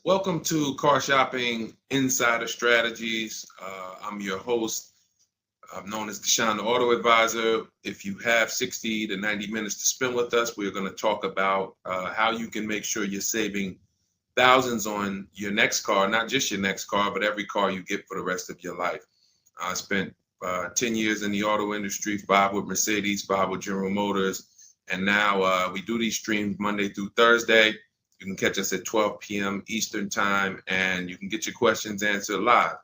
Welcome to Car Shopping Insider Strategies. I'm your host. I'm known as Deshone the Auto Advisor. If you have 60 to 90 minutes to spend with us, we're going to talk about how you can make sure you're saving thousands on your next car, not just your next car, but every car you get for the rest of your life. I spent 10 years in the auto industry, 5 with Mercedes, 5 with General Motors, and now we do these streams Monday through Thursday. You can catch us at 12 p.m. Eastern time, and you can get your questions answered live.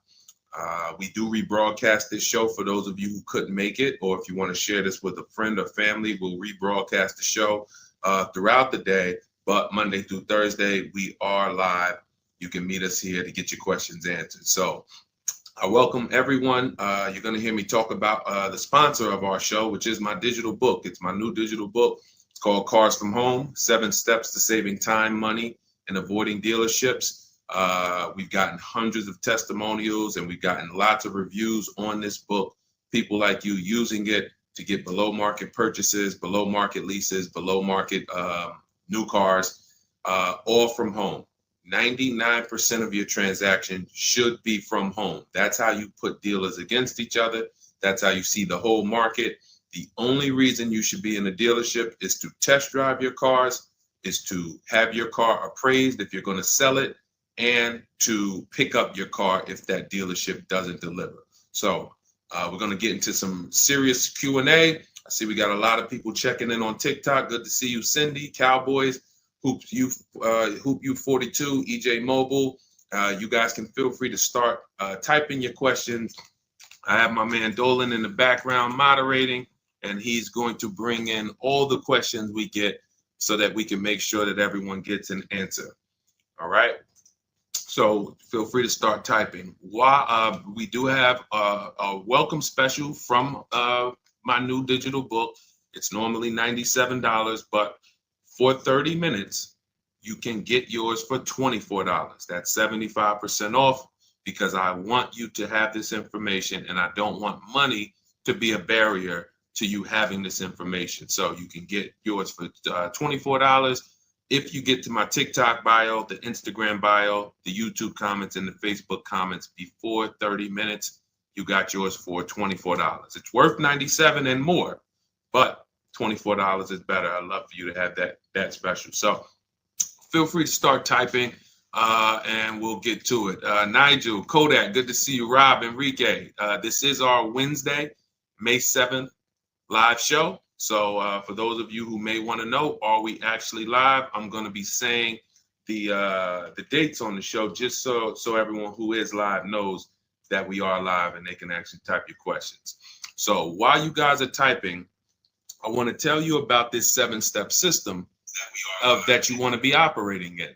We do rebroadcast this show for those of you who couldn't make it, or if you want to share this with a friend or family, we'll rebroadcast the show throughout the day. But Monday through Thursday, we are live. You can meet us here to get your questions answered. So I welcome everyone. You're going to hear me talk about the sponsor of our show, which is my digital book. It's my new digital book. It's called Cars from Home, 7 Steps to Saving Time, Money, and Avoiding Dealerships. We've gotten hundreds of testimonials and we've gotten lots of reviews on this book. People like you using it to get below market purchases, below market leases, below market new cars, all from home. 99% of your transaction should be from home. That's how you put dealers against each other. That's how you see the whole market. The only reason you should be in a dealership is to test drive your cars, is to have your car appraised if you're going to sell it, and to pick up your car if that dealership doesn't deliver. So we're going to get into some serious Q&A. I see we got a lot of people checking in on TikTok. Good to see you, Cindy, Cowboys, Hoop you 42, EJ Mobile. You guys can feel free to start typing your questions. I have my man Dolan in the background moderating, and he's going to bring in all the questions we get so that we can make sure that everyone gets an answer. All right. So feel free to start typing. We do have a welcome special from my new digital book. It's normally $97, but for 30 minutes, you can get yours for $24. That's 75% off because I want you to have this information and I don't want money to be a barrier to you having this information. So you can get yours for $24. If you get to my TikTok bio, the Instagram bio, the YouTube comments, and the Facebook comments before 30 minutes, you got yours for $24. It's worth $97 and more, but $24 is better. I'd love for you to have that special. So feel free to start typing and we'll get to it. Nigel, Kodak, good to see you. Rob, Enrique, this is our Wednesday, May 7th live show. So for those of you who may want to know, are we actually live? I'm going to be saying the dates on the show just so everyone who is live knows that we are live and they can actually type your questions. So while you guys are typing, I want to tell you about this 7-step system that you want to be operating in.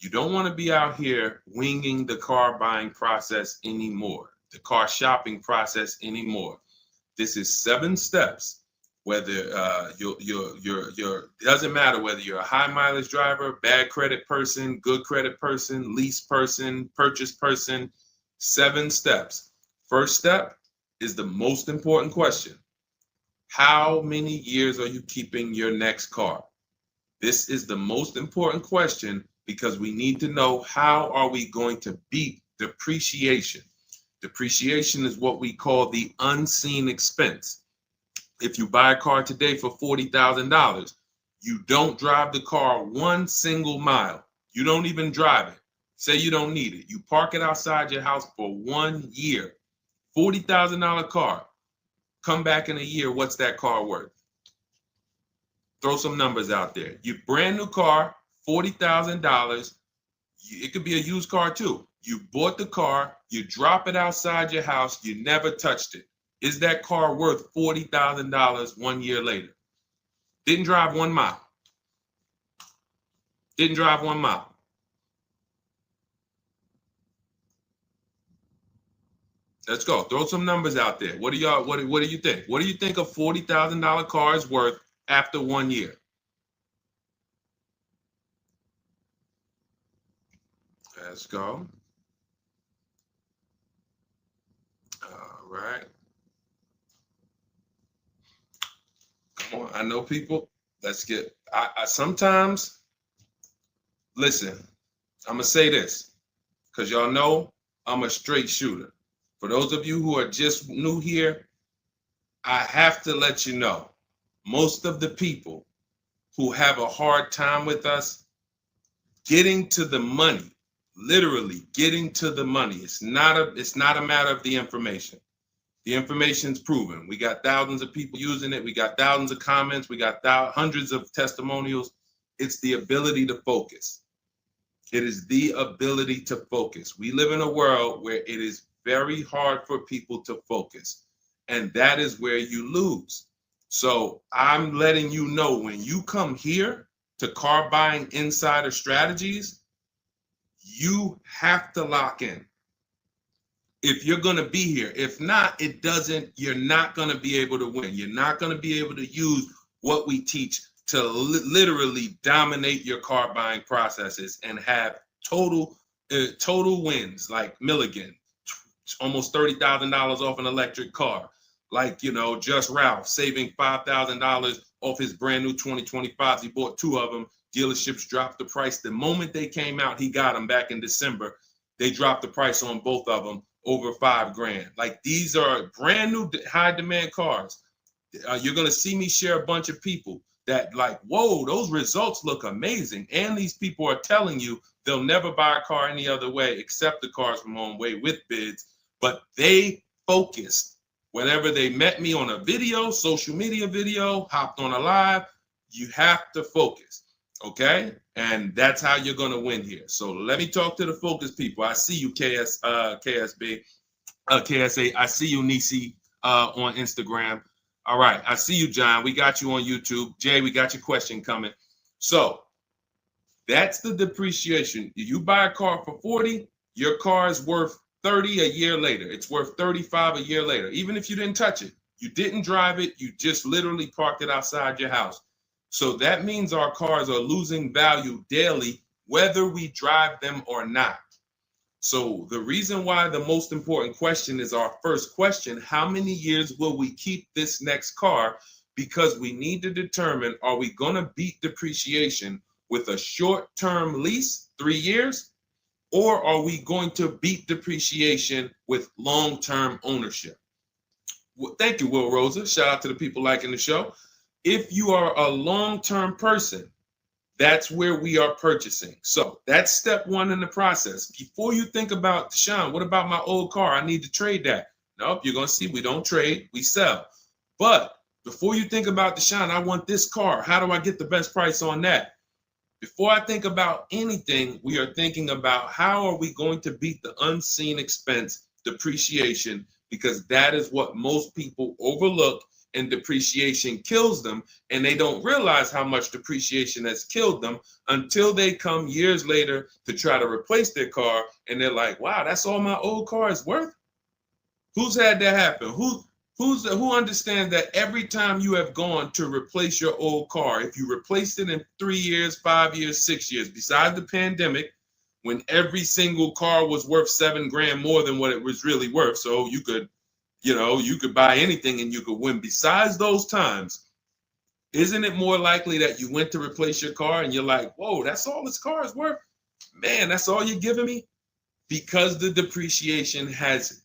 You don't want to be out here winging the car buying process anymore, the car shopping process anymore. This is 7 steps. Whether it doesn't matter whether you're a high mileage driver, bad credit person, good credit person, lease person, purchase person. 7 steps. First step is the most important question. How many years are you keeping your next car? This is the most important question because we need to know how are we going to beat depreciation. Depreciation is what we call the unseen expense. If you buy a car today for $40,000, you don't drive the car one single mile. You don't even drive it. Say you don't need it. You park it outside your house for 1 year. $40,000 car. Come back in a year, what's that car worth? Throw some numbers out there. Your brand new car, $40,000. It could be a used car too. You bought the car, you drop it outside your house, you never touched it. Is that car worth $40,000 1 year later? Didn't drive 1 mile. Didn't drive 1 mile. Let's go. Throw some numbers out there. What do you think? What do you think a $40,000 car is worth after 1 year? Let's go. All right. Come on. I know people. Let's get. I sometimes listen. I'm going to say this because y'all know I'm a straight shooter. For those of you who are just new here, I have to let you know, most of the people who have a hard time with us getting to the money, literally getting to the money. It's not a matter of the information. The information's proven. We got thousands of people using it. We got thousands of comments. We got hundreds of testimonials. It's the ability to focus. It is the ability to focus. We live in a world where it is very hard for people to focus, and that is where you lose. So I'm letting you know, when you come here to Car Buying Insider Strategies, you have to lock in. If you're going to be here, if not, you're not going to be able to win. You're not going to be able to use what we teach to literally dominate your car buying processes and have total wins, like Milligan, almost $30,000 off an electric car. Like, Just Ralph saving $5,000 off his brand new 2025s. He bought 2 of them. Dealerships dropped the price. The moment they came out, he got them back in December. They dropped the price on both of them over $5,000. Like, these are brand new high demand cars. You're going to see me share a bunch of people that like, whoa, those results look amazing. And these people are telling you they'll never buy a car any other way except the Cars from Home way with bids. But they focused. Whenever they met me on a video, social media video, hopped on a live, you have to focus, okay? And that's how you're going to win here. So let me talk to the focus people. I see you, KSA. I see you, Nisi, on Instagram. All right, I see you, John. We got you on YouTube. Jay, we got your question coming. So that's the depreciation. You buy a car for 40, your car is worth 30 a year later. It's worth 35 a year later. Even if you didn't touch it, you didn't drive it, you just literally parked it outside your house. So that means our cars are losing value daily, whether we drive them or not. So the reason why the most important question is our first question: how many years will we keep this next car? Because we need to determine, are we going to beat depreciation with a short-term lease, 3 years, or are we going to beat depreciation with long-term ownership? Well, thank you, Will Rosa. Shout out to the people liking the show. If you are a long-term person, that's where we are purchasing. So that's step 1 in the process. Before you think about, Deshaun, what about my old car? I need to trade that. Nope, you're going to see we don't trade, we sell. But before you think about, Deshaun, I want this car. How do I get the best price on that? Before I think about anything, we are thinking about how are we going to beat the unseen expense, depreciation, because that is what most people overlook, and depreciation kills them, and they don't realize how much depreciation has killed them until they come years later to try to replace their car, and they're like, wow, that's all my old car is worth? Who's had that happen? Who understands that every time you have gone to replace your old car, if you replaced it in 3 years, 5 years, 6 years, besides the pandemic, when every single car was worth $7,000 more than what it was really worth, so you could buy anything and you could win. Besides those times, isn't it more likely that you went to replace your car and you're like, whoa, that's all this car is worth? Man, that's all you're giving me? Because the depreciation has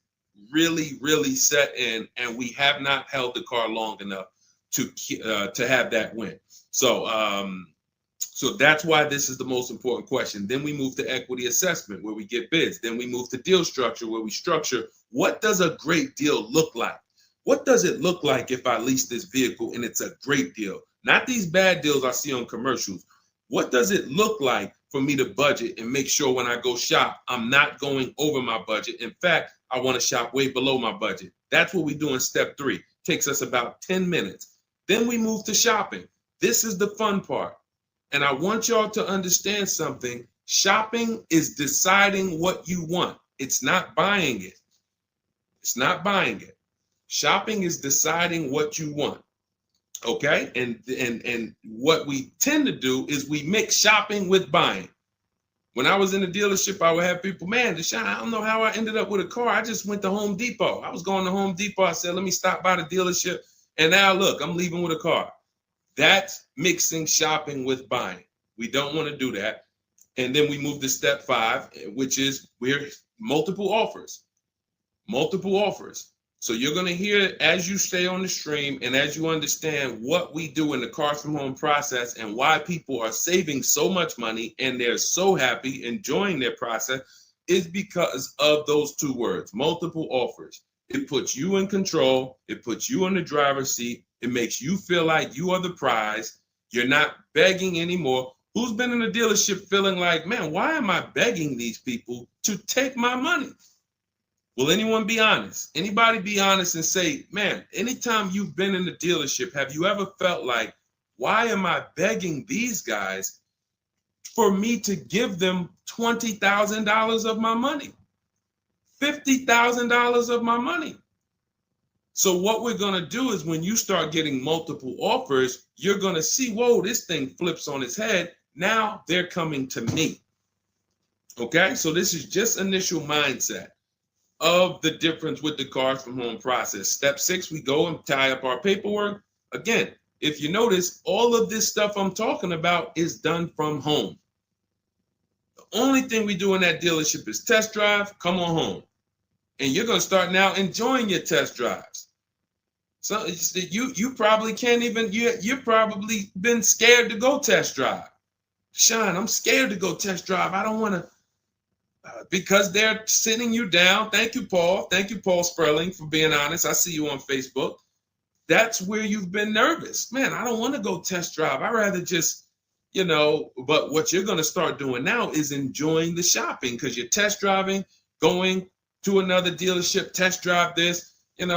really, really set in, and we have not held the car long enough to have that win. So that's why this is the most important question. Then we move to equity assessment, where we get bids. Then we move to deal structure, where we structure, what does a great deal look like? What does it look like if I lease this vehicle and it's a great deal? Not these bad deals I see on commercials. What does it look like for me to budget and make sure when I go shop, I'm not going over my budget? In fact, I want to shop way below my budget. That's what we do in step 3. Takes us about 10 minutes. Then we move to shopping. This is the fun part. And I want y'all to understand something. Shopping is deciding what you want. It's not buying it. It's not buying it. Shopping is deciding what you want. Okay? And what we tend to do is we mix shopping with buying. When I was in the dealership, I would have people, man, Deshaun, I don't know how I ended up with a car. I just went to Home Depot. I was going to Home Depot. I said, let me stop by the dealership. And now look, I'm leaving with a car. That's mixing shopping with buying. We don't want to do that. And then we move to step 5, which is we're multiple offers. Multiple offers. So you're going to hear as you stay on the stream and as you understand what we do in the Cars from Home process and why people are saving so much money and they're so happy enjoying their process is because of those 2 words, multiple offers. It puts you in control. It puts you in the driver's seat. It makes you feel like you are the prize. You're not begging anymore. Who's been in a dealership feeling like, man, why am I begging these people to take my money? Will anyone be honest? Anybody be honest and say, man, anytime you've been in the dealership, have you ever felt like, why am I begging these guys for me to give them $20,000 of my money, $50,000 of my money? So what we're going to do is when you start getting multiple offers, you're going to see, whoa, this thing flips on its head. Now they're coming to me. Okay, so this is just initial mindset of the difference with the Cars from Home process. Step 6, we go and tie up our paperwork. Again, if you notice, all of this stuff I'm talking about is done from home. The only thing we do in that dealership is test drive, come on home. And you're going to start now enjoying your test drives. So you probably can't even, you've probably been scared to go test drive. Sean, I'm scared to go test drive. I don't want to, because they're sitting you down. Thank you, Paul. Thank you, Paul Sperling, for being honest. I see you on Facebook. That's where you've been nervous. Man, I don't want to go test drive. I'd rather just, but what you're going to start doing now is enjoying the shopping because you're test driving, going to another dealership, test drive this.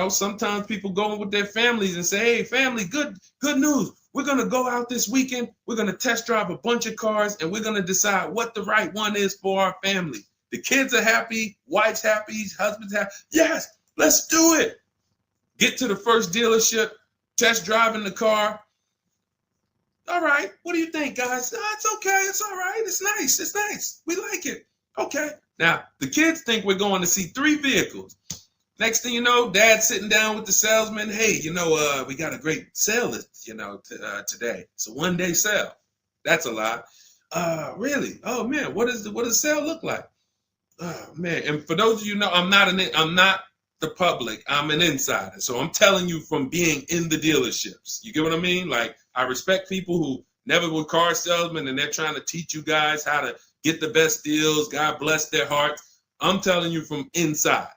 Sometimes people go with their families and say, hey, family, good news. We're going to go out this weekend. We're going to test drive a bunch of cars and we're going to decide what the right one is for our family. The kids are happy, wife's happy, husband's happy. Yes, let's do it. Get to the first dealership, test driving the car. All right, what do you think, guys? Oh, it's okay, it's all right, it's nice, we like it. Okay, now the kids think we're going to see 3 vehicles. Next thing you know, Dad's sitting down with the salesman. Hey, we got a great sale, today. It's a 1-day sale. That's a lie. Really? Oh man, what does the sale look like? Oh man, and for those of you who know, I'm not the public. I'm an insider. So I'm telling you from being in the dealerships. You get what I mean? Like, I respect people who never were car salesmen and they're trying to teach you guys how to get the best deals. God bless their hearts. I'm telling you from inside,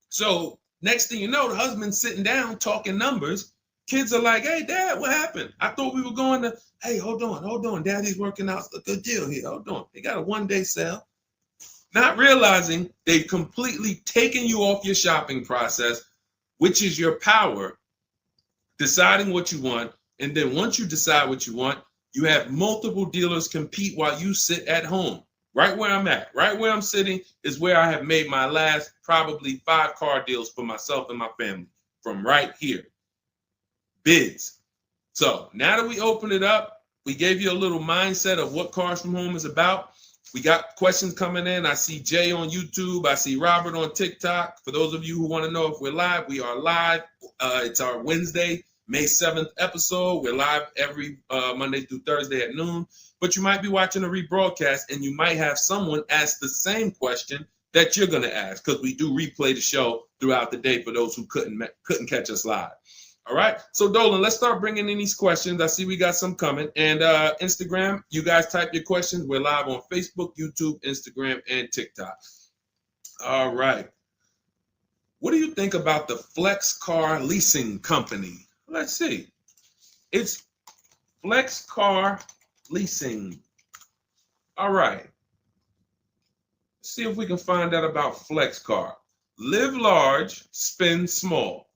So next thing you know, the husband's sitting down talking numbers. Kids are like, hey, Dad, what happened? I thought we were going to, hey, hold on. Daddy's working out a good deal here. Hold on. They got a 1-day sale. Not realizing they've completely taken you off your shopping process, which is your power, deciding what you want. And then once you decide what you want, you have multiple dealers compete while you sit at home. Right where I'm at, right where I'm sitting is where I have made my last probably 5 car deals for myself and my family from right here. Bids. So now that we open it up, we gave you a little mindset of what Cars from Home is about. We got questions coming in. I see Jay on YouTube. I see Robert on TikTok. For those of you who want to know if we're live, we are live. It's our Wednesday, May 7th episode. We're live every Monday through Thursday at noon. But you might be watching a rebroadcast and you might have someone ask the same question that you're going to ask because we do replay the show throughout the day for those who couldn't catch us live. All right. So Dolan, let's start bringing in these questions. I see we got some coming. And Instagram, you guys type your questions. We're live on Facebook, YouTube, Instagram, and TikTok. All right. What do you think about the Flex Car Leasing Company? Let's see. It's Flex Car Leasing. All right. See if we can find out about Flex Car. Live large, spend small.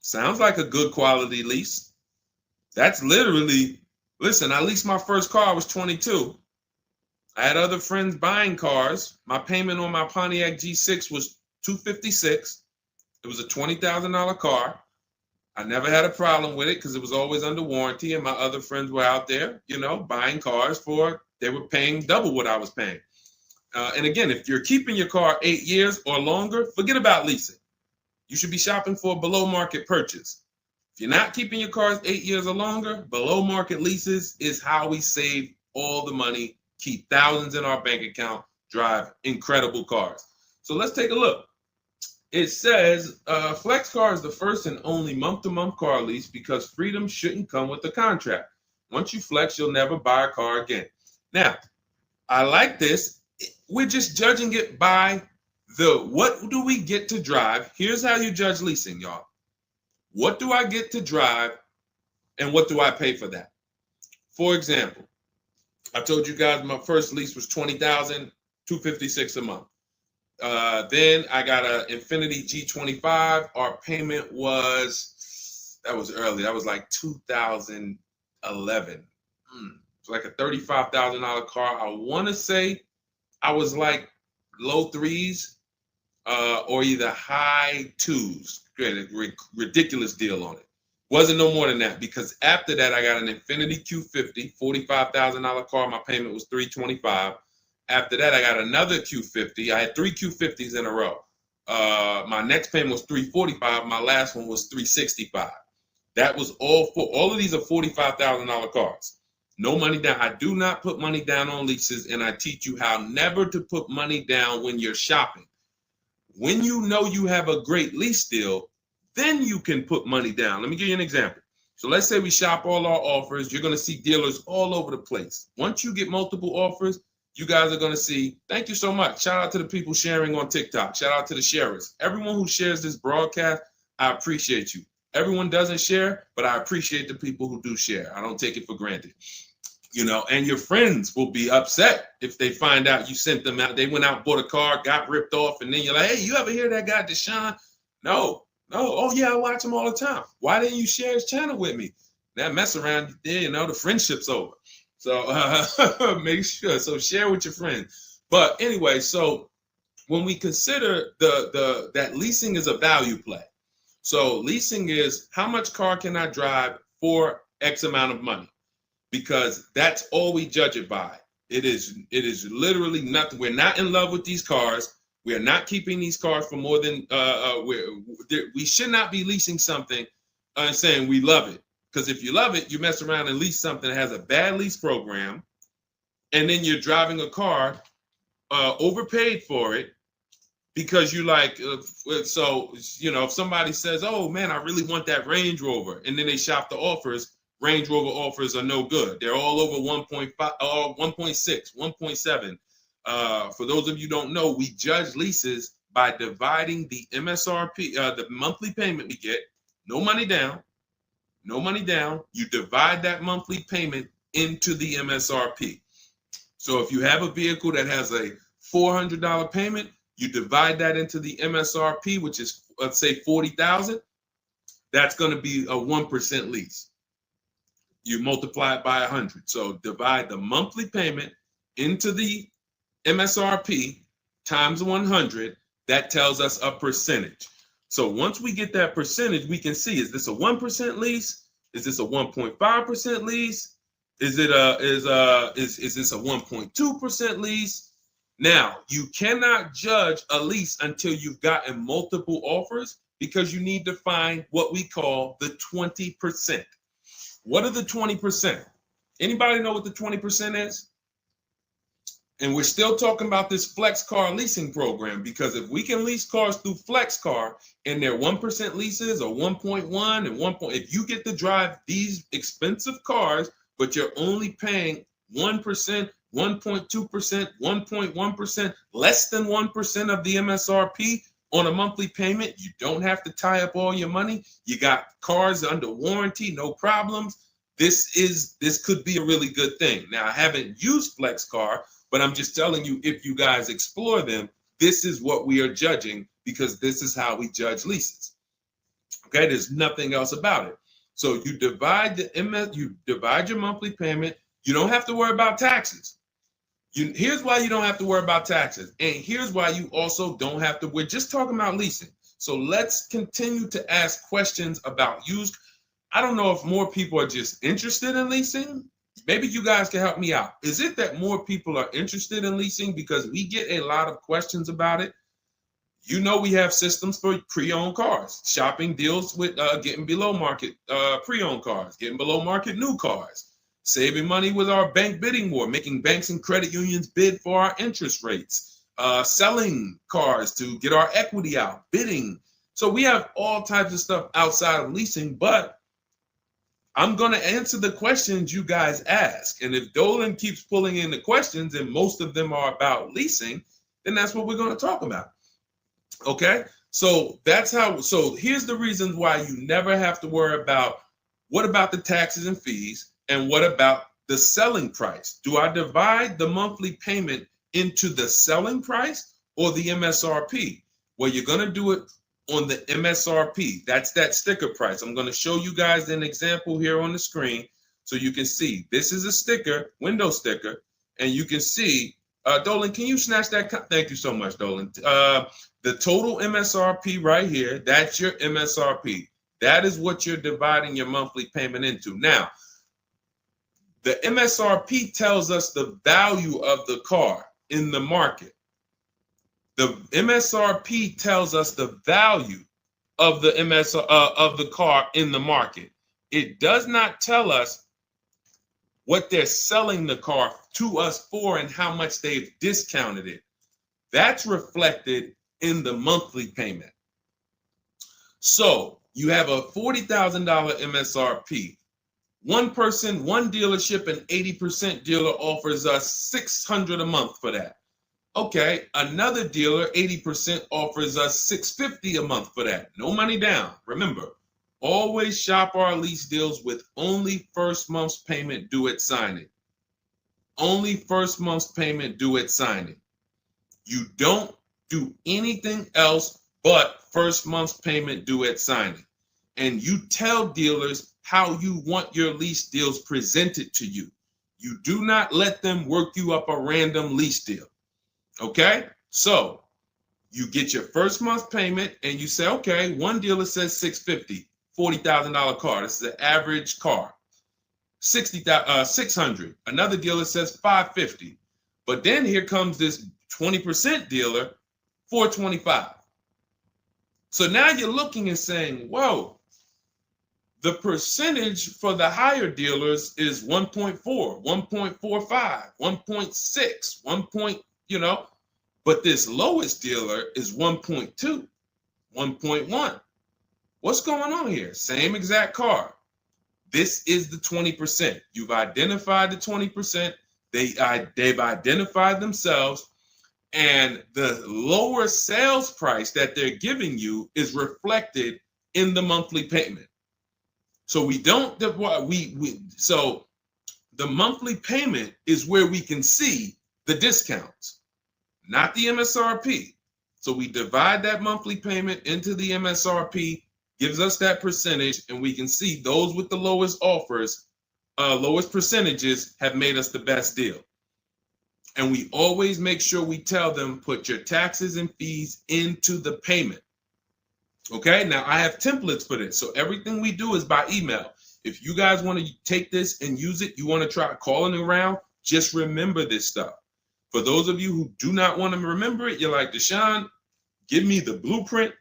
Sounds like a good quality lease. That's literally, listen, I leased my first car, I was 22. I had other friends buying cars. My payment on my Pontiac G6 was $256. It was a $20,000 car. I never had a problem with it because it was always under warranty, and my other friends were out there, buying cars they were paying double what I was paying. And again, if you're keeping your car 8 years or longer, forget about leasing. You should be shopping for a below market purchase. If you're not keeping your cars 8 years or longer, below market leases is how we save all the money keep thousands in our bank account, drive incredible cars. So let's take a look. It says Flex Car is the first and only month-to-month car lease because freedom shouldn't come with a contract. Once you flex, you'll never buy a car again. Now, I like this. We're just judging it by what do we get to drive? Here's how you judge leasing, y'all. What do I get to drive and what do I pay for that? For example, I told you guys my first lease was $20,256 a month. Then I got an Infiniti G25. Our payment was, that was early. That was like 2011. It's like a $35,000 car. I want to say I was like low threes or either high twos. Ridiculous deal on it. Wasn't no more than that because after that I got an Infiniti Q50, $45,000 car. My payment was $325. After that I got another Q50. I had 3 Q50s in a row. My next payment was $345. My last one was $365. That was all of these are $45,000 cars. No money down. I do not put money down on leases, and I teach you how never to put money down when you're shopping. When you know you have a great lease deal, then you can put money down. Let me give you an example. So let's say we shop all our offers. You're going to see dealers all over the place. Once you get multiple offers, you guys are going to see, thank you so much. Shout out to the people sharing on TikTok. Shout out to the sharers. Everyone who shares this broadcast, I appreciate you. Everyone doesn't share, but I appreciate the people who do share. I don't take it for granted. You know, and your friends will be upset if they find out you sent them out. They went out, bought a car, got ripped off, and then you're like, hey, you ever hear that guy, Deshone? No. Oh, yeah, I watch him all the time. Why didn't you share his channel with me? That mess around, you know, the friendship's over. So make sure. So share with your friends. But anyway, so when we consider that leasing is a value play. So leasing is how much car can I drive for X amount of money? Because that's all we judge it by. It is literally nothing. We're not in love with these cars. We are not keeping these cars for more than we should not be leasing something and saying we love it. Because if you love it, you mess around and lease something that has a bad lease program, and then you're driving a car overpaid for it because you like. So you know, if somebody says, "Oh man, I really want that Range Rover," and then they shop the offers. Range Rover offers are no good. They're all over 1.5, 1.6, 1.7. For those of you who don't know, we judge leases by dividing the MSRP, the monthly payment we get, no money down. You divide that monthly payment into the MSRP. So if you have a vehicle that has a $400 payment, you divide that into the MSRP, which is, let's say, $40,000. That's going to be a 1% lease. You multiply it by 100. So divide the monthly payment into the MSRP times 100. That tells us a percentage. So once we get that percentage, we can see, is this a 1% lease? Is this a 1.5% lease? Is this a 1.2% lease? Now, you cannot judge a lease until you've gotten multiple offers because you need to find what we call the 20%. What are the 20%? Anybody know what the 20% is? And we're still talking about this Flex Car leasing program because if we can lease cars through Flex Car and they're 1% leases or 1.1 and 1. If you get to drive these expensive cars, but you're only paying 1%, 1.2%, 1.1%, less than 1% of the MSRP on a monthly payment, you don't have to tie up all your money. You got cars under warranty, no problems. This could be a really good thing. Now, I haven't used Flex Car, but I'm just telling you, if you guys explore them, this is what we are judging because this is how we judge leases. Okay, there's nothing else about it. So you divide your monthly payment. You don't have to worry about taxes. Here's why you don't have to worry about taxes. And here's why you also don't have to. We're just talking about leasing. So let's continue to ask questions about used. I don't know if more people are just interested in leasing. Maybe you guys can help me out. Is it that more people are interested in leasing because we get a lot of questions about it? You know, we have systems for pre-owned cars. Shopping deals with getting below market pre-owned cars, getting below market new cars. saving money with our bank bidding war, making banks and credit unions bid for our interest rates, selling cars to get our equity out, bidding. So we have all types of stuff outside of leasing, but I'm going to answer the questions you guys ask. And if Dolan keeps pulling in the questions, and most of them are about leasing, then that's what we're going to talk about. Okay? So that's how, so here's the reasons why you never have to worry about what about the taxes and fees and what about the selling price? Do I divide the monthly payment into the selling price or the MSRP? Well, you're going to do it on the MSRP. That's that sticker price. I'm going to show you guys an example here on the screen so you can see. This is a sticker, window sticker, and you can see, Dolan, can you snatch that? Thank you so much, Dolan. The total MSRP right here, that's your MSRP. That is what you're dividing your monthly payment into. Now, the MSRP tells us the value of the car in the market. The MSRP tells us the value of the of the car in the market. It does not tell us what they're selling the car to us for and how much they've discounted it. That's reflected in the monthly payment. So you have a $40,000 MSRP. One person, one dealership, an 80% dealer offers us $600 a month for that. Okay, another dealer, 80%, offers us $650 a month for that. No money down. Remember, always shop our lease deals with only first month's payment due at signing. Only first month's payment due at signing. You don't do anything else but first month's payment due at signing. And you tell dealers how you want your lease deals presented to you. You do not let them work you up a random lease deal. Okay, so you get your first month payment and you say, okay, one dealer says $650, $40,000 car. This is an average car. $600. Another dealer says $550. But then here comes this 20% dealer, $425. So now you're looking and saying, whoa, the percentage for the higher dealers is 1.4, 1.45, 1.6, 1. But this lowest dealer is 1.2, 1.1. What's going on here? Same exact car. This is the 20%. You've identified the 20%. They've identified themselves, and the lower sales price that they're giving you is reflected in the monthly payment. So we don't so the monthly payment is where we can see the discounts, not the MSRP. So we divide that monthly payment into the MSRP, gives us that percentage, and we can see those with the lowest offers, lowest percentages have made us the best deal. And we always make sure we tell them, put your taxes and fees into the payment. Okay, now I have templates for this. So everything we do is by email. If you guys want to take this and use it, you want to try calling around, just remember this stuff. For those of you who do not want to remember it, you're like, Deshone, give me the blueprint,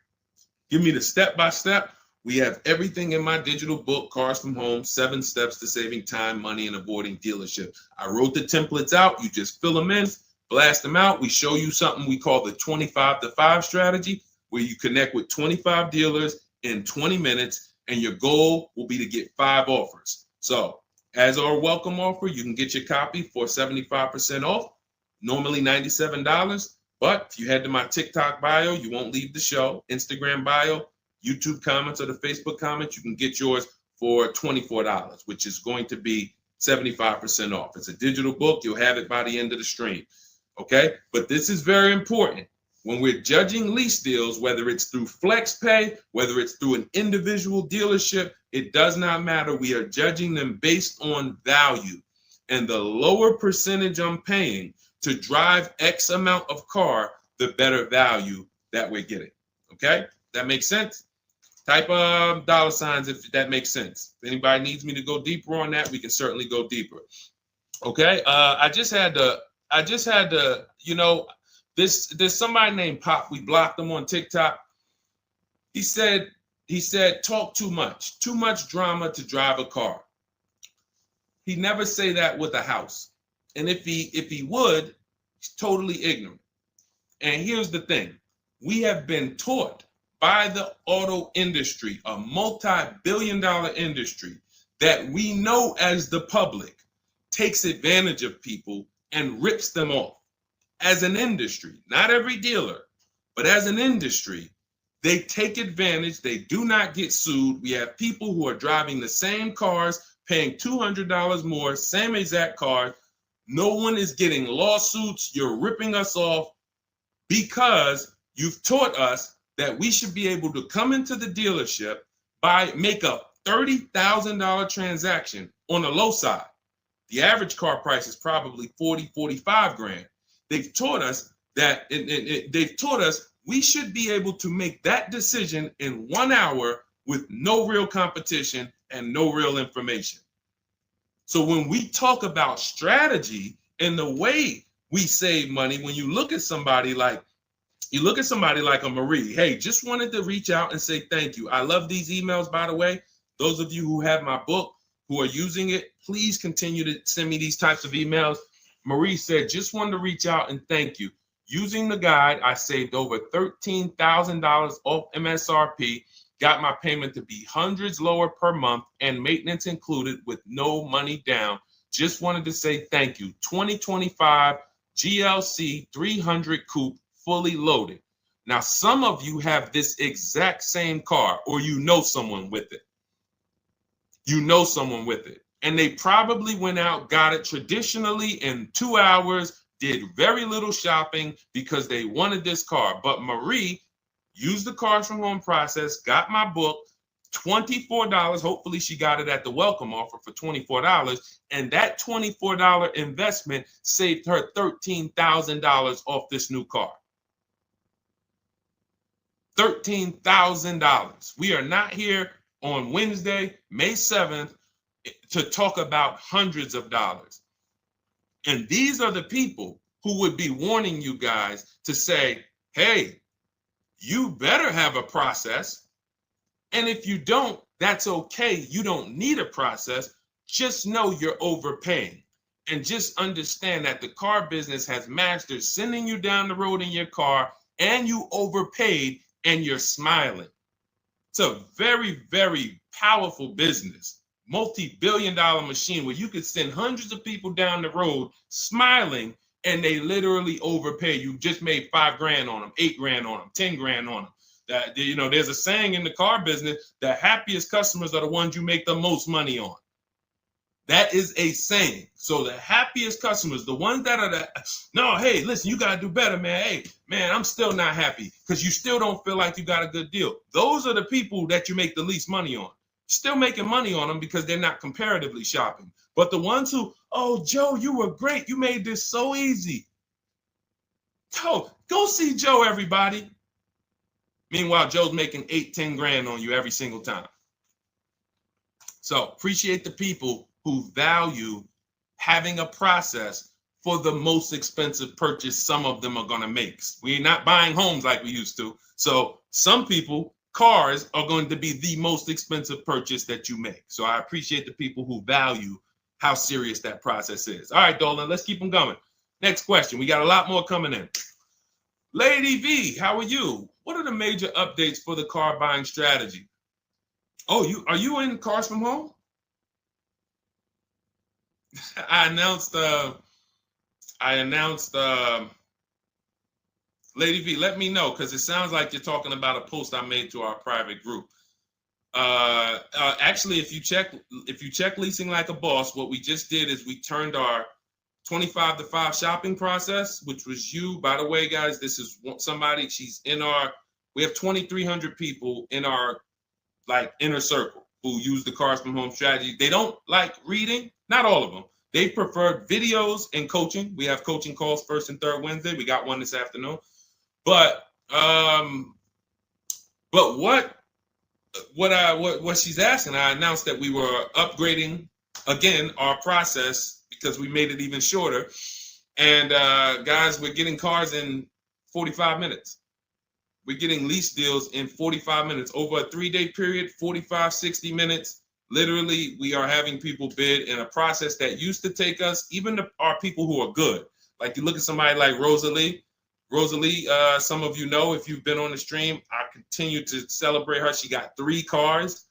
give me the step-by-step. We have everything in my digital book, Cars from Home, 7 Steps to Saving Time, Money, and Avoiding Dealership. I wrote the templates out. You just fill them in, blast them out. We show you something we call the 25-to-5 strategy, where you connect with 25 dealers in 20 minutes, and your goal will be to get 5 offers. So as our welcome offer, you can get your copy for 75% off, normally $97. But if you head to my TikTok bio, you won't leave the show, Instagram bio, YouTube comments, or the Facebook comments, you can get yours for $24, which is going to be 75% off. It's a digital book. You'll have it by the end of the stream. Okay? But this is very important. When we're judging lease deals, whether it's through FlexPay, whether it's through an individual dealership, it does not matter. We are judging them based on value. And the lower percentage I'm paying to drive X amount of car, the better value that we're getting. Okay? That makes sense? Type dollar signs if that makes sense. If anybody needs me to go deeper on that, we can certainly go deeper. Okay? I just had to, there's somebody named Pop. We blocked him on TikTok. He said, talk too much drama to drive a car. He never say that with a house. And if he would, he's totally ignorant. And here's the thing. We have been taught by the auto industry, a multi-billion-dollar industry, that we know as the public takes advantage of people and rips them off. As an industry, not every dealer, but as an industry, they take advantage. They do not get sued. We have people who are driving the same cars, paying $200 more, same exact car. No one is getting lawsuits. You're ripping us off because you've taught us that we should be able to come into the dealership, make a $30,000 transaction on the low side. The average car price is probably 40, 45 grand. They've taught us that they've taught us we should be able to make that decision in 1 hour with no real competition and no real information. So when we talk about strategy and the way we save money, when you look at somebody like a Marie, hey, just wanted to reach out and say thank you. I love these emails, by the way. Those of you who have my book, who are using it, please continue to send me these types of emails. Marie said, just wanted to reach out and thank you. Using the guide, I saved over $13,000 off MSRP, got my payment to be hundreds lower per month and maintenance included with no money down. Just wanted to say thank you. 2025 GLC 300 coupe fully loaded. Now, some of you have this exact same car or you know someone with it. You know someone with it. And they probably went out, got it traditionally in 2 hours, did very little shopping because they wanted this car. But Marie used the cars from home process, got my book, $24. Hopefully she got it at the welcome offer for $24. And that $24 investment saved her $13,000 off this new car. $13,000. We are not here on Wednesday, May 7th, to talk about hundreds of dollars. And these are the people who would be warning you guys to say, hey, you better have a process. And if you don't, that's okay. You don't need a process. Just know you're overpaying. And just understand that the car business has mastered sending you down the road in your car and you overpaid and you're smiling. It's a very, very powerful business, multi-billion-dollar machine where you could send hundreds of people down the road smiling and they literally overpay. You just made $5,000 on them, $8,000 on them, $10,000 on them. That, you know, there's a saying in the car business, the happiest customers are the ones you make the most money on. That is a saying. So the happiest customers, the ones that are no, hey, listen, you got to do better, man. Hey, man, I'm still not happy because you still don't feel like you got a good deal. Those are the people that you make the least money on. Still making money on them because they're not comparatively shopping. But the ones who, oh, Joe, you were great. You made this so easy. Go see Joe, everybody. Meanwhile, Joe's making $8,000-$10,000 on you every single time. So appreciate the people who value having a process for the most expensive purchase some of them are going to make. We're not buying homes like we used to. So some people, cars are going to be the most expensive purchase that you make. So I appreciate the people who value how serious that process is. All right, Dolan, let's keep them going. Next question. We got a lot more coming in. Lady V, how are you? What are the major updates for the car buying strategy? Oh, are you in Cars from Home? I announced Lady V, let me know because it sounds like you're talking about a post I made to our private group. Actually, if you check Leasing Like a Boss, what we just did is we turned our 25 to 5 shopping process, which was you. By the way, guys, this is somebody, we have 2,300 people in our inner circle who use the Cars from Home strategy. They don't like reading, not all of them. They prefer videos and coaching. We have coaching calls first and third Wednesday. We got one this afternoon. But what she's asking, I announced that we were upgrading again our process because we made it even shorter. And guys, we're getting cars in 45 minutes. We're getting lease deals in 45 minutes over a 3-day period, 45, 60 minutes. Literally, we are having people bid in a process that used to take us, even our people who are good. Like you look at somebody like Rosalie. Rosalie, some of you know if you've been on the stream, I continue to celebrate her. She got 3 cars.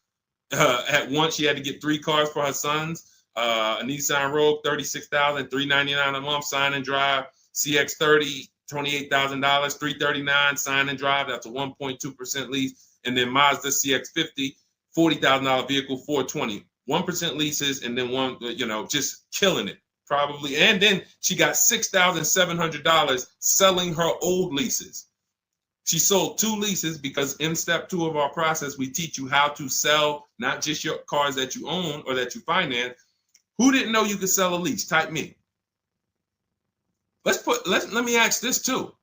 At once, she had to get 3 cars for her sons. A Nissan Rogue, $36,000, $399 a month, sign and drive. CX-30, $28,000, $339 sign and drive. That's a 1.2% lease. And then Mazda CX-50, $40,000 vehicle, $420. 1% leases, and then one, just killing it. Probably. And then she got $6,700 selling her old leases. She sold 2 leases because in step 2 of our process, we teach you how to sell not just your cars that you own or that you finance. Who didn't know you could sell a lease? Type me. Let me ask this too.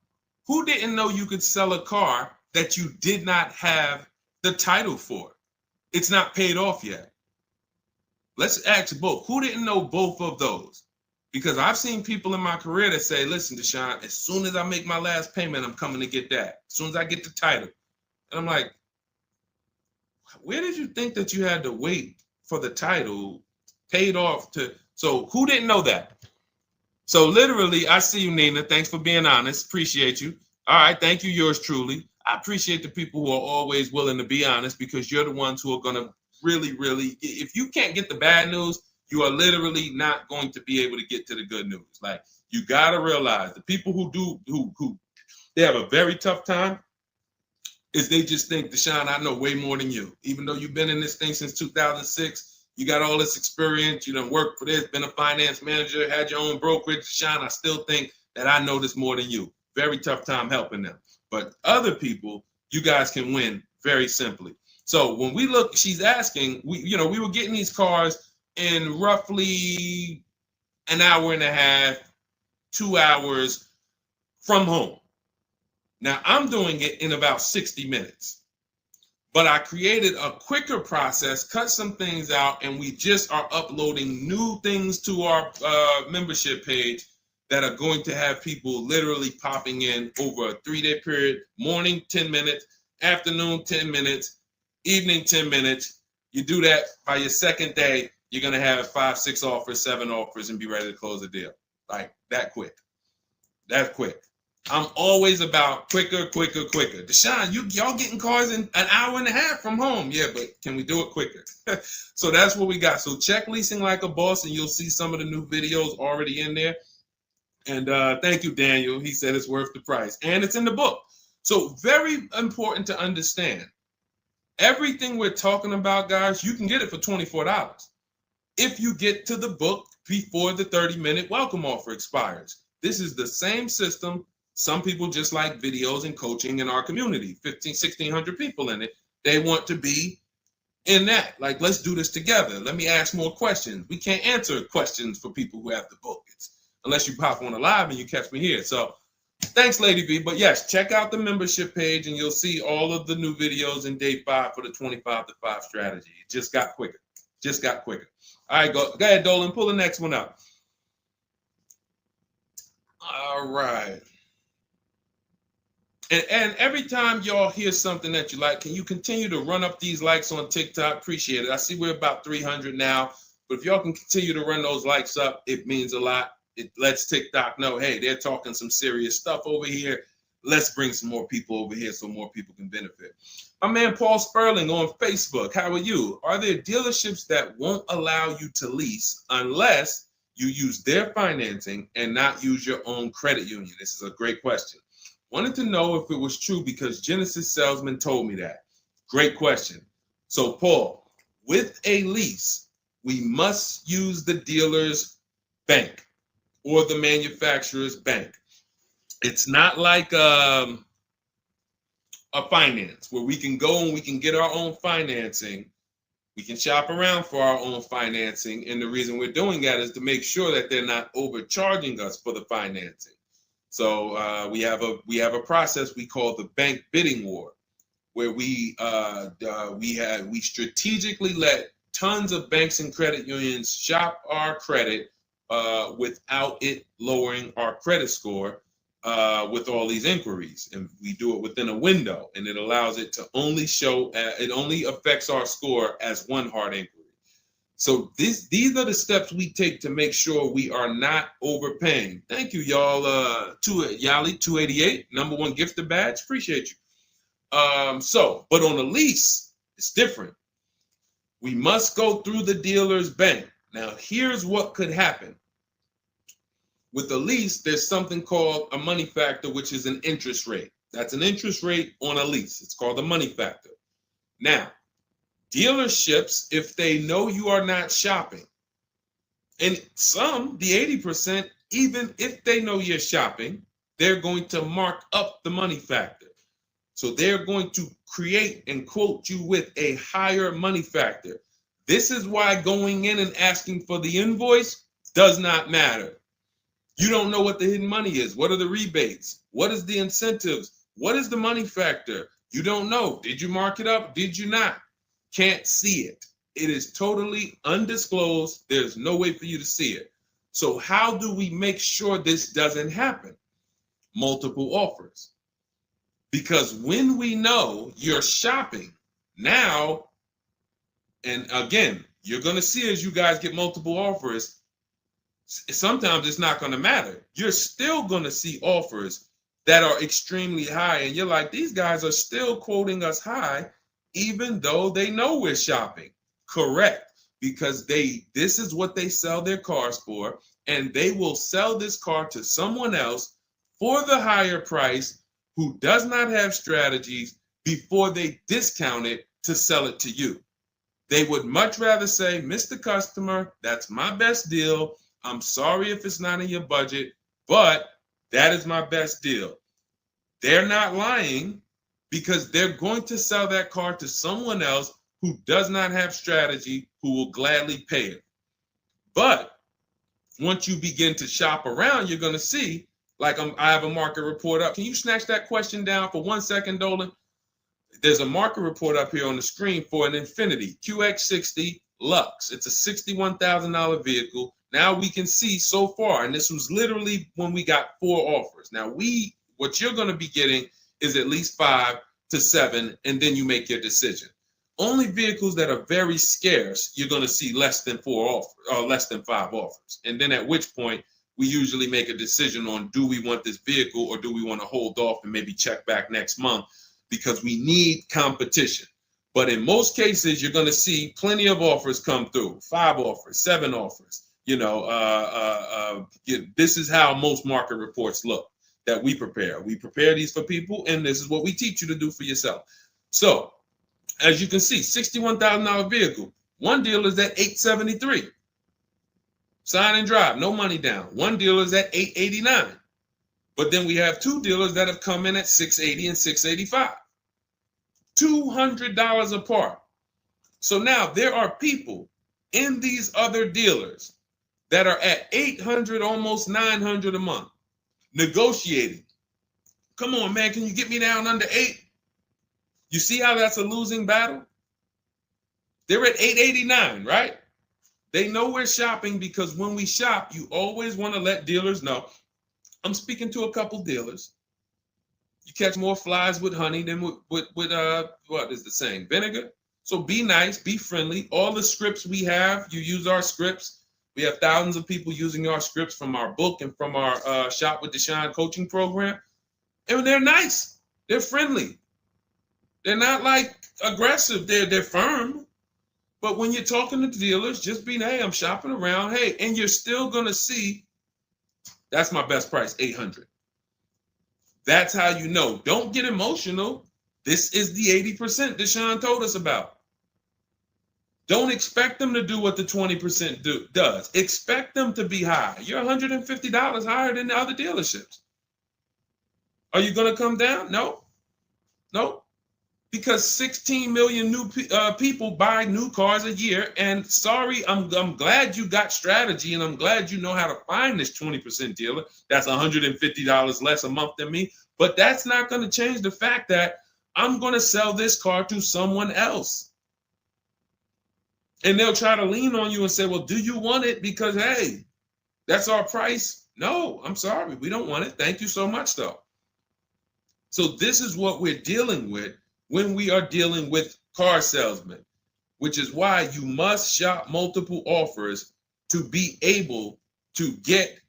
Who didn't know you could sell a car that you did not have the title for? It's not paid off yet. Let's ask both. Who didn't know both of those? Because I've seen people in my career that say, listen, Deshone, as soon as I make my last payment, I'm coming to get that. As soon as I get the title. And I'm like, where did you think that you had to wait for the title paid off to? So who didn't know that? So literally, I see you, Nina. Thanks for being honest. Appreciate you. All right. Thank you, yours truly. I appreciate the people who are always willing to be honest, because you're the ones who are going to really, if you can't get the bad news, you are literally not going to be able to get to the good news. Like, you got to realize the people who they have a very tough time is they just think, Deshone, I know way more than you. Even though you've been in this thing since 2006, you got all this experience, you done worked for this, been a finance manager, had your own brokerage. Deshone, I still think that I know this more than you. Very tough time helping them. But other people, you guys can win very simply. So when we look, she's asking, we were getting these cars in roughly an hour and a half, 2 hours from home. Now, I'm doing it in about 60 minutes. But I created a quicker process, cut some things out, and we just are uploading new things to our membership page that are going to have people literally popping in over a 3-day period. Morning, 10 minutes. Afternoon, 10 minutes. Evening, 10 minutes. You do that by your second day, you're going to have 5, 6 offers, 7 offers, and be ready to close the deal. Like, that quick. That quick. I'm always about quicker. Deshone, y'all getting cars in an hour and a half from home. Yeah, but can we do it quicker? So that's what we got. So check Leasing Like a Boss, and you'll see some of the new videos already in there. And thank you, Daniel. He said it's worth the price. And it's in the book. So very important to understand. Everything we're talking about, guys, you can get it for $24. If you get to the book before the 30-minute welcome offer expires. This is the same system. Some people just like videos and coaching in our community, 1,600 people in it. They want to be in that. Like, let's do this together. Let me ask more questions. We can't answer questions for people who have the book. Unless you pop on a live and you catch me here. So thanks, Lady V. But yes, check out the membership page and you'll see all of the new videos in day 5 for the 25 to 5 strategy. It just got quicker. All right, go ahead, Dolan. Pull the next one up. All right. And every time y'all hear something that you like, can you continue to run up these likes on TikTok? Appreciate it. I see we're about 300 now. But if y'all can continue to run those likes up, it means a lot. It lets TikTok know, hey, they're talking some serious stuff over here. Let's bring some more people over here so more people can benefit. My man Paul Sperling on Facebook. How are you? Are there dealerships that won't allow you to lease unless you use their financing and not use your own credit union? This is a great question. Wanted to know if it was true because Genesis Salesman told me that. Great question. So Paul, with a lease, we must use the dealer's bank or the manufacturer's bank. It's not like a finance where we can go and we can get our own financing. We can shop around for our own financing. And the reason we're doing that is to make sure that they're not overcharging us for the financing. So we have a process we call the bank bidding war, where we strategically let tons of banks and credit unions shop our credit without it lowering our credit score with all these inquiries. And we do it within a window, and it allows it to only show, it only affects our score as one hard inquiry. So these are the steps we take to make sure we are not overpaying. Thank you, y'all. Yali 288, #1 gifted badge. Appreciate you. But on a lease, it's different. We must go through the dealer's bank. Now, here's what could happen. With a lease, there's something called a money factor, which is an interest rate. That's an interest rate on a lease. It's called a money factor. Now, dealerships, if they know you are not shopping, and some, the 80%, even if they know you're shopping, they're going to mark up the money factor. So they're going to create and quote you with a higher money factor. This is why going in and asking for the invoice does not matter. You don't know what the hidden money is. What are the rebates? What is the incentives? What is the money factor? You don't know. Did you mark it up? Did you not? Can't see it. It is totally undisclosed. There's no way for you to see it. So how do we make sure this doesn't happen? Multiple offers. Because when we know you're shopping now, and again, you're going to see as you guys get multiple offers, sometimes it's not going to matter. You're still going to see offers that are extremely high. And you're like, these guys are still quoting us high, even though they know we're shopping. Correct. Because this is what they sell their cars for. And they will sell this car to someone else for the higher price who does not have strategies before they discount it to sell it to you. They would much rather say, Mr. Customer, that's my best deal. I'm sorry if it's not in your budget, but that is my best deal. They're not lying because they're going to sell that car to someone else who does not have strategy, who will gladly pay it. But once you begin to shop around, you're going to see, like I have a market report up. Can you snatch that question down for 1 second, Dolan? There's a market report up here on the screen for an Infiniti QX60 Lux. It's a $61,000 vehicle. Now we can see so far, and this was literally when we got 4 offers. Now what you're going to be getting is at least 5 to 7, and then you make your decision. Only vehicles that are very scarce, you're going to see less than 4 offers or less than 5 offers. And then at which point we usually make a decision on, do we want this vehicle or do we want to hold off and maybe check back next month, because we need competition. But in most cases, you're going to see plenty of offers come through, 5 offers, 7 offers. This is how most market reports look that we prepare. We prepare these for people, and this is what we teach you to do for yourself. So as you can see, $61,000 vehicle. One dealer is at $873. Sign and drive, no money down. One dealer is at $889. But then we have 2 dealers that have come in at $680 and $685. $200 apart. So now there are people in these other dealers that are at $800, almost $900 a month, negotiating. Come on, man, can you get me down under 8? You see how that's a losing battle? They're at $889, right? They know we're shopping, because when we shop, you always want to let dealers know. I'm speaking to a couple dealers. You catch more flies with honey than with what is the saying? Vinegar. So be nice, be friendly. All the scripts we have, you use our scripts. We have thousands of people using our scripts from our book and from our Shop with Deshone coaching program. And they're nice. They're friendly. They're not like aggressive. They're firm. But when you're talking to dealers, just be, hey, I'm shopping around. Hey, and you're still going to see, that's my best price, $800. That's how you know. Don't get emotional. This is the 80% Deshone told us about. Don't expect them to do what the 20% does. Expect them to be high. You're $150 higher than the other dealerships. Are you going to come down? No. Because 16 million new people buy new cars a year. And sorry, I'm glad you got strategy, and I'm glad you know how to find this 20% dealer that's $150 less a month than me. But that's not going to change the fact that I'm going to sell this car to someone else. And they'll try to lean on you and say, well, do you want it? Because, hey, that's our price. No, I'm sorry. We don't want it. Thank you so much, though. So this is what we're dealing with when we are dealing with car salesmen. which is why you must shop multiple offers to be able to get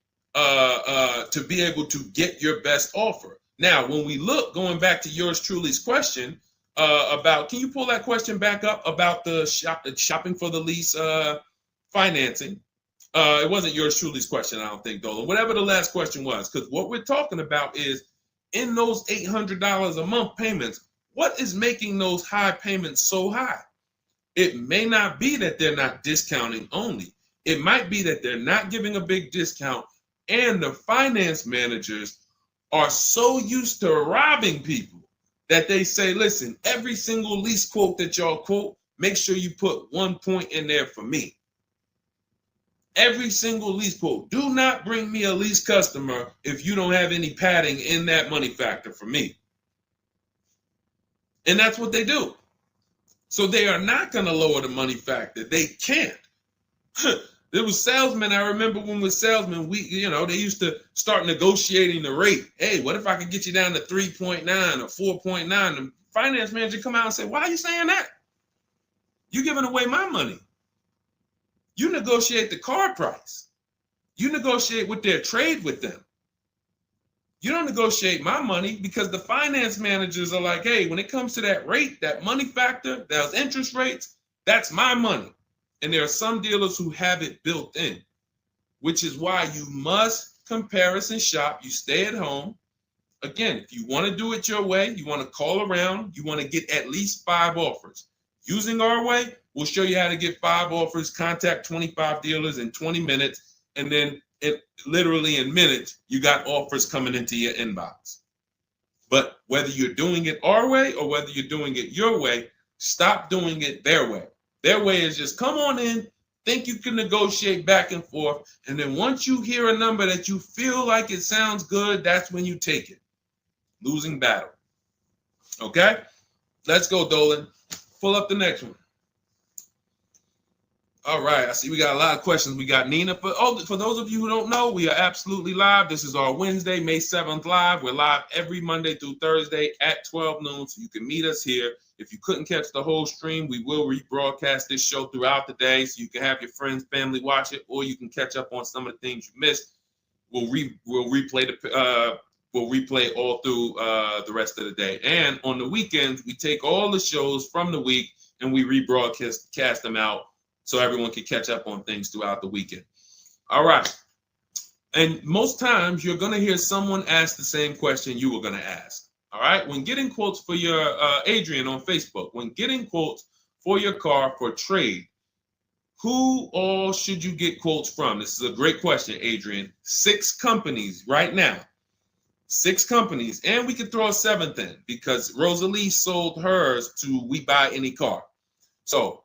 your best offer. Now, when we look, going back to yours truly's question about, can you pull that question back up about the shopping for the lease financing? It wasn't yours truly's question, I don't think, Dolan. Whatever the last question was, because what we're talking about is in those $800 a month payments, what is making those high payments so high? It may not be that they're not discounting only. It might be that they're not giving a big discount, and the finance managers are so used to robbing people that they say, listen, every single lease quote that y'all quote, make sure you put 1 point in there for me. Every single lease quote. Do not bring me a lease customer if you don't have any padding in that money factor for me. And that's what they do. So they are not going to lower the money factor. They can't. There was salesmen. I remember when we were salesmen, they used to start negotiating the rate. Hey, what if I could get you down to 3.9 or 4.9? The finance manager come out and say, why are you saying that? You're giving away my money. You negotiate the car price. You negotiate with their trade with them. You don't negotiate my money, because the finance managers are like, hey, when it comes to that rate, that money factor, those interest rates, that's my money. And there are some dealers who have it built in, which is why you must comparison shop. You stay at home. Again, if you want to do it your way, you want to call around, you want to get at least 5 offers. Using our way, we'll show you how to get 5 offers, contact 25 dealers in 20 minutes, and then literally in minutes, you got offers coming into your inbox. But whether you're doing it our way or whether you're doing it your way, stop doing it their way. Their way is just come on in, think you can negotiate back and forth, and then once you hear a number that you feel like it sounds good, that's when you take it. Losing battle. Okay? Let's go, Dolan. Pull up the next one. All right, I see we got a lot of questions. We got Nina. For those of you who don't know, we are absolutely live. This is our Wednesday, May 7th live. We're live every Monday through Thursday at 12 noon, so you can meet us here. If you couldn't catch the whole stream, we will rebroadcast this show throughout the day, so you can have your friends, family watch it, or you can catch up on some of the things you missed. We'll replay all through the rest of the day. And on the weekends, we take all the shows from the week and we rebroadcast them out, so everyone can catch up on things throughout the weekend. All right. And most times you're going to hear someone ask the same question you were going to ask. All right. When getting quotes for your Adrian on Facebook, when getting quotes for your car for trade, who all should you get quotes from? This is a great question, Adrian. 6 companies right now. 6 companies. And we could throw a 7th in because Rosalie sold hers to We Buy Any Car. So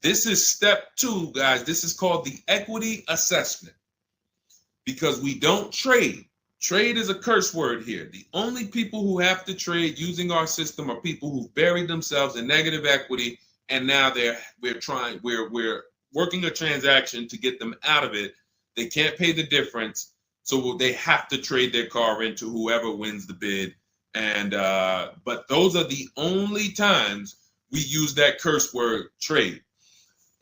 this is step 2, guys. This is called the equity assessment, because we don't trade. Trade is a curse word here. The only people who have to trade using our system are people who buried themselves in negative equity, and now we're working a transaction to get them out of it. They can't pay the difference, so they have to trade their car into whoever wins the bid. And but those are the only times we use that curse word, trade.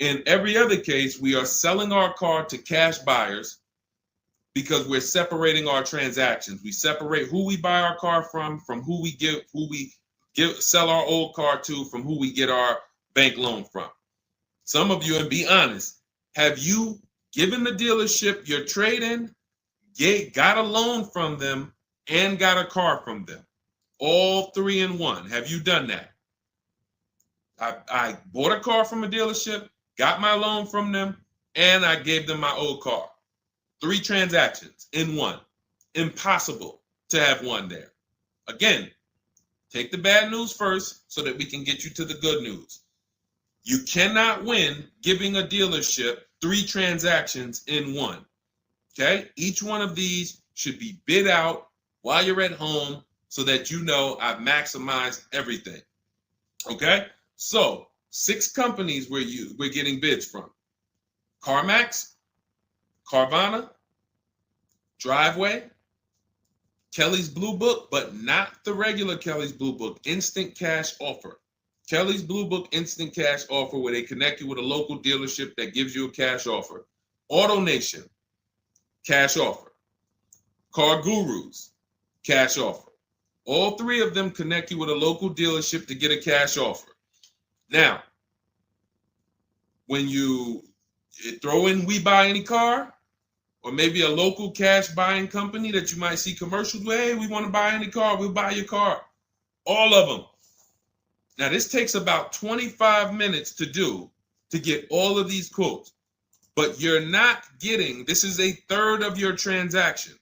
In every other case, we are selling our car to cash buyers because we're separating our transactions. We separate who we buy our car from who we sell our old car to, from who we get our bank loan from. Some of you, and be honest, have you given the dealership your trade-in, got a loan from them, and got a car from them? All 3 in 1. Have you done that? I bought a car from a dealership, got my loan from them, and I gave them my old car. 3 transactions in 1. Impossible to have 1 there. Again, take the bad news first so that we can get you to the good news. You cannot win giving a dealership 3 transactions in 1. Okay? Each one of these should be bid out while you're at home so that you know I've maximized everything. Okay? So 6 companies we're getting bids from: CarMax, Carvana, Driveway, Kelly's Blue Book, but not the regular Kelly's Blue Book, Instant Cash Offer. Kelly's Blue Book Instant Cash Offer, where they connect you with a local dealership that gives you a cash offer. Auto Nation, cash offer. Car Gurus, cash offer. All three of them connect you with a local dealership to get a cash offer. Now, when you throw in We Buy Any Car, or maybe a local cash buying company that you might see commercials with, hey, we want to buy any car, we'll buy your car. All of them. Now, this takes about 25 minutes to do to get all of these quotes, but you're not getting, this is a third of your transaction.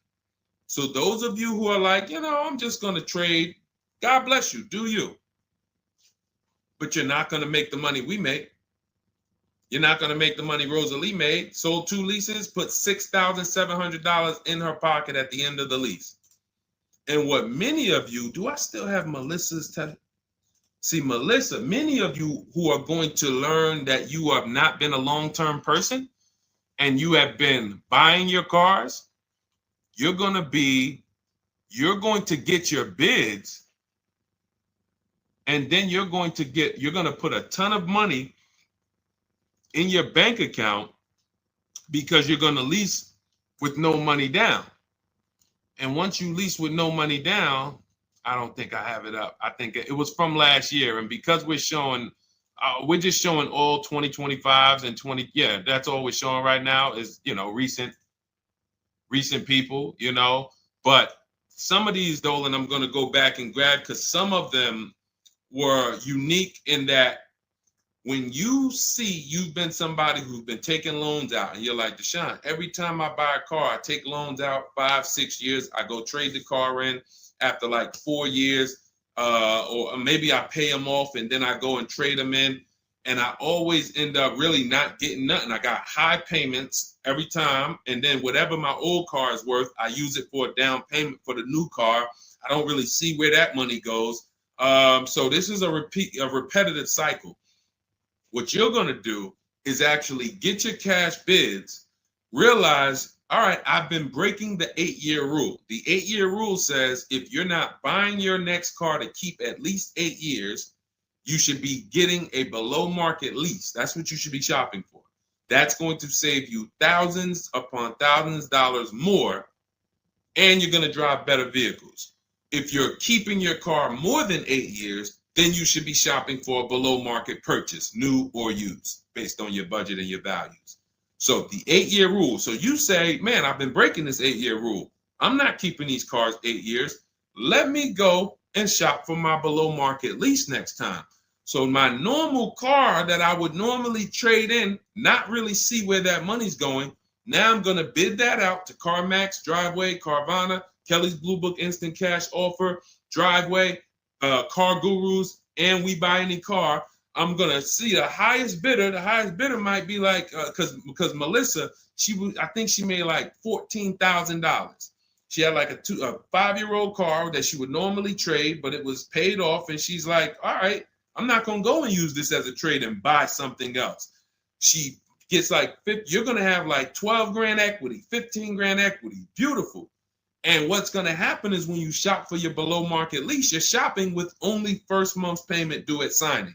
So those of you who are like, I'm just going to trade, God bless you, do you. But you're not going to make the money we make. You're not going to make the money Rosalie made. Sold 2 leases, put $6,700 in her pocket at the end of the lease. And what many of you, do I still have Melissa's See, Melissa, many of you who are going to learn that you have not been a long-term person and you have been buying your cars, you're going to get your bids, and then you're going to put a ton of money in your bank account because you're going to lease with no money down. And once you lease with no money down, I don't think I have it up. I think it was from last year. And because we're just showing all 2025s and 20. Yeah, that's all we're showing right now is, recent people, but some of these, Dolan, I'm going to go back and grab because some of them were unique in that when you see you've been somebody who's been taking loans out and you're like, Deshone, every time I buy a car, I take loans out 5-6 years. I go trade the car in after like 4 years, or maybe I pay them off and then I go and trade them in. And I always end up really not getting nothing. I got high payments every time. And then whatever my old car is worth, I use it for a down payment for the new car. I don't really see where that money goes. So this is a repetitive cycle. What you're going to do is actually get your cash bids, realize, all right, I've been breaking the 8-year rule. The 8-year rule says if you're not buying your next car to keep at least 8 years, you should be getting a below market lease. That's what you should be shopping for. That's going to save you thousands upon thousands of dollars more, and you're going to drive better vehicles. If you're keeping your car more than 8 years, then you should be shopping for a below market purchase, new or used, based on your budget and your values. So the 8-year rule. So you say, man, I've been breaking this 8-year rule. I'm not keeping these cars 8 years. Let me go and shop for my below market lease next time. So my normal car that I would normally trade in, not really see where that money's going. Now I'm going to bid that out to CarMax, Driveway, Carvana, Kelly's Blue Book Instant Cash Offer, Driveway, Car Gurus, and We Buy Any Car. I'm going to see the highest bidder. The highest bidder might be like, because Melissa, I think she made like $14,000. She had like a 5-year-old car that she would normally trade, but it was paid off. And she's like, all right, I'm not going to go and use this as a trade and buy something else. She gets like, you're going to have like 12 grand equity, 15 grand equity. Beautiful. And what's going to happen is when you shop for your below market lease, you're shopping with only first month's payment due at signing.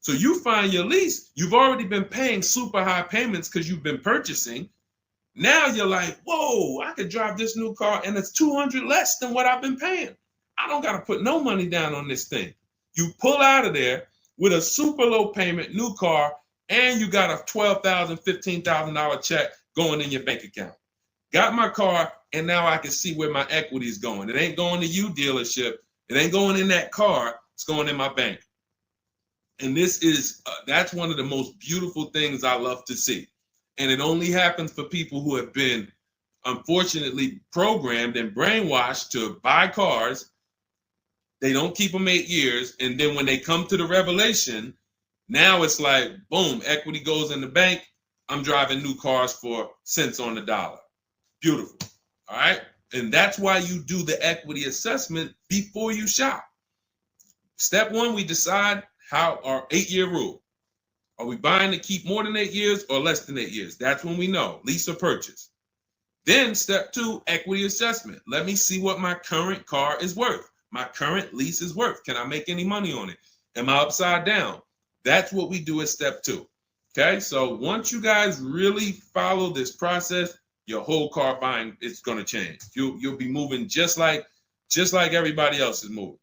So you find your lease, you've already been paying super high payments because you've been purchasing. Now you're like, whoa, I could drive this new car and it's $200 less than what I've been paying. I don't got to put no money down on this thing. You pull out of there with a super low payment, new car, and you got a $12,000, $15,000 check going in your bank account. Got my car, and now I can see where my equity is going. It ain't going to you, dealership. It ain't going in that car. It's going in my bank. And this is, that's one of the most beautiful things I love to see. And it only happens for people who have been, unfortunately, programmed and brainwashed to buy cars. They don't keep them 8 years. And then when they come to the revelation, now it's like, boom, equity goes in the bank. I'm driving new cars for cents on the dollar. Beautiful. All right. And that's why you do the equity assessment before you shop. Step one, we decide how our 8-year rule. Are we buying to keep more than 8 years or less than 8 years? That's when we know, lease or purchase. Then step two, equity assessment. Let me see what my current car is worth. My current lease is worth. Can I make any money on it? Am I upside down? That's what we do at step 2. Okay, so once you guys really follow this process, your whole car buying is going to change. You'll be moving just like everybody else is moving.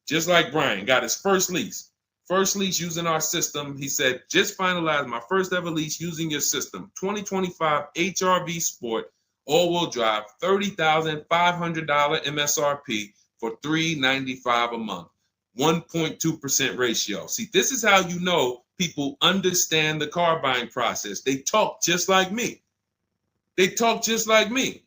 Just like Brian got his first lease. First lease using our system. He said, just finalized my first ever lease using your system. 2025 HRV Sport, all-wheel drive, $30,500 MSRP for $395 a month. 1.2% ratio. See, this is how you know people understand the car buying process. They talk just like me. They talk just like me.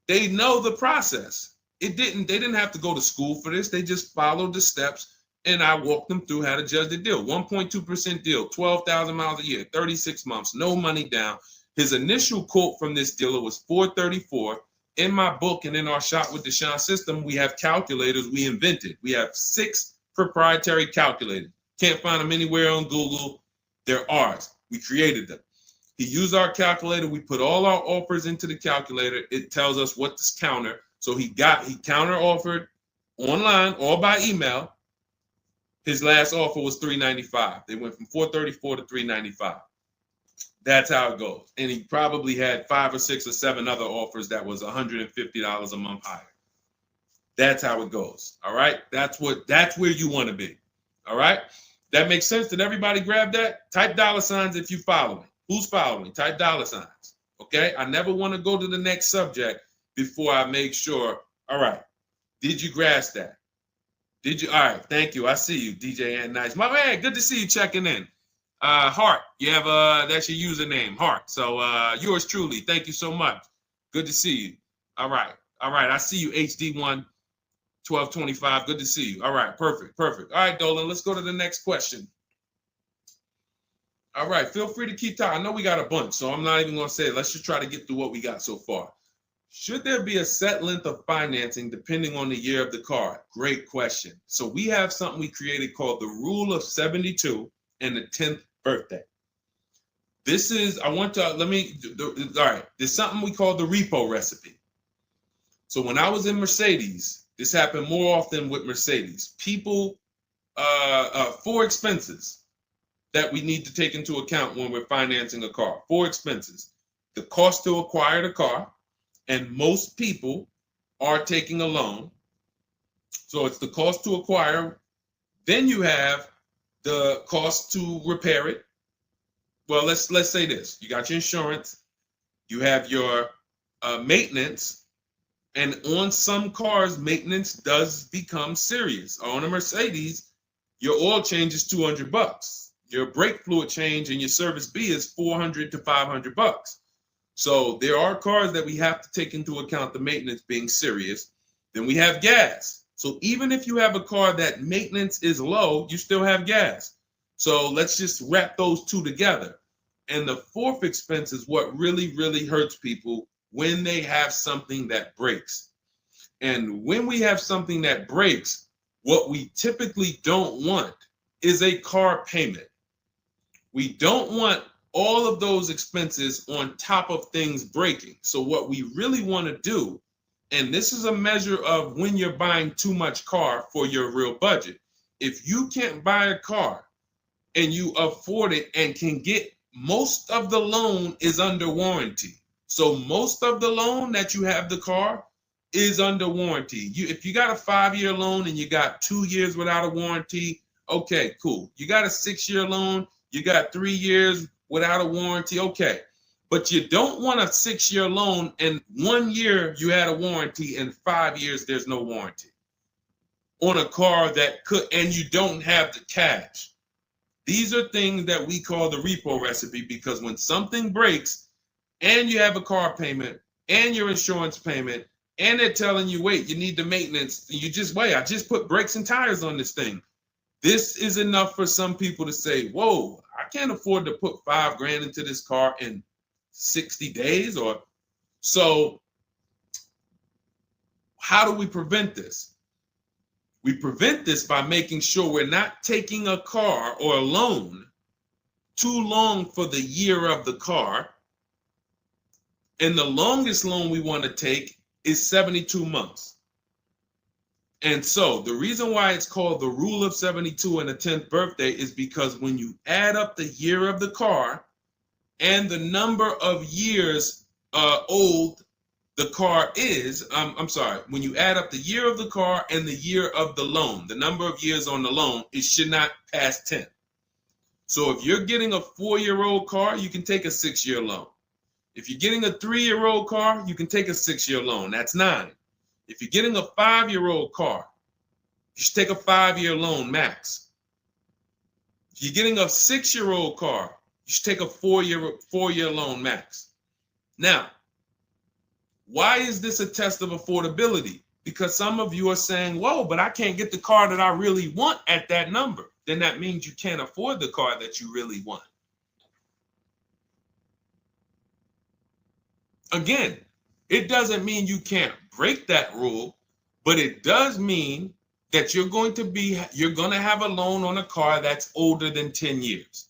They know the process. They didn't have to go to school for this. They just followed the steps, and I walked them through how to judge the deal. 1.2% deal, 12,000 miles a year, 36 months, no money down. His initial quote from this dealer was $434. In my book and in our Shop with Deshone system, we have calculators we invented. We have 6 proprietary calculators. Can't find them anywhere on Google. They're ours. We created them. He used our calculator. We put all our offers into the calculator. It tells us what to counter. So he counter offered online or by email. His last offer was $395. They went from $434 to $395. That's how it goes. And he probably had 5 or 6 or 7 other offers that was $150 a month higher. That's how it goes. All right. That's where you want to be. All right. That makes sense. Did everybody grab that? Type $ if you follow me. Who's following? Type $. Okay. I never want to go to the next subject before I make sure. All right. Did you grasp that? Did you? All right. Thank you. I see you, DJ and Nice. My man, good to see you checking in. Hart, you have that's your username, Hart. So yours truly. Thank you so much. Good to see you. All right. I see you, HD1 1225. Good to see you. All right, perfect. All right, Dolan, let's go to the next question. All right, feel free to keep talking. I know we got a bunch, so I'm not even gonna say it. Let's just try to get through what we got so far. Should there be a set length of financing depending on the year of the car? Great question. So we have something we created called the Rule of 72 and the 10th birthday. This is, all right, there's something we call the repo recipe. So when I was in Mercedes, this happened more often with Mercedes. People, 4 expenses that we need to take into account when we're financing a car. 4 expenses. The cost to acquire the car, and most people are taking a loan. So it's the cost to acquire. Then you have the cost to repair it. Well, let's say this. You got your insurance. You have your maintenance. And on some cars, maintenance does become serious. On a Mercedes, your oil change is $200. Your brake fluid change and your service B is $400 to $500. So there are cars that we have to take into account the maintenance being serious. Then we have gas. So even if you have a car that maintenance is low, you still have gas. So let's just wrap those 2 together. And the 4th expense is what really, really hurts people when they have something that breaks. And when we have something that breaks, what we typically don't want is a car payment. We don't want all of those expenses on top of things breaking. So what we really want to do, and this is a measure of when you're buying too much car for your real budget. If you can't buy a car and you afford it and can get, most of the loan is under warranty. So most of the loan that you have the car is under warranty. If you got a 5-year loan and you got 2 years without a warranty, okay, cool. You got a 6-year loan, you got 3 years without a warranty, okay. But you don't want a 6-year loan and 1 year you had a warranty and 5 years there's no warranty on a car that could, and you don't have the cash. These are things that we call the repo recipe, because when something breaks and you have a car payment and your insurance payment and they're telling you, wait, you need the maintenance, you just wait, I just put brakes and tires on this thing. This is enough for some people to say, whoa, I can't afford to put $5,000 into this car in 60 days. Or so how do we prevent this? We prevent this by making sure we're not taking a car or a loan too long for the year of the car. And the longest loan we want to take is 72 months. And so the reason why it's called the rule of 72 and the 10th birthday is because when you add up the year of the car and the number of years old the car is, I'm sorry, when you add up the year of the car and the year of the loan, the number of years on the loan, it should not pass 10. So if you're getting a 4-year-old car, you can take a 6-year loan. If you're getting a 3-year-old car, you can take a 6-year loan. That's 9. If you're getting a 5-year-old car, you should take a 5-year loan max. If you're getting a 6-year-old car, you should take a 4-year loan max. Now, why is this a test of affordability? Because some of you are saying, whoa, but I can't get the car that I really want at that number. Then that means you can't afford the car that you really want. Again, it doesn't mean you can't break that rule, but it does mean that you're going to have a loan on a car that's older than 10 years.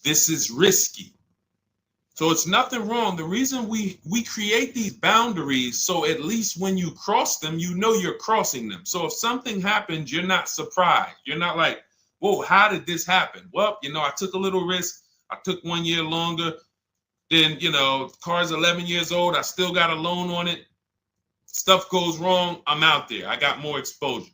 This is risky. So it's nothing wrong. The reason we create these boundaries, so at least when you cross them, you know you're crossing them. So if something happens, you're not surprised. You're not like, whoa, how did this happen? Well, I took a little risk. I took 1 year longer. Then, the car's 11 years old. I still got a loan on it. Stuff goes wrong. I'm out there. I got more exposure.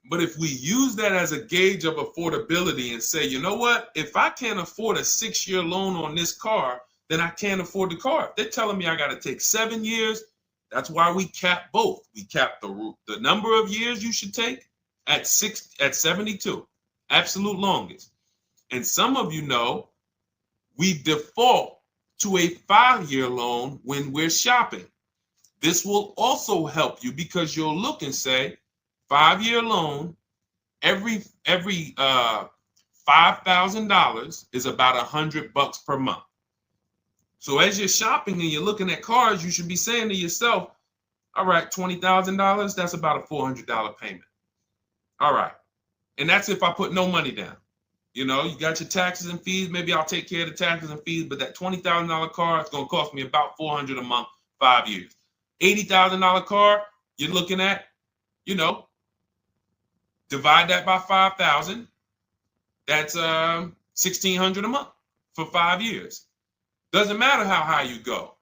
But if we use that as a gauge of affordability and say, you know what, if I can't afford a 6-year loan on this car, then I can't afford the car. If they're telling me I got to take 7 years, that's why we cap both. We cap the number of years you should take at 72, absolute longest. And some of you know we default to a 5-year loan when we're shopping. This will also help you because you'll look and say, 5-year loan, every $5,000 is about $100 per month. So as you're shopping and you're looking at cars, you should be saying to yourself, all right, $20,000, that's about a $400 payment. All right. And that's if I put no money down. You got your taxes and fees. Maybe I'll take care of the taxes and fees, but that $20,000 car is going to cost me about $400 a month, 5 years. $80,000 car, you're looking at, divide that by 5,000. That's $1,600 a month for 5 years. Doesn't matter how high you go.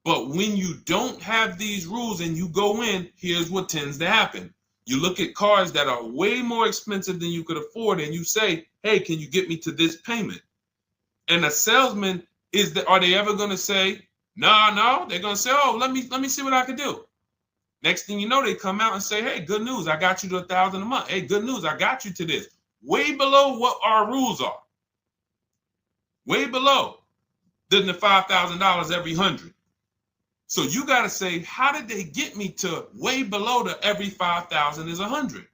But when you don't have these rules and you go in, here's what tends to happen. You look at cars that are way more expensive than you could afford, and you say, hey, can you get me to this payment? And a salesman, are they ever going to say, no? They're going to say, oh, let me see what I can do. Next thing you know, they come out and say, hey, good news, I got you to $1,000 a month. Hey, good news, I got you to this. Way below what our rules are. Way below than the $5,000 every 100. So you got to say, how did they get me to way below the every 5,000 is 100?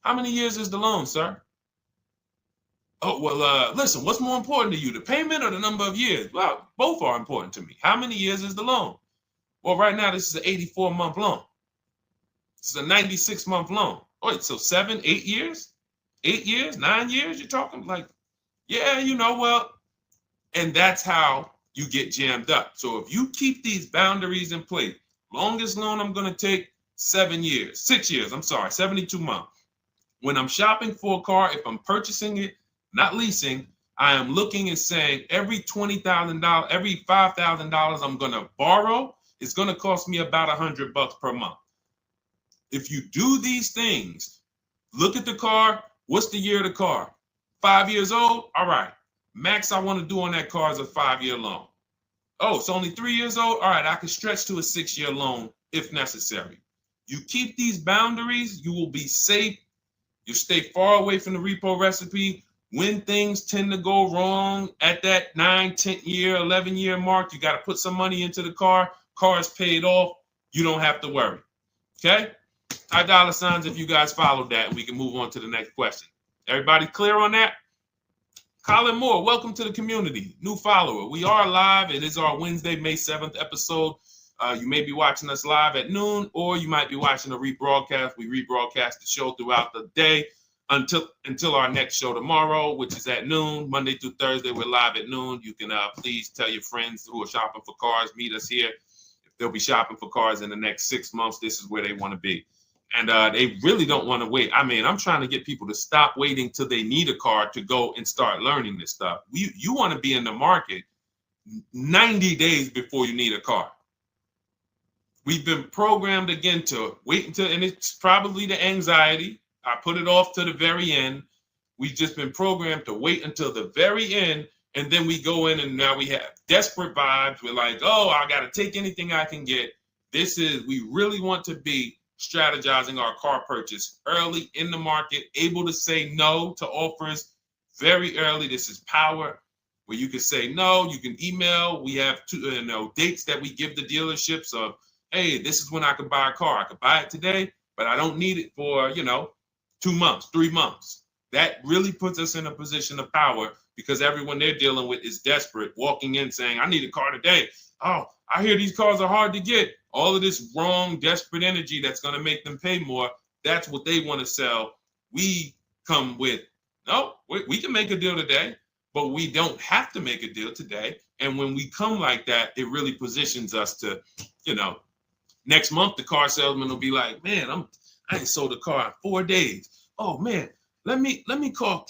How many years is the loan, sir? Oh, well, listen, what's more important to you, the payment or the number of years? Well, both are important to me. How many years is the loan? Well, right now, this is an 84-month loan. This is a 96-month loan. Wait, so 7, 8 years? 8 years, 9 years? You're talking like, yeah, well, and that's how you get jammed up. So if you keep these boundaries in place, longest loan I'm going to take 6 years, 72 months. When I'm shopping for a car, if I'm purchasing it, not leasing, I am looking and saying every $20,000, every $5,000 I'm going to borrow, it's going to cost me about $100 per month. If you do these things, look at the car. What's the year of the car? 5 years old? All right. Max I want to do on that car is a 5-year loan. Oh, it's only 3 years old? All right. I can stretch to a 6-year loan if necessary. You keep these boundaries, you will be safe. You stay far away from the repo recipe. When things tend to go wrong at that 9, 10 year, 11 year mark, you got to put some money into the car. Car is paid off. You don't have to worry. Okay? High dollar signs if you guys followed that, and we can move on to the next question. Everybody clear on that? Colin Moore, welcome to the community. New follower. We are live. It is our Wednesday, May 7th episode. You may be watching us live at noon, or you might be watching a rebroadcast. We rebroadcast the show throughout the day until our next show tomorrow, which is at noon. Monday through Thursday, we're live at noon. You can please tell your friends who are shopping for cars, meet us here. If they'll be shopping for cars in the next 6 months. This is where they want to be. And they really don't want to wait. I mean, I'm trying to get people to stop waiting till they need a car to go and start learning this stuff. You want to be in the market 90 days before you need a car. We've been programmed again to wait until, and it's probably the anxiety. I put it off to the very end. We've just been programmed to wait until the very end, and then we go in and now we have desperate vibes. We're like, oh, I got to take anything I can get. We really want to be strategizing our car purchase early in the market, able to say no to offers very early. This is power, where you can say no. You can email. We have dates that we give the dealerships of, hey, this is when I can buy a car. I could buy it today, but I don't need it for 2 months, 3 months. That really puts us in a position of power, because everyone they're dealing with is desperate, walking in saying, I need a car today. Oh, I hear these cars are hard to get. All of this wrong, desperate energy that's going to make them pay more. That's what they want to sell. We come with, no, we can make a deal today, but we don't have to make a deal today. And when we come like that, it really positions us to, next month, the car salesman will be like, man, I ain't sold a car in 4 days. Oh man, let me call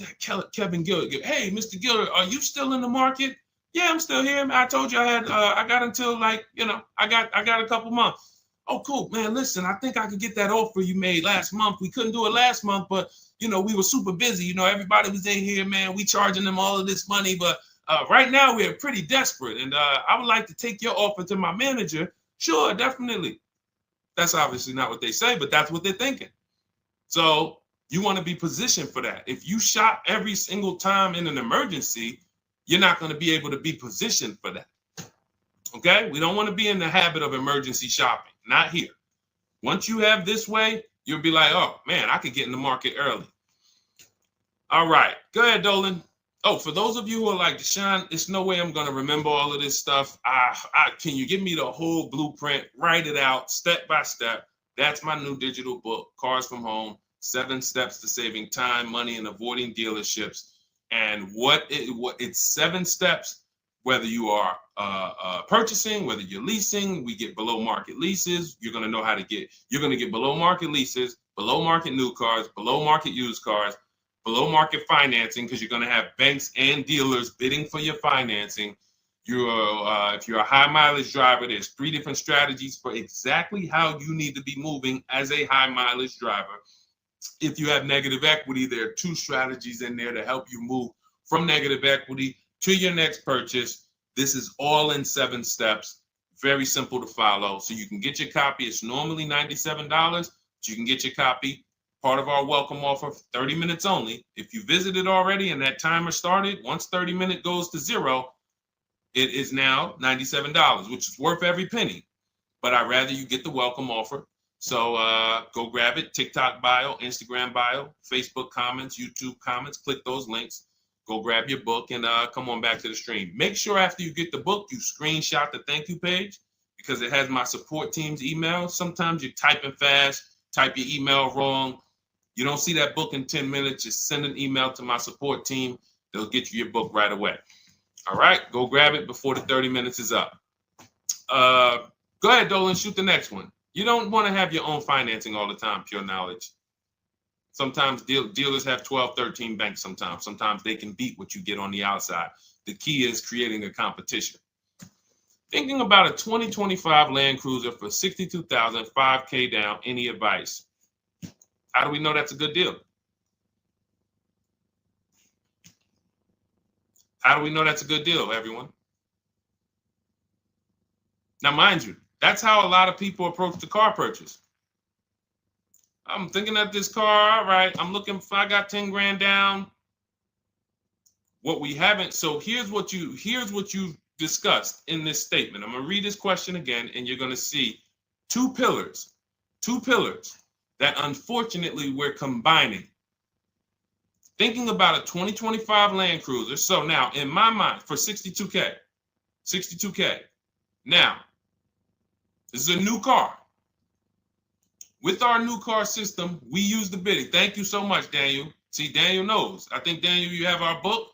Kevin Gillard. Hey, Mr. Gillard, are you still in the market? Yeah, I'm still here. I told you I got until I got a couple months. Oh, cool, man. Listen, I think I could get that offer you made last month. We couldn't do it last month, but we were super busy. Everybody was in here, man. We charging them all of this money, but right now we're pretty desperate, and I would like to take your offer to my manager. Sure, definitely. That's obviously not what they say, but that's what they're thinking. So you want to be positioned for that. If you shop every single time in an emergency, you're not going to be able to be positioned for that. Okay? We don't want to be in the habit of emergency shopping. Not here. Once you have this way, you'll be like, oh, man, I could get in the market early. All right. Go ahead, Dolan. Oh, for those of you who are like, Deshone, there's no way I'm going to remember all of this stuff. Can you give me the whole blueprint? Write it out step by step. That's my new digital book, Cars from Home, 7 Steps to Saving Time, Money, and Avoiding Dealerships. And it's 7 steps, whether you are purchasing, whether you're leasing. We get below market leases. You're going to get below market leases, below market new cars, below market used cars, below market financing, because you're going to have banks and dealers bidding for your financing. If you're a high mileage driver, there's 3 different strategies for exactly how you need to be moving as a high mileage driver. If you have negative equity, there are 2 strategies in there to help you move from negative equity to your next purchase. This is all in 7 steps. Very simple to follow. So you can get your copy. It's normally $97, but you can get your copy. Part of our welcome offer, 30 minutes only. If you visited already and that timer started, once 30 minutes goes to 0, it is now $97, which is worth every penny. But I'd rather you get the welcome offer. So go grab it. TikTok bio, Instagram bio, Facebook comments, YouTube comments. Click those links. Go grab your book and come on back to the stream. Make sure after you get the book, you screenshot the thank you page, because it has my support team's email. Sometimes you're typing fast, type your email wrong. You don't see that book in 10 minutes, just send an email to my support team. They'll get you your book right away. All right, go grab it before the 30 minutes is up. Go ahead, Dolan, shoot the next one. You don't want to have your own financing all the time, pure knowledge. Sometimes dealers have 12, 13 banks sometimes. Sometimes they can beat what you get on the outside. The key is creating a competition. Thinking about a 2025 Land Cruiser for $62,000, $5K down, any advice? How do we know that's a good deal? How do we know that's a good deal, everyone? Now, mind you, that's how a lot of people approach the car purchase. I'm thinking of this car, all right, I'm looking for, I got 10 grand down. What we haven't, so here's what you discussed in this statement. I'm gonna read this question again, and you're gonna see 2 pillars that unfortunately we're combining. Thinking about a 2025 Land Cruiser. So now in my mind, for 62K. Now, this is a new car. With our new car system, we use the bidding. Thank you so much, Daniel. See, Daniel knows. I think, Daniel, you have our book,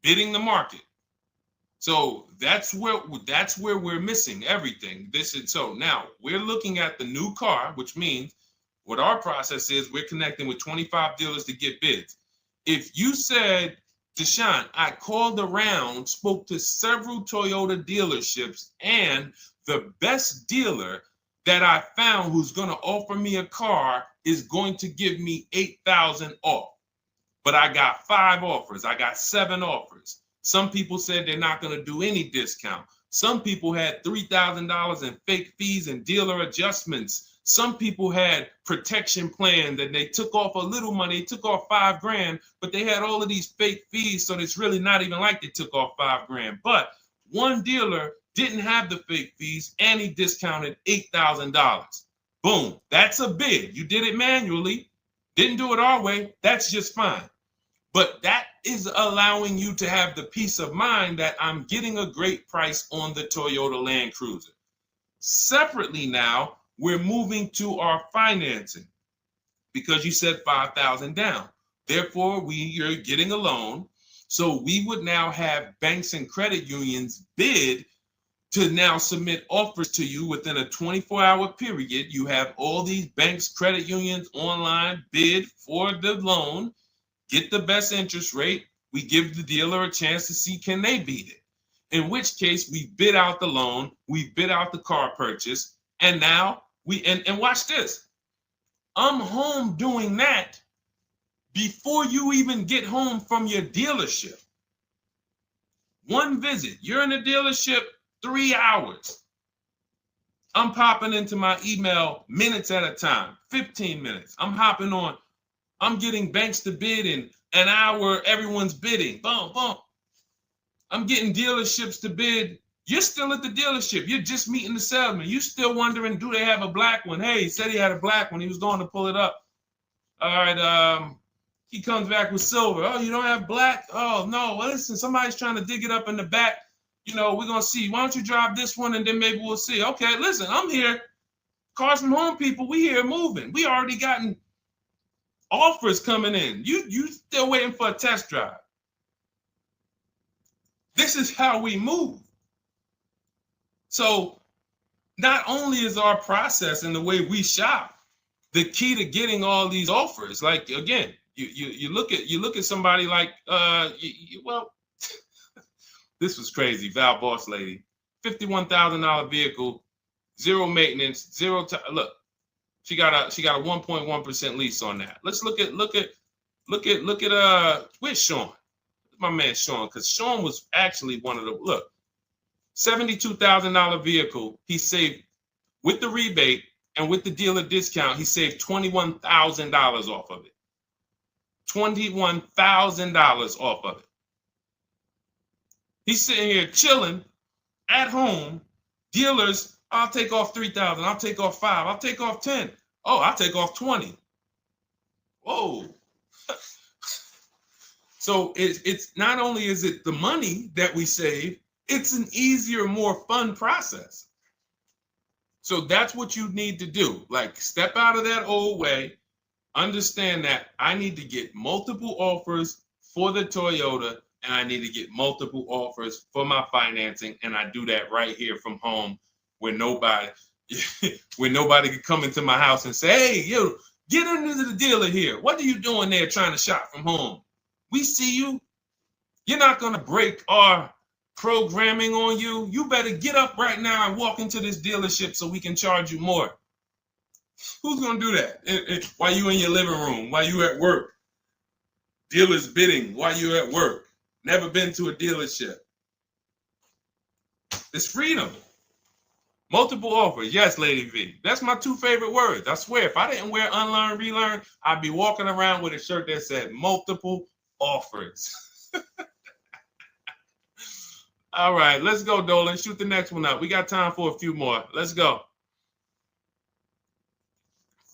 Bidding the Market. So that's where we're missing everything. So now we're looking at the new car, which means what our process is, we're connecting with 25 dealers to get bids. If you said, Deshone, I called around, spoke to several Toyota dealerships, and the best dealer that I found who's going to offer me a car is going to give me $8,000 off. But I got 5 offers. I got 7 offers. Some people said they're not going to do any discount. Some people had $3,000 in fake fees and dealer adjustments. Some people had protection plans and they took off a little money, took off $5,000, but they had all of these fake fees. So it's really not even like they took off $5,000. But one dealer didn't have the fake fees and he discounted $8,000. Boom. That's a bid. You did it manually. Didn't do it our way. That's just fine. But that is allowing you to have the peace of mind that I'm getting a great price on the Toyota Land Cruiser. Separately now, we're moving to our financing because you said $5,000 down. Therefore, you're getting a loan. So we would now have banks and credit unions bid to now submit offers to you within a 24-hour period. You have all these banks, credit unions online bid for the loan, get the best interest rate. We give the dealer a chance to see can they beat it. In which case we bid out the loan, we bid out the car purchase, and now and watch this. I'm home doing that before you even get home from your dealership. One visit, you're in the dealership 3 hours. I'm popping into my email minutes at a time, 15 minutes. I'm hopping on. I'm getting banks to bid in an hour. Everyone's bidding. Boom, boom. I'm getting dealerships to bid. You're still at the dealership. You're just meeting the salesman. You're still wondering, do they have a black one? Hey, he said he had a black one. He was going to pull it up. All right. He comes back with silver. Oh, you don't have black? Oh, no. Well, listen, somebody's trying to dig it up in the back. We're going to see. Why don't you drive this one and then maybe we'll see. Okay, listen, I'm here. Cars from home people, we here moving. We already gotten offers coming in. You still waiting for a test drive. This is how we move. So not only is our process and the way we shop the key to getting all these offers, like again, you look at somebody like this was crazy. Val Boss lady, $51,000 vehicle, zero maintenance, zero time. Look, she got a 1.1% lease on that. Let's look at where's Sean? My man Sean, because Sean was actually one of the $72,000 vehicle. He saved with the rebate and with the dealer discount. He saved $21,000 off of it. $21,000 off of it. He's sitting here chilling at home. Dealers, I'll take off $3,000. I'll take off $5,000. I'll take off $10,000. Oh, I'll take off $20,000. Whoa. So it's not only is it the money that we save, it's an easier, more fun process. So that's what you need to do. Like, step out of that old way. Understand that I need to get multiple offers for the Toyota, and I need to get multiple offers for my financing, and I do that right here from home, where nobody can come into my house and say, hey, you get into the dealer here. What are you doing there trying to shop from home? We see you. You're not going to break our programming on you. You better get up right now and walk into this dealership so we can charge you more. Who's going to do that? While you in your living room, while you at work? Dealers bidding while you at work. Never been to a dealership. It's freedom. Multiple offers. Yes, Lady V. That's my 2 favorite words. I swear, if I didn't wear unlearn, relearn, I'd be walking around with a shirt that said multiple offers. All right, let's go, Dolan. Shoot the next one up. We got time for a few more. Let's go.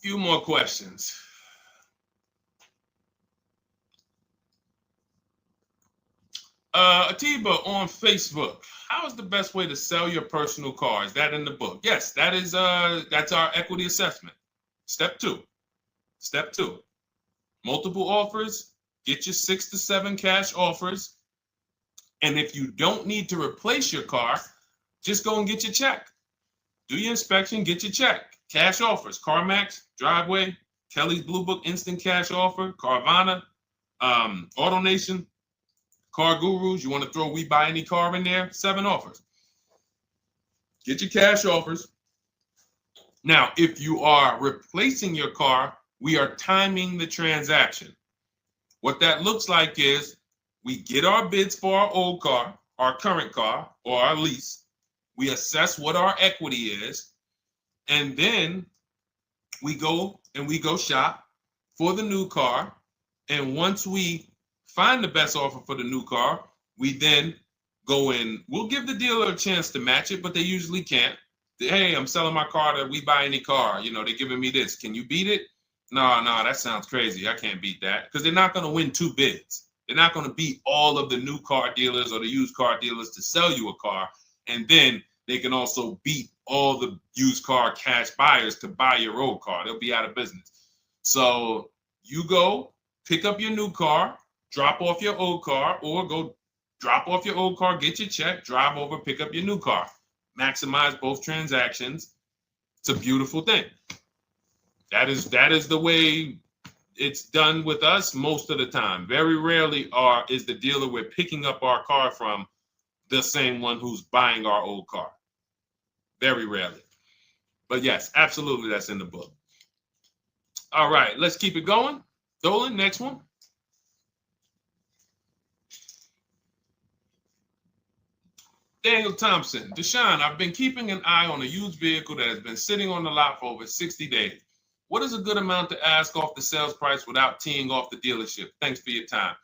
Few more questions. Atiba on Facebook. How is the best way to sell your personal car? Is that in the book? Yes, that's our equity assessment. Step 2. Step 2. Multiple offers. Get your 6 to 7 cash offers. And if you don't need to replace your car, just go and get your check. Do your inspection, get your check. Cash offers, CarMax, Driveway, Kelly's Blue Book Instant Cash Offer, Carvana, AutoNation, Car Gurus. You want to throw We Buy Any Car in there? 7 offers. Get your cash offers. Now, if you are replacing your car, we are timing the transaction. What that looks like is we get our bids for our old car, our current car, or our lease. We assess what our equity is, and then we go shop for the new car. And once we find the best offer for the new car, we then go in. We'll give the dealer a chance to match it, but they usually can't. Hey, I'm selling my car to We Buy Any Car. You know, they're giving me this. Can you beat it? No, that sounds crazy. I can't beat that, because they're not going to win 2 bids. They're not going to beat all of the new car dealers or the used car dealers to sell you a car. And then they can also beat all the used car cash buyers to buy your old car. They'll be out of business. So you go pick up your new car, drop off your old car, or go drop off your old car, get your check, drive over, pick up your new car. Maximize both transactions. It's a beautiful thing. That is the way it's done with us most of the time. Very rarely is the dealer we're picking up our car from the same one who's buying our old car. Very rarely. But yes, absolutely, that's in the book. All right, let's keep it going. Dolan, next one. Daniel Thompson, Deshone, I've been keeping an eye on a used vehicle that has been sitting on the lot for over 60 days. What is a good amount to ask off the sales price without teeing off the dealership? Thanks for your time.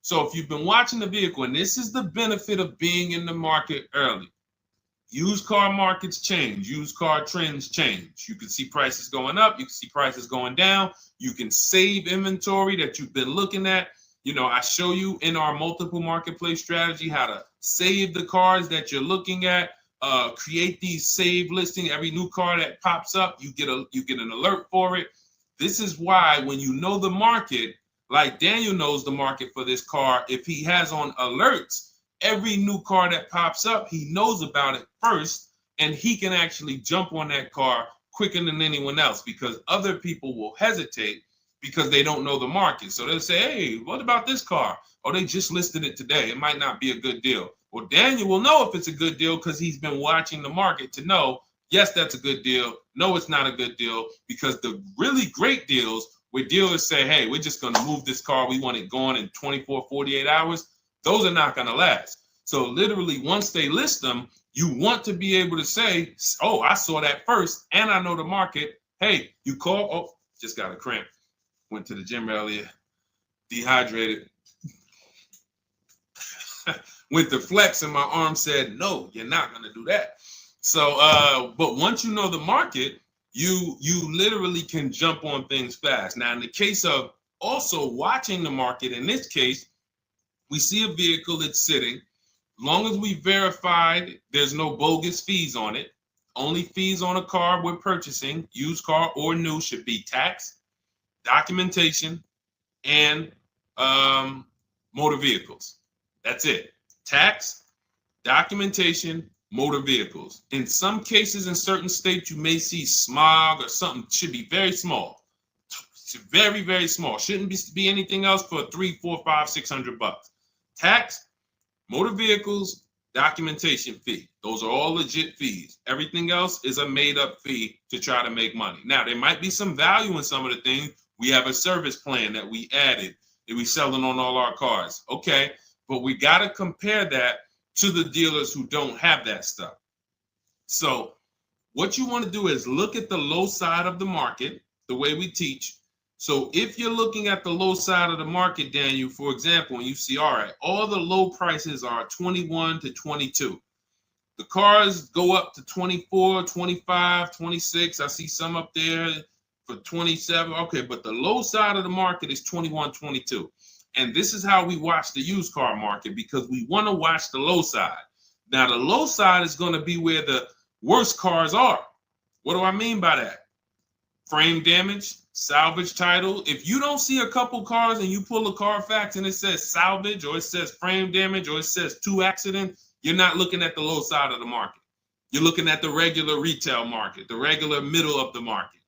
So if you've been watching the vehicle, and this is the benefit of being in the market early, used car markets change, used car trends change. You can see prices going up, you can see prices going down, you can save inventory that you've been looking at. You know, I show you in our multiple marketplace strategy how to save the cars that you're looking at, create these save listings. Every new car that pops up, you get an alert for it. This is why when you know the market, like Daniel knows the market for this car, if he has on alerts, every new car that pops up, he knows about it first, and he can actually jump on that car quicker than anyone else, because other people will hesitate because they don't know the market. So they'll say, hey, what about this car? Oh, they just listed it today. It might not be a good deal. Well, Daniel will know if it's a good deal because he's been watching the market to know, yes, that's a good deal. No, it's not a good deal, because the really great deals where dealers say, hey, we're just going to move this car. We want it gone in 24, 48 hours. Those are not going to last. So literally, once they list them, you want to be able to say, oh, I saw that first and I know the market. Hey, you call, oh, just got a cramp. Went to the gym earlier, dehydrated. Went to flex and my arm said, no, you're not going to do that. So, but once you know the market, you literally can jump on things fast. Now, in the case of also watching the market, in this case, we see a vehicle that's sitting. As long as we verified there's no bogus fees on it, only fees on a car we're purchasing, used car or new, should be tax, documentation, and motor vehicles. That's it. Tax, documentation, motor vehicles. In some cases, in certain states, you may see smog or something. Should be very small. Very, very small. Shouldn't be anything else for $300, $400, $500, $600. Tax, motor vehicles, documentation fee. Those are all legit fees. Everything else is a made-up fee to try to make money. Now, there might be some value in some of the things. We have a service plan that we added that we selling on all our cars. Okay, but we got to compare that to the dealers who don't have that stuff. So what you want to do is look at the low side of the market, the way we teach. So if you're looking at the low side of the market, Daniel, for example, and you see, all right, all the low prices are 21 to 22. The cars go up to 24, 25, 26. I see some up there for 27. Okay, but the low side of the market is 21, 22. And this is how we watch the used car market, because we want to watch the low side. Now, the low side is going to be where the worst cars are. What do I mean by that? Frame damage, salvage title. If you don't see a couple cars and you pull a Carfax and it says salvage, or it says frame damage, or it says 2 accident, you're not looking at the low side of the market. You're looking at the regular retail market, the regular middle of the market,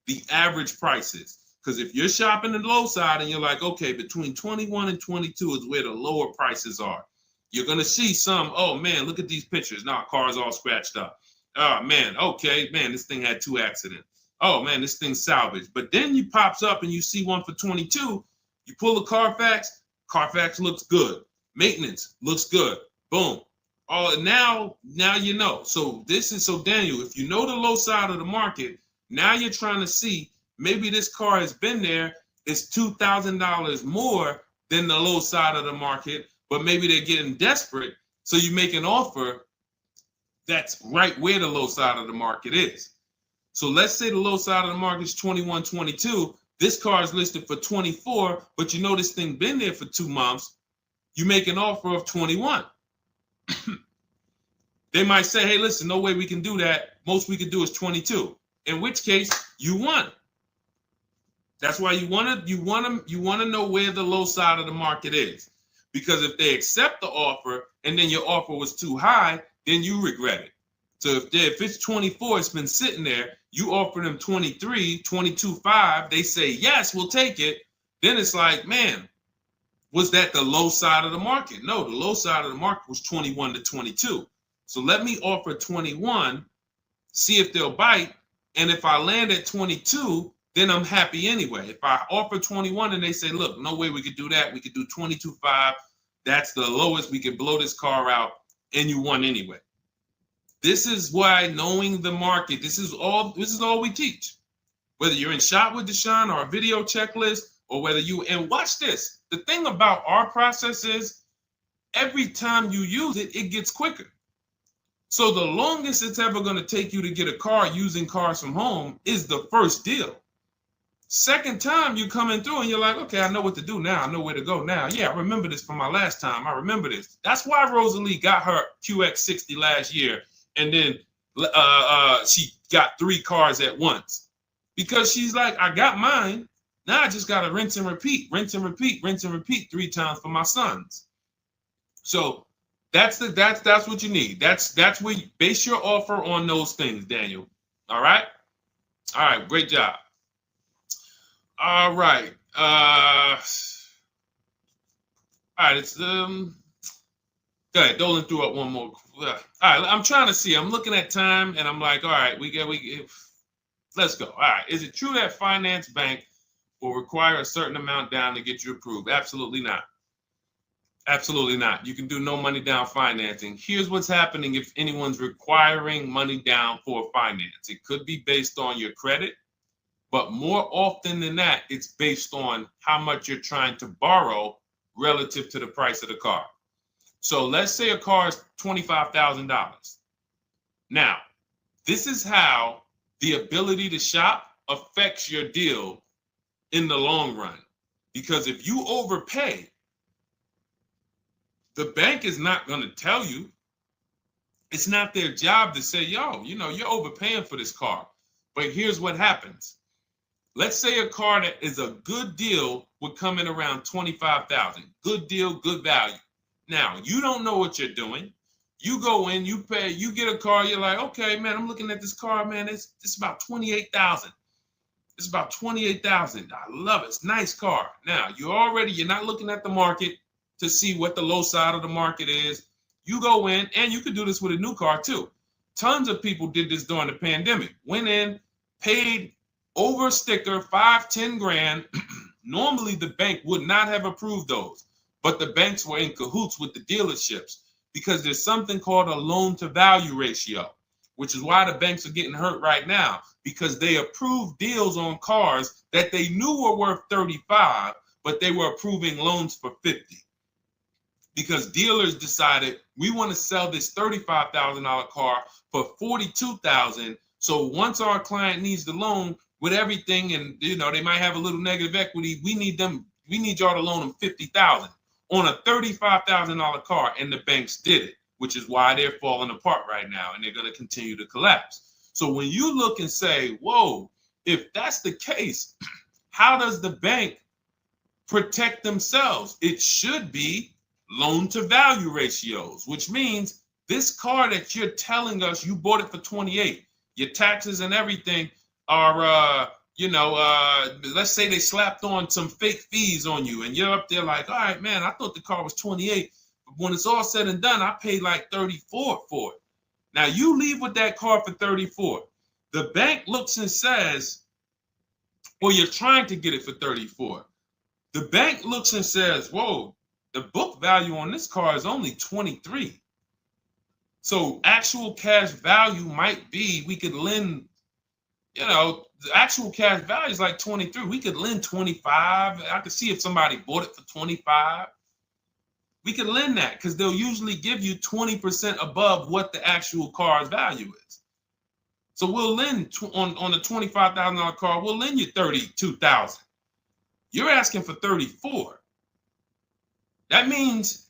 the average prices. Because if you're shopping the low side and you're like, okay, between 21 and 22 is where the lower prices are, you're going to see some, oh man, look at these pictures. Now, car's all scratched up. Oh man, okay, man, this thing had 2 accidents. Oh man, this thing's salvaged. But then you pops up and you see one for 22. You pull the Carfax. Carfax looks good. Maintenance looks good. Boom. Oh, now you know. So Daniel, if you know the low side of the market, now you're trying to see maybe this car has been there. It's $2,000 more than the low side of the market, but maybe they're getting desperate. So you make an offer that's right where the low side of the market is. So let's say the low side of the market is 21, 22. This car is listed for 24, but you know this thing been there for 2 months. You make an offer of 21. They might say, hey, listen, no way we can do that. Most we can do is 22. In which case, you won. That's why you want to know where the low side of the market is. Because if they accept the offer and then your offer was too high, then you regret it. So if it's 24, it's been sitting there, you offer them 23, 22.5, they say, yes, we'll take it. Then it's like, man, was that the low side of the market? No, the low side of the market was 21 to 22. So let me offer 21, see if they'll bite. And if I land at 22, then I'm happy anyway. If I offer 21 and they say, look, no way we could do that. We could do 22.5. That's the lowest. We could blow this car out, and you won anyway. This is why knowing the market, this is all we teach. Whether you're in Shop with Deshone or a video checklist, or whether and watch this. The thing about our process is every time you use it, it gets quicker. So the longest it's ever going to take you to get a car using Cars from Home is the first deal. Second time you coming through and you're like, okay, I know what to do now. I know where to go now. Yeah, I remember this from my last time. I remember this. That's why Rosalie got her QX60 last year. And then she got 3 cars at once. Because she's like, I got mine. Now I just got to rinse and repeat 3 times for my sons. So that's what you need. That's where you base your offer on those things, Daniel. All right? All right, great job. All right. All right, it's go ahead, Dolan threw up one more. All right, I'm trying to see. I'm looking at time and I'm like, all right, let's go. All right. Is it true that finance bank will require a certain amount down to get you approved? Absolutely not. Absolutely not. You can do no money down financing. Here's what's happening if anyone's requiring money down for finance. It could be based on your credit, but more often than that, it's based on how much you're trying to borrow relative to the price of the car. So let's say a car is $25,000. Now, this is how the ability to shop affects your deal in the long run. Because if you overpay, the bank is not going to tell you. It's not their job to say, yo, you're overpaying for this car. But here's what happens. Let's say a car that is a good deal would come in around $25,000. Good deal, good value. Now, you don't know what you're doing. You go in, you pay, you get a car, you're like, okay, man, I'm looking at this car, man, it's about $28,000. It's about $28,000. I love it. It's a nice car. Now, you're not looking at the market to see what the low side of the market is. You go in, and you could do this with a new car too. Tons of people did this during the pandemic. Went in, paid over sticker, 5-10 grand. Normally the bank would not have approved those, but the banks were in cahoots with the dealerships because there's something called a loan to value ratio, which is why the banks are getting hurt right now, because they approved deals on cars that they knew were worth 35, but they were approving loans for 50. Because dealers decided we want to sell this $35,000 car for $42,000. So once our client needs the loan with everything, and they might have a little negative equity, we need y'all to loan them $50,000 on a $35,000 car, and the banks did it, which is why they're falling apart right now, and they're going to continue to collapse. So when you look and say, whoa, if that's the case, how does the bank protect themselves? It should be loan to value ratios, which means this car that you're telling us you bought it for 28, your taxes and everything are, let's say they slapped on some fake fees on you and you're up there like, all right, man, I thought the car was 28, but when it's all said and done, I paid like 34 for it. Now you leave with that car for 34. The bank looks and says, or you're trying to get it for 34. The bank looks and says, whoa, the book value on this car is only 23. So actual cash value might be, we could lend, the actual cash value is like 23. We could lend 25. I could see if somebody bought it for 25. We could lend that because they'll usually give you 20% above what the actual car's value is. So we'll lend on the $25,000 car, we'll lend you $32,000. You're asking for 34. That means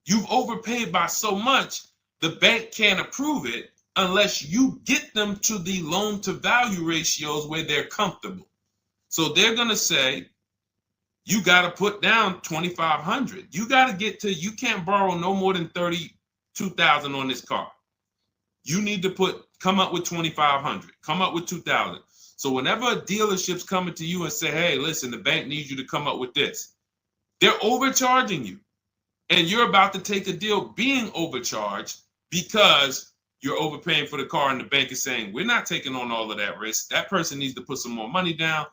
you've overpaid by so much, the bank can't approve it unless you get them to the loan to value ratios where they're comfortable. So they're going to say, you got to put down 2,500. You got to get to, you can't borrow no more than 32,000 on this car. You need to come up with 2,500, come up with 2,000. So whenever a dealership's coming to you and say, hey, listen, the bank needs you to come up with this, they're overcharging you. And you're about to take a deal being overcharged because you're overpaying for the car and the bank is saying, we're not taking on all of that risk. That person needs to put some more money down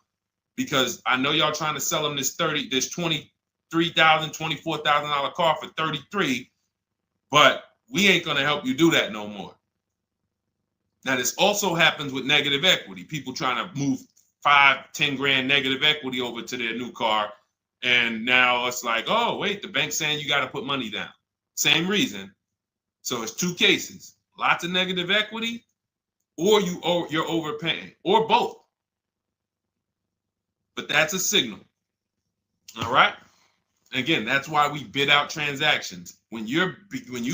because I know y'all trying to sell them this $23,000, $24,000 car for 33, but we ain't going to help you do that no more. Now, this also happens with negative equity. People trying to move 5-10 grand negative equity over to their new car. And now it's like, oh, wait, the bank's saying you got to put money down. Same reason. So it's two cases, lots of negative equity, or you're overpaying, or both. But that's a signal. All right. Again, that's why we bid out transactions. When you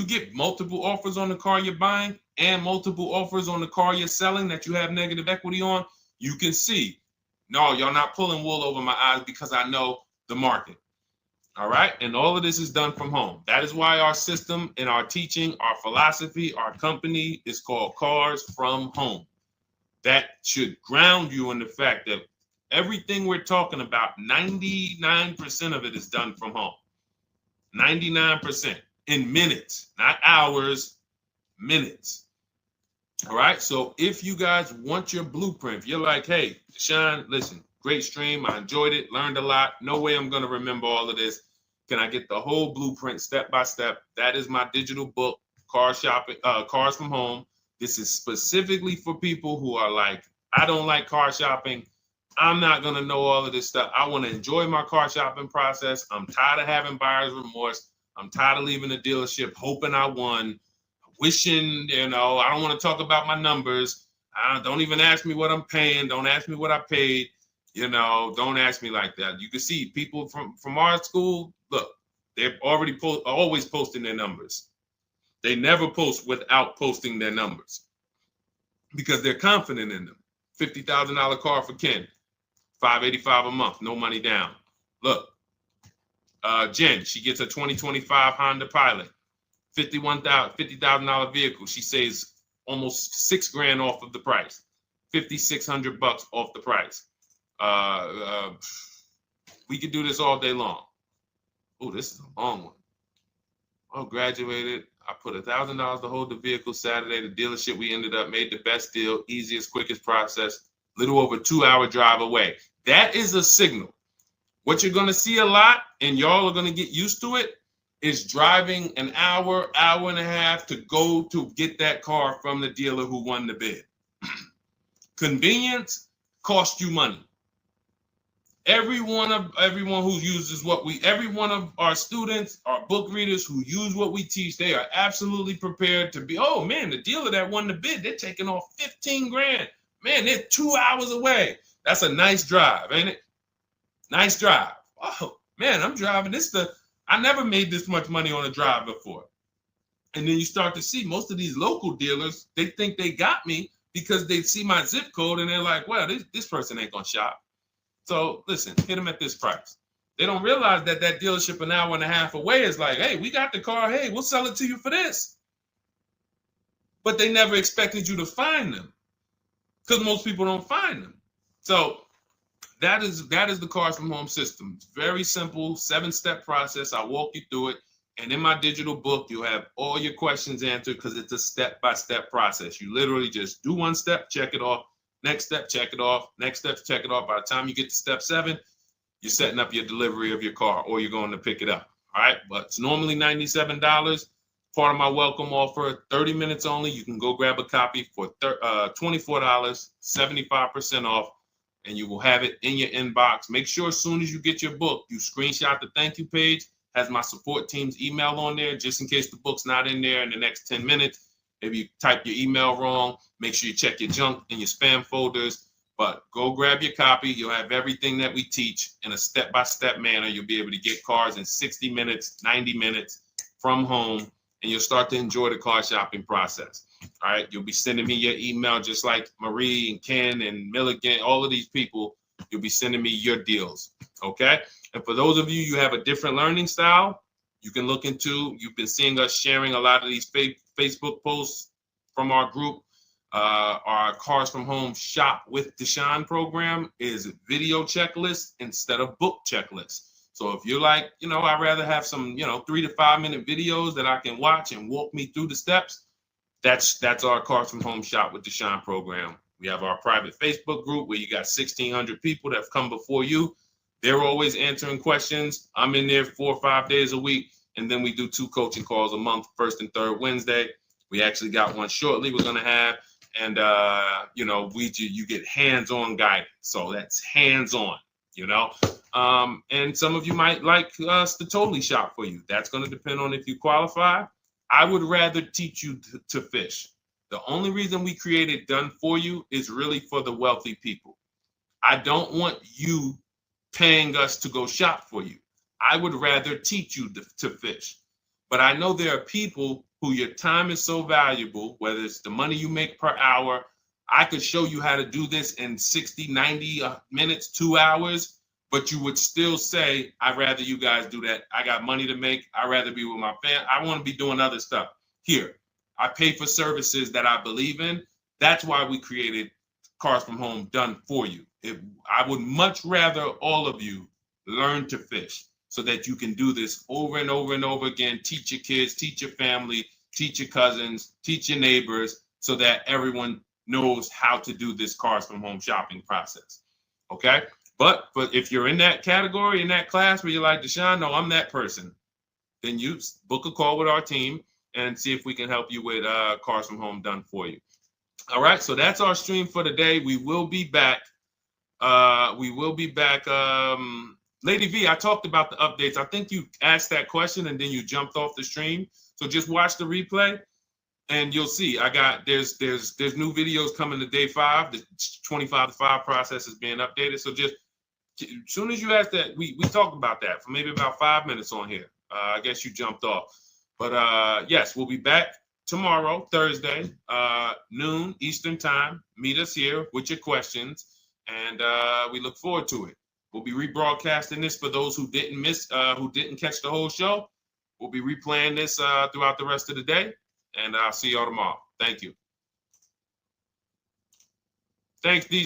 get multiple offers on the car you're buying and multiple offers on the car you're selling that you have negative equity on, you can see, no, y'all not pulling wool over my eyes because I know the market. All right. And all of this is done from home. That is why our system and our teaching, our philosophy, our company is called Cars from Home. That should ground you in the fact that everything we're talking about, 99% of it is done from home. 99% in minutes, not hours, minutes. All right. So if you guys want your blueprint, if you're like, hey, Deshone, listen, great stream. I enjoyed it, learned a lot. No way I'm going to remember all of this. Can I get the whole blueprint step by step? That is my digital book, Cars from Home. This is specifically for people who are like, I don't like car shopping. I'm not going to know all of this stuff. I want to enjoy my car shopping process. I'm tired of having buyer's remorse. I'm tired of leaving the dealership hoping I won, wishing, I don't want to talk about my numbers. Don't even ask me what I'm paying. Don't ask me what I paid. Don't ask me like that. You can see people from our school, look, they're already always posting their numbers. They never post without posting their numbers because they're confident in them. $50,000 car for Ken, $585 a month, no money down. Look, Jen, she gets a 2025 Honda Pilot, $50,000 vehicle. She saves almost $6,000 off of the price, $5,600 off the price. We could do this all day long. Oh, this is a long one. Oh, graduated. I put $1,000 to hold the vehicle Saturday. The dealership we ended up made the best deal, easiest, quickest process, little over 2-hour drive away. That is a signal. What you're going to see a lot, and y'all are going to get used to it, is driving an hour, hour and a half to go to get that car from the dealer who won the bid. Convenience costs you money. Every one of our students, our book readers who use what we teach, they are absolutely prepared to be, oh man, the dealer that won the bid, they're taking off $15,000. Man, they're 2 hours away. That's a nice drive, ain't it? Nice drive. Oh man, I'm driving I never made this much money on a drive before. And then you start to see most of these local dealers, they think they got me because they see my zip code and they're like, well, this person ain't gonna shop. So listen, hit them at this price. They don't realize that that dealership an hour and a half away is like, hey, we got the car. Hey, we'll sell it to you for this. But they never expected you to find them because most people don't find them. So that is the Cars from Home system. It's very simple, 7-step process. I'll walk you through it. And in my digital book, you'll have all your questions answered because it's a step-by-step process. You literally just do one step, check it off. Next step, check it off. Next step, check it off. By the time you get to step 7, you're setting up your delivery of your car or you're going to pick it up. All right. But it's normally $97. Part of my welcome offer, 30 minutes only. You can go grab a copy for $24, 75% off, and you will have it in your inbox. Make sure as soon as you get your book, you screenshot the thank you page, has my support team's email on there, just in case the book's not in there in the next 10 minutes. Maybe you type your email wrong. Make sure you check your junk and your spam folders. But go grab your copy. You'll have everything that we teach in a step-by-step manner. You'll be able to get cars in 60 minutes, 90 minutes from home, and you'll start to enjoy the car shopping process. All right. You'll be sending me your email just like Marie and Ken and Milligan, all of these people. You'll be sending me your deals. Okay. And for those of you, you have a different learning style, you can look into, you've been seeing us sharing a lot of these Facebook posts from our group. Our Cars from Home Shop with Deshone program is video checklist instead of book checklist. So if you're like, I'd rather have some, 3 to 5 minute videos that I can watch and walk me through the steps, that's our Cars from Home Shop with Deshone program. We have our private Facebook group where you got 1,600 people that have come before you. They're always answering questions. I'm in there 4 or 5 days a week. And then we do 2 coaching calls a month, first and third Wednesday. We actually got one shortly we're going to have. And, you get hands-on guidance. So that's hands-on, and some of you might like us to totally shop for you. That's going to depend on if you qualify. I would rather teach you to fish. The only reason we created Done For You is really for the wealthy people. I don't want you paying us to go shop for you. I would rather teach you to fish. But I know there are people who your time is so valuable, whether it's the money you make per hour. I could show you how to do this in 60, 90 minutes, 2 hours, but you would still say, I'd rather you guys do that. I got money to make. I'd rather be with my family. I want to be doing other stuff. Here, I pay for services that I believe in. That's why we created Cars from Home Done For You. I would much rather all of you learn to fish so that you can do this over and over and over again. Teach your kids, teach your family, teach your cousins, teach your neighbors, so that everyone knows how to do this Cars from Home shopping process. Okay? But if you're in that category, in that class where you're like, Deshone, no, I'm that person, then you book a call with our team and see if we can help you with Cars from Home Done For You. All right, so that's our stream for today. We will be back. Lady V, I talked about the updates. I think you asked that question and then you jumped off the stream. So just watch the replay and you'll see. There's new videos coming to day 5. The 25 to 5 process is being updated. So just as soon as you asked that, we talked about that for maybe about 5 minutes on here. I guess you jumped off. But yes, we'll be back tomorrow, Thursday, noon Eastern time. Meet us here with your questions, and we look forward to it. We'll be rebroadcasting this for those who didn't catch the whole show. We'll be replaying this throughout the rest of the day, and I'll see y'all tomorrow. Thank you. Thanks, D.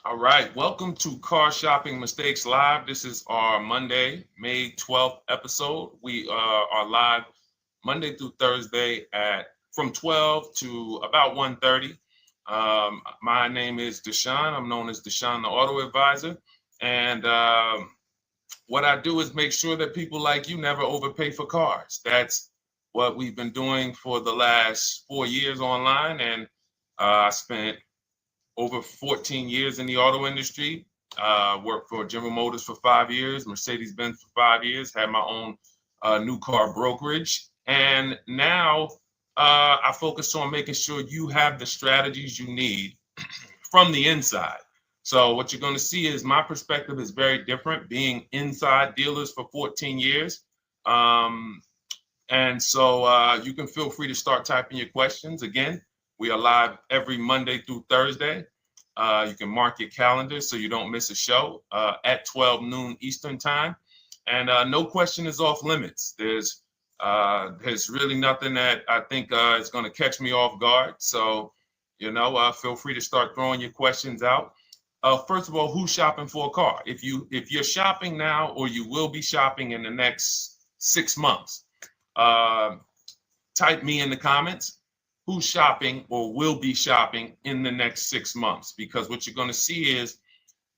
All right, welcome to Car Shopping Mistakes Live. This is our Monday, May 12th episode. We are live Monday through Thursday at from 12 to about 1:30. My name is Deshone. I'm known as Deshone the Auto Advisor. And what I do is make sure that people like you never overpay for cars. That's what we've been doing for the last 4 years online. And I spent over 14 years in the auto industry. Worked for General Motors for 5 years, Mercedes-Benz for 5 years, had my own new car brokerage. And now I focus on making sure you have the strategies you need from the inside. So what you're going to see is my perspective is very different, being inside dealers for 14 years. And so you can feel free to start typing your questions. Again, we are live every Monday through Thursday. You can mark your calendar so you don't miss a show at 12 noon Eastern time. And no question is off limits. There's really nothing that I think is going to catch me off guard. So, feel free to start throwing your questions out. First of all, who's shopping for a car? If you're shopping now, or you will be shopping in the next 6 months, type me in the comments. Who's shopping or will be shopping in the next 6 months? Because what you're going to see is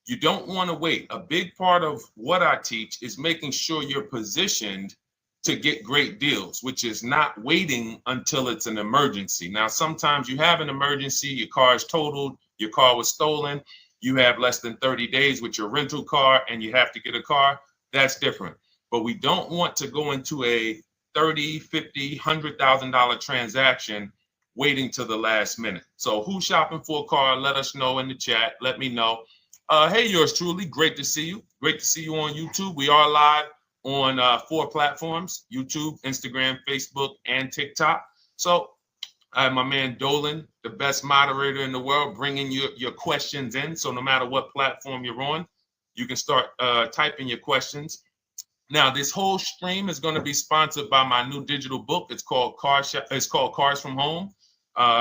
you don't want to wait. A big part of what I teach is making sure you're positioned to get great deals, which is not waiting until it's an emergency. Now, sometimes you have an emergency, your car is totaled, your car was stolen, you have less than 30 days with your rental car and you have to get a car. That's different. But we don't want to go into a $30,000, $50,000, $100,000 transaction waiting till the last minute. So who's shopping for a car? Let us know in the chat. Let me know. Hey, yours truly. Great to see you. Great to see you on YouTube. We are live on 4 platforms: YouTube, Instagram, Facebook, and TikTok. So I have my man Dolan, the best moderator in the world, bringing your questions in. So no matter what platform you're on, you can start typing your questions. Now, this whole stream is going to be sponsored by my new digital book. It's called Cars from Home.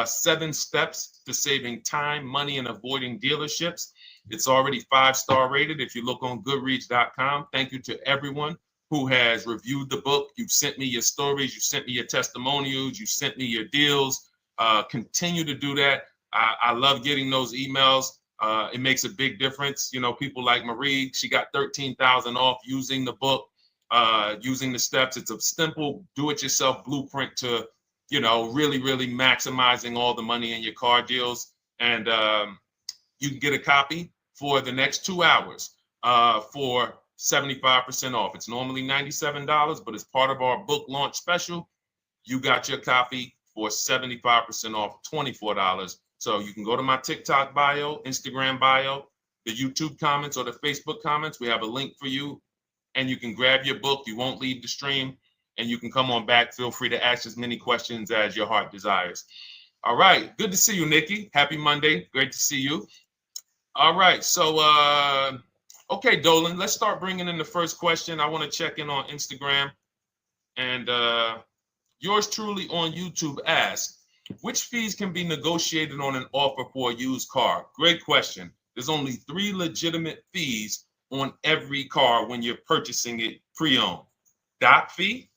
7 steps to saving time, money, and avoiding dealerships. It's already 5-star rated. If you look on goodreads.com, thank you to everyone who has reviewed the book. You've sent me your stories. You sent me your testimonials. You sent me your deals. Continue to do that. I love getting those emails. It makes a big difference. People like Marie, she got 13,000 off using the book, using the steps. It's a simple do-it-yourself blueprint to really, really maximizing all the money in your car deals. And you can get a copy for the next 2 hours for 75% off. It's normally $97, but as part of our book launch special, you got your copy for 75% off, $24. So you can go to my TikTok bio, Instagram bio, the YouTube comments, or the Facebook comments. We have a link for you, and you can grab your book. You won't leave the stream. And you can come on back. Feel free to ask as many questions as your heart desires. All right. Good to see you, Nikki. Happy Monday. Great to see you. All right. So, okay, Dolan, let's start bringing in the first question. I want to check in on Instagram. And yours truly on YouTube asks, which fees can be negotiated on an offer for a used car? Great question. There's only 3 legitimate fees on every car when you're purchasing it pre-owned. Doc fee.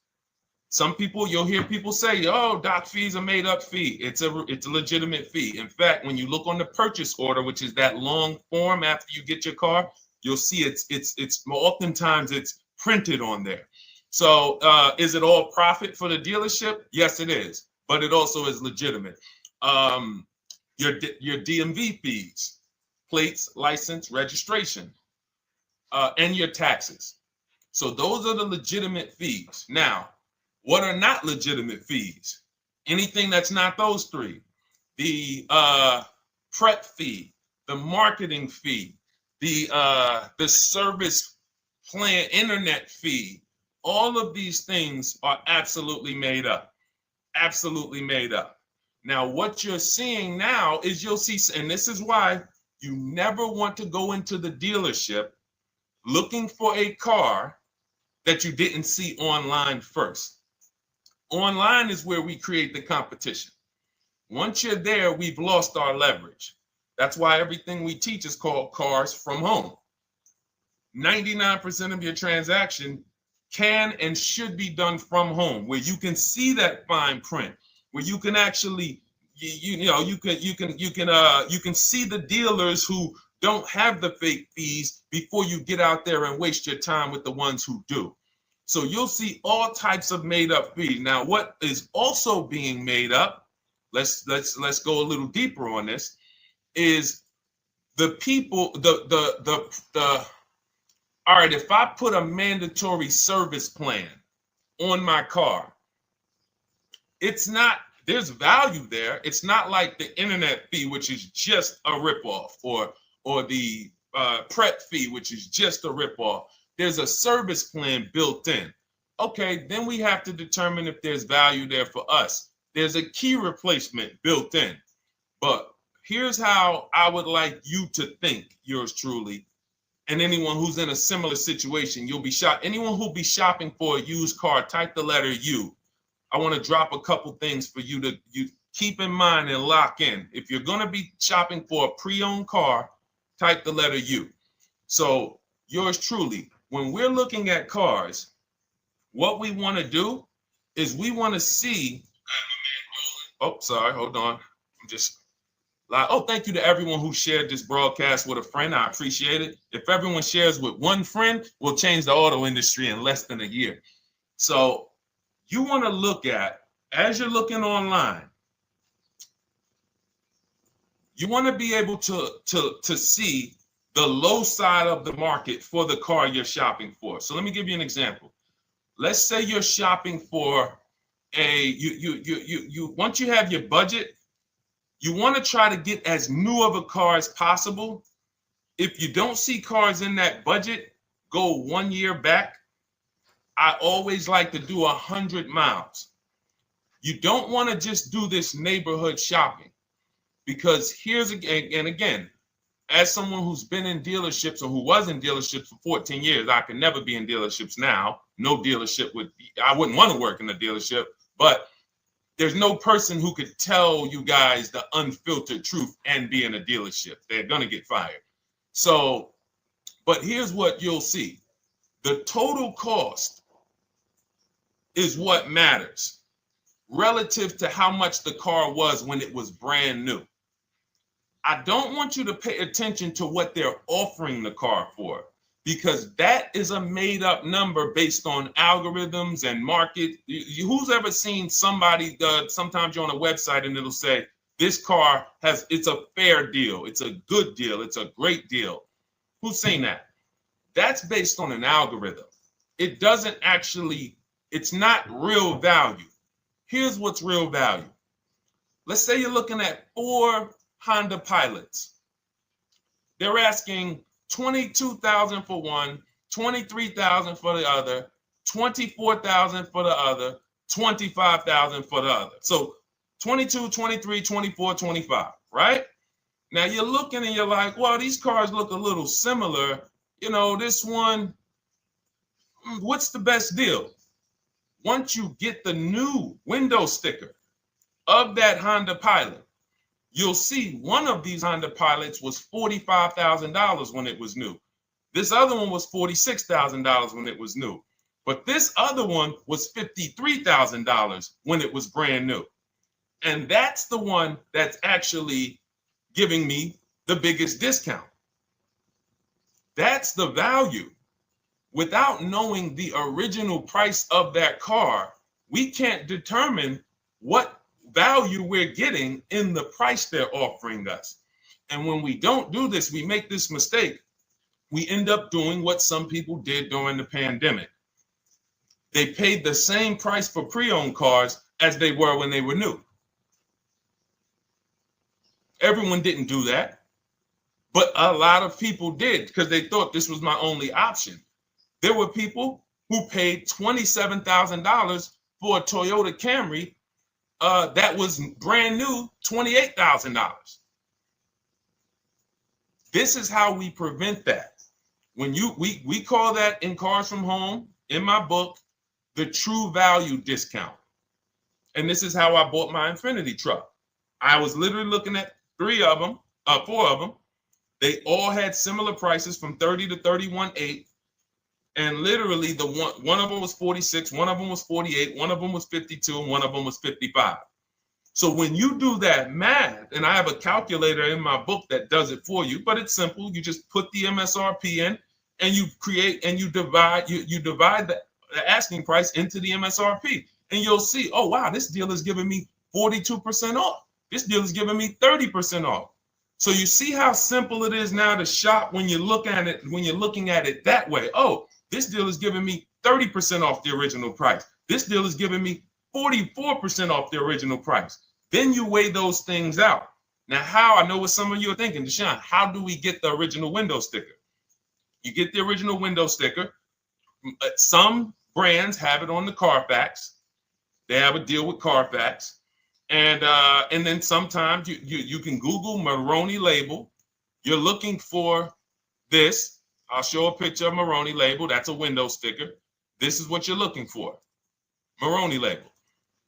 Some people, you'll hear people say, "Oh, doc fees are made up fee." It's a legitimate fee. In fact, when you look on the purchase order, which is that long form after you get your car, you'll see it's oftentimes it's printed on there. So is it all profit for the dealership? Yes, it is, but it also is legitimate. Your DMV fees, plates, license, registration, and your taxes. So those are the legitimate fees. Now, what are not legitimate fees? Anything that's not those 3. The prep fee, the marketing fee, the service plan, internet fee. All of these things are absolutely made up. Absolutely made up. Now, what you're seeing now is you'll see, and this is why you never want to go into the dealership looking for a car that you didn't see online first. Online is where we create the competition. Once you're there, we've lost our leverage. That's why everything we teach is called Cars from Home. 99% of your transaction can and should be done from home, where you can see that fine print, where you can actually you can see the dealers who don't have the fake fees before you get out there and waste your time with the ones who do. So you'll see all types of made up fees. Now, what is also being made up, let's go a little deeper on this, is the people, all right, if I put a mandatory service plan on my car, there's value there. It's not like the internet fee, which is just a ripoff, or the prep fee, which is just a ripoff. There's a service plan built in. Okay, then we have to determine if there's value there for us. There's a key replacement built in. But here's how I would like you to think, yours truly, and anyone who's in a similar situation. Anyone who'll be shopping for a used car, type the letter U. I want to drop a couple things for you to keep in mind and lock in. If you're going to be shopping for a pre-owned car, type the letter U. So yours truly, when we're looking at cars, what we want to do is we want to see, oh, sorry, hold on. Thank you to everyone who shared this broadcast with a friend. I appreciate it. If everyone shares with one friend, we'll change the auto industry in less than a year. So you want to look at, as you're looking online, you want to be able to see the low side of the market for the car you're shopping for. So let me give you an example. Let's say you're shopping for once you have your budget, you want to try to get as new of a car as possible. If you don't see cars in that budget, go 1 year back. I always like to do 100 miles. You don't want to just do this neighborhood shopping, because again, as someone who's been in dealerships, or who was in dealerships for 14 years, I can never be in dealerships now. No dealership I wouldn't want to work in a dealership, but there's no person who could tell you guys the unfiltered truth and be in a dealership. They're going to get fired. So, but here's what you'll see. The total cost is what matters relative to how much the car was when it was brand new. I don't want you to pay attention to what they're offering the car for, because that is a made up number based on algorithms and market. Who's ever seen somebody, sometimes you're on a website and it'll say, this car it's a fair deal, it's a good deal, it's a great deal. Who's seen that? That's based on an algorithm. It doesn't actually, it's not real value. Here's what's real value. Let's say you're looking at 4 Honda Pilots. They're asking $22,000 for one, $23,000 for the other, $24,000 for the other, $25,000 for the other. So 22, 23, 24, 25, right? Now you're looking and you're like, well, these cars look a little similar. You know, this one, what's the best deal? Once you get the new window sticker of that Honda Pilot, you'll see one of these Honda Pilots was $45,000 when it was new. This other one was $46,000 when it was new. But this other one was $53,000 when it was brand new. And that's the one that's actually giving me the biggest discount. That's the value. Without knowing the original price of that car, we can't determine what value we're getting in the price they're offering us. And when we don't do this, we make this mistake. We end up doing what some people did during the pandemic. They paid the same price for pre-owned cars as they were when they were new. Everyone didn't do that, but a lot of people did, because they thought this was my only option. There were people who paid $27,000 for a Toyota Camry that was brand new, $28,000. This is how we prevent that. When we call that in Cars from Home, in my book, the true value discount. And this is how I bought my Infiniti truck. I was literally looking at 3 of them. 4 of them. They all had similar prices from 30 to 31.8. And literally the one of them was 46, one of them was 48, one of them was 52, and one of them was 55. So when you do that math, and I have a calculator in my book that does it for you, but it's simple. You just put the MSRP in and you create and you divide the asking price into the MSRP. And you'll see, oh, wow, this deal is giving me 42% off. This deal is giving me 30% off. So you see how simple it is now to shop when you look at it, when you're looking at it that way. Oh, this deal is giving me 30% off the original price. This deal is giving me 44% off the original price. Then you weigh those things out. Now, how? I know what some of you are thinking, Deshone, how do we get the original window sticker? You get the original window sticker. Some brands have it on the Carfax. They have a deal with Carfax. And then sometimes you can Google Maroney label. You're looking for this. I'll show a picture of Maroney label. That's a window sticker. This is what you're looking for. Maroney label.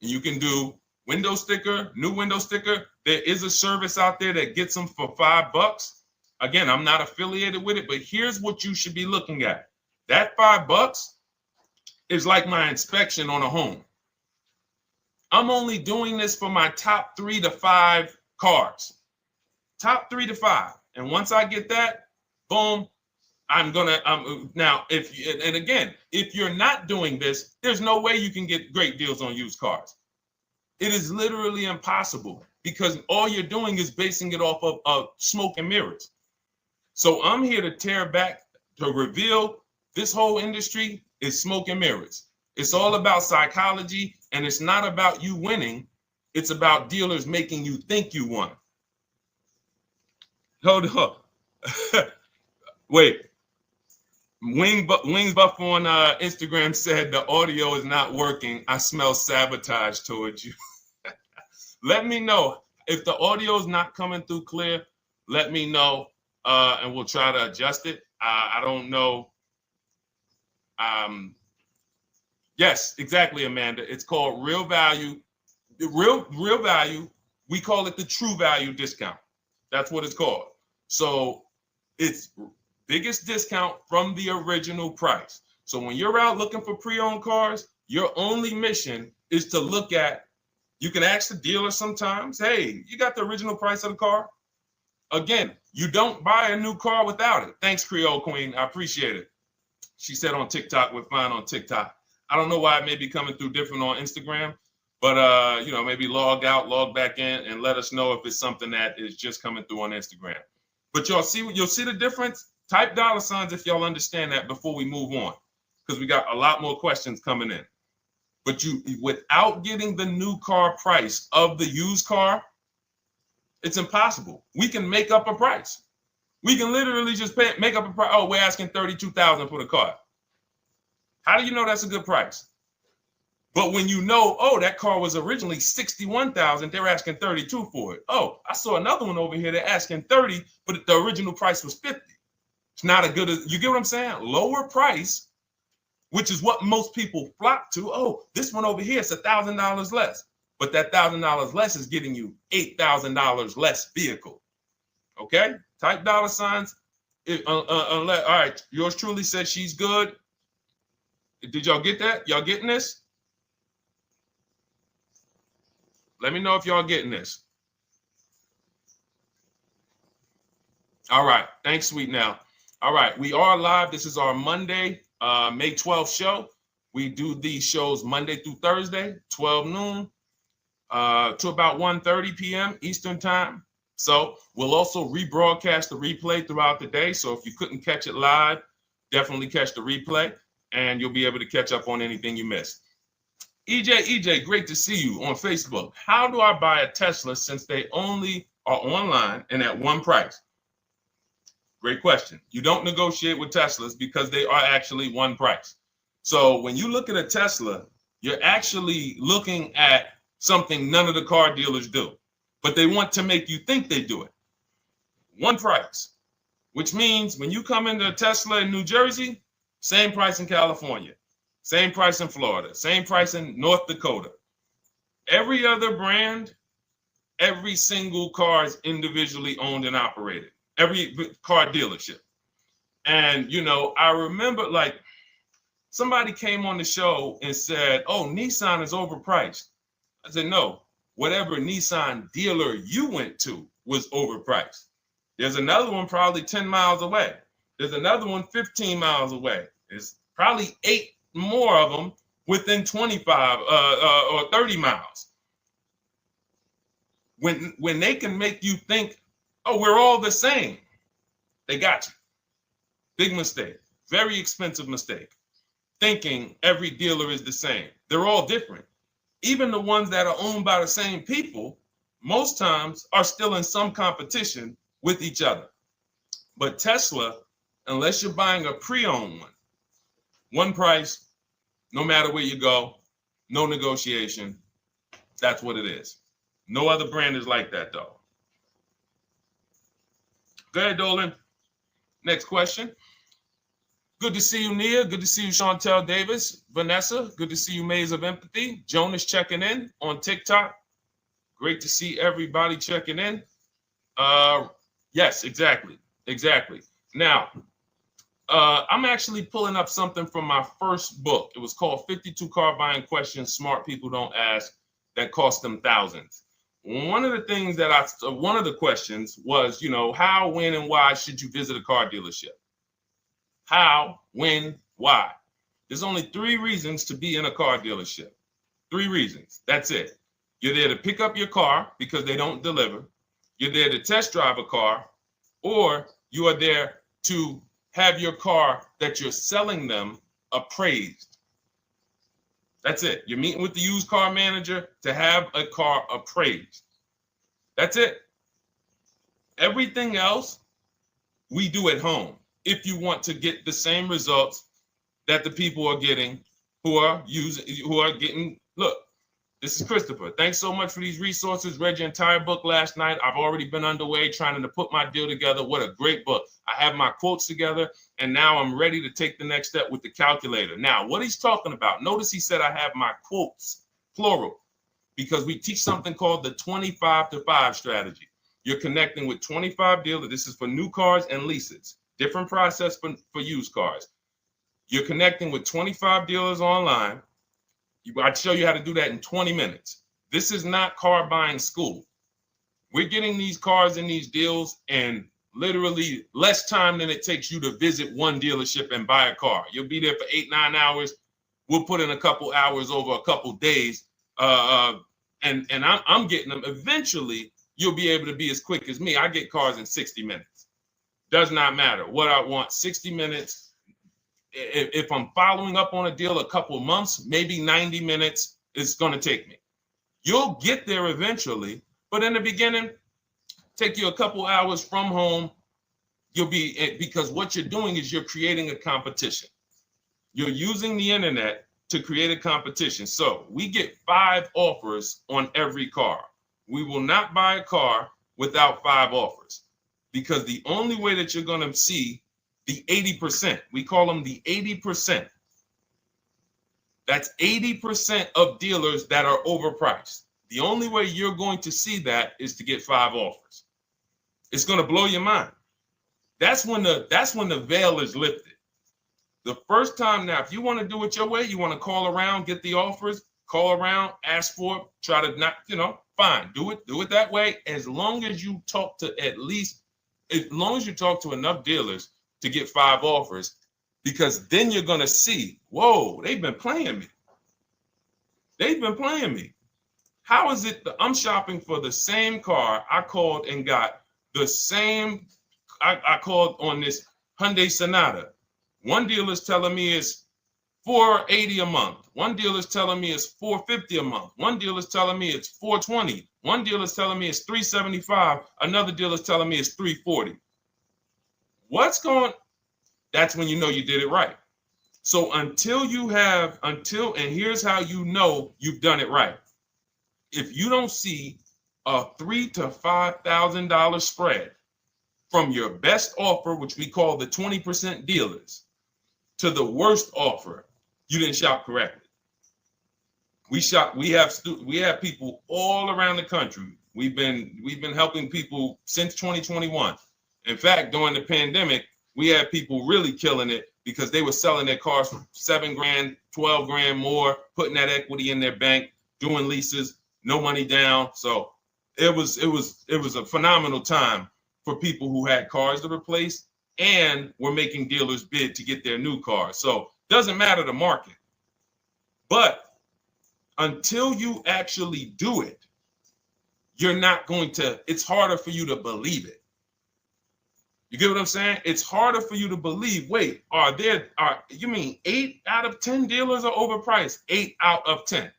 And you can do window sticker, new window sticker. There is a service out there that gets them for $5. Again, I'm not affiliated with it, but here's what you should be looking at. That $5 is like my inspection on a home. I'm only doing this for my top 3 to 5 cars. Top 3 to 5. And once I get that, boom, now, if you're not doing this, there's no way you can get great deals on used cars. It is literally impossible because all you're doing is basing it off of smoke and mirrors. So I'm here to tear back, to reveal this whole industry is smoke and mirrors. It's all about psychology, and it's not about you winning. It's about dealers making you think you won. Hold up. Wait. Wings Buff on Instagram said the audio is not working. I smell sabotage towards you. Let me know if the audio is not coming through clear. Let me know, and we'll try to adjust it. I don't know. Yes, exactly, Amanda. It's called real value. Real value. We call it the true value discount. That's what it's called. So it's biggest discount from the original price. So when you're out looking for pre-owned cars, your only mission is to look at, you can ask the dealer sometimes, hey, you got the original price of the car? Again, you don't buy a new car without it. Thanks, Creole Queen. I appreciate it. She said on TikTok, we're fine on TikTok. I don't know why it may be coming through different on Instagram, but maybe log out, log back in, and let us know if it's something that is just coming through on Instagram. But you'll see the difference. Type $signs if y'all understand that before we move on, because we got a lot more questions coming in. But without getting the new car price of the used car, it's impossible. We can make up a price. We can literally just make up a price. Oh, we're asking $32,000 for the car. How do you know that's a good price? But when you know, oh, that car was originally $61,000, they're asking $32,000 for it. Oh, I saw another one over here, they're asking $30,000, but the original price was $50,000. It's not a good, you get what I'm saying? Lower price, which is what most people flock to. Oh, this one over here is $1,000 less. But that $1,000 less is getting you $8,000 less vehicle. Okay? Type $signs. All right, yours truly said she's good. Did y'all get that? Y'all getting this? Let me know if y'all getting this. All right. Thanks, Sweet Now. All right. We are live. This is our Monday, May 12th show. We do these shows Monday through Thursday, 12 noon to about 1:30 p.m. Eastern time. So we'll also rebroadcast the replay throughout the day. So if you couldn't catch it live, definitely catch the replay, and you'll be able to catch up on anything you missed. EJ, great to see you on Facebook. How do I buy a Tesla since they only are online and at one price? Great question. You don't negotiate with Teslas because they are actually one price. So when you look at a Tesla, you're actually looking at something none of the car dealers do, but they want to make you think they do it. One price, which means when you come into a Tesla in New Jersey, same price in California, same price in Florida, same price in North Dakota. Every other brand every single car is individually owned and operated, every car dealership. And, you know, I remember like somebody came on the show and said, oh, Nissan is overpriced. I said, no, whatever Nissan dealer you went to was overpriced. There's another one probably 10 miles away. There's another one 15 miles away. There's probably 8 more of them within 25 or 30 miles. When they can make you think, oh, we're all the same, they got you. Big mistake. Very expensive mistake. Thinking every dealer is the same. They're all different. Even the ones that are owned by the same people, most times are still in some competition with each other. But Tesla, unless you're buying a pre-owned one price, no matter where you go, no negotiation. That's what it is. No other brand is like that, though. Go ahead, Dolan. Next question. Good to see you, Nia. Good to see you, Chantel Davis. Vanessa, good to see you, Maze of Empathy. Jonas checking in on TikTok. Great to see everybody checking in. Yes, exactly. Now, I'm actually pulling up something from my first book. It was called 52 Car Buying Questions Smart People Don't Ask that cost them thousands. One of the things that one of the questions was, you know, how, when, and why should you visit a car dealership? How, when, why? There's only 3 reasons to be in a car dealership. 3 reasons. That's it. You're there to pick up your car because they don't deliver. You're there to test drive a car, or you are there to have your car that you're selling them appraised. That's it. You're meeting with the used car manager to have a car appraised. That's it. Everything else we do at home if you want to get the same results that the people are getting who are getting. Look, this is Christopher. Thanks so much for these resources. Read your entire book last night. I've already been underway trying to put my deal together. What a great book. I have my quotes together, and now I'm ready to take the next step with the calculator. Now, what he's talking about, notice he said I have my quotes, plural, because we teach something called the 25-to-5 strategy. You're connecting with 25 dealers. This is for new cars and leases. Different process for used cars. You're connecting with 25 dealers online. I'd show you how to do that in 20 minutes. This is not car buying school. We're getting these cars in these deals in literally less time than it takes you to visit one dealership and buy a car. You'll be there for 8-9 hours. We'll put in a couple hours over a couple days. And I'm getting them. Eventually, you'll be able to be as quick as me. I get cars in 60 minutes. Does not matter what I want. 60 minutes. If I'm following up on a deal a couple of months, maybe 90 minutes is going to take me. You'll get there eventually, but in the beginning, take you a couple hours from home. You'll be, because what you're doing is you're creating a competition. You're using the internet to create a competition. So we get 5 offers on every car. We will not buy a car without 5 offers, because the only way that you're going to see the 80%, we call them the 80%. That's 80% of dealers that are overpriced. The only way you're going to see that is to get 5 offers. It's going to blow your mind. That's when the veil is lifted. The first time now, if you want to do it your way, you want to call around, get the offers, call around, ask for it, try to not, fine, do it that way. As long as you talk to enough dealers to get 5 offers, because then you're going to see, whoa, they've been playing me. How is it that I'm shopping for the same car? I called and got the same. I called on this Hyundai Sonata. One dealer's telling me it's $480 a month. One dealer's telling me it's $450 a month. One dealer's telling me it's $420. One dealer's telling me it's $375. Another dealer's telling me it's $340. That's when you know you did it right. So and here's how you know you've done it right. If you don't see a $3,000 to $5,000 spread from your best offer, which we call the 20% dealers, to the worst offer, you didn't shop correctly. We have people all around the country, We've been helping people since 2021. In fact, during the pandemic, we had people really killing it because they were selling their cars for 7 grand, 12 grand more, putting that equity in their bank, doing leases, no money down. So it was a phenomenal time for people who had cars to replace and were making dealers bid to get their new cars. So doesn't matter the market. But until you actually do it, you're not going to, it's harder for you to believe it. You get what I'm saying? It's harder for you to believe, wait, you mean 8 out of 10 dealers are overpriced? 8 out of 10.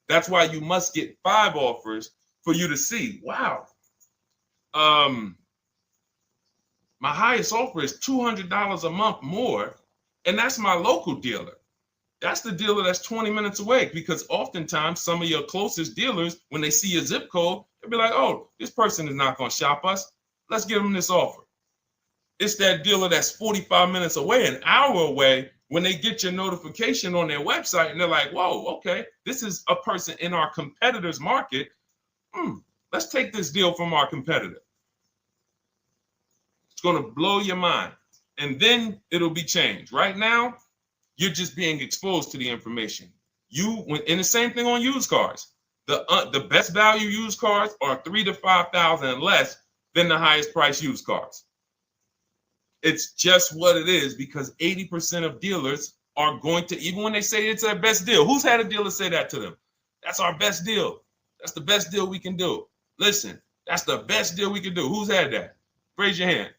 That's why you must get 5 offers for you to see, wow. My highest offer is $200 a month more, and that's my local dealer. That's the dealer that's 20 minutes away, because oftentimes some of your closest dealers, when they see your zip code, they'll be like, oh, this person is not going to shop us. Let's give them this offer. It's that dealer that's 45 minutes away, an hour away, when they get your notification on their website and they're like, whoa, okay, this is a person in our competitor's market. Let's take this deal from our competitor. It's going to blow your mind. And then it'll be changed. Right now, you're just being exposed to the information. And the same thing on used cars. The best value used cars are $3,000 to $5,000 less than the highest price used cars. It's just what it is, because 80% of dealers are going to, even when they say it's their best deal, who's had a dealer say that to them? That's our best deal. That's the best deal we can do. Listen, that's the best deal we can do. Who's had that? Raise your hand.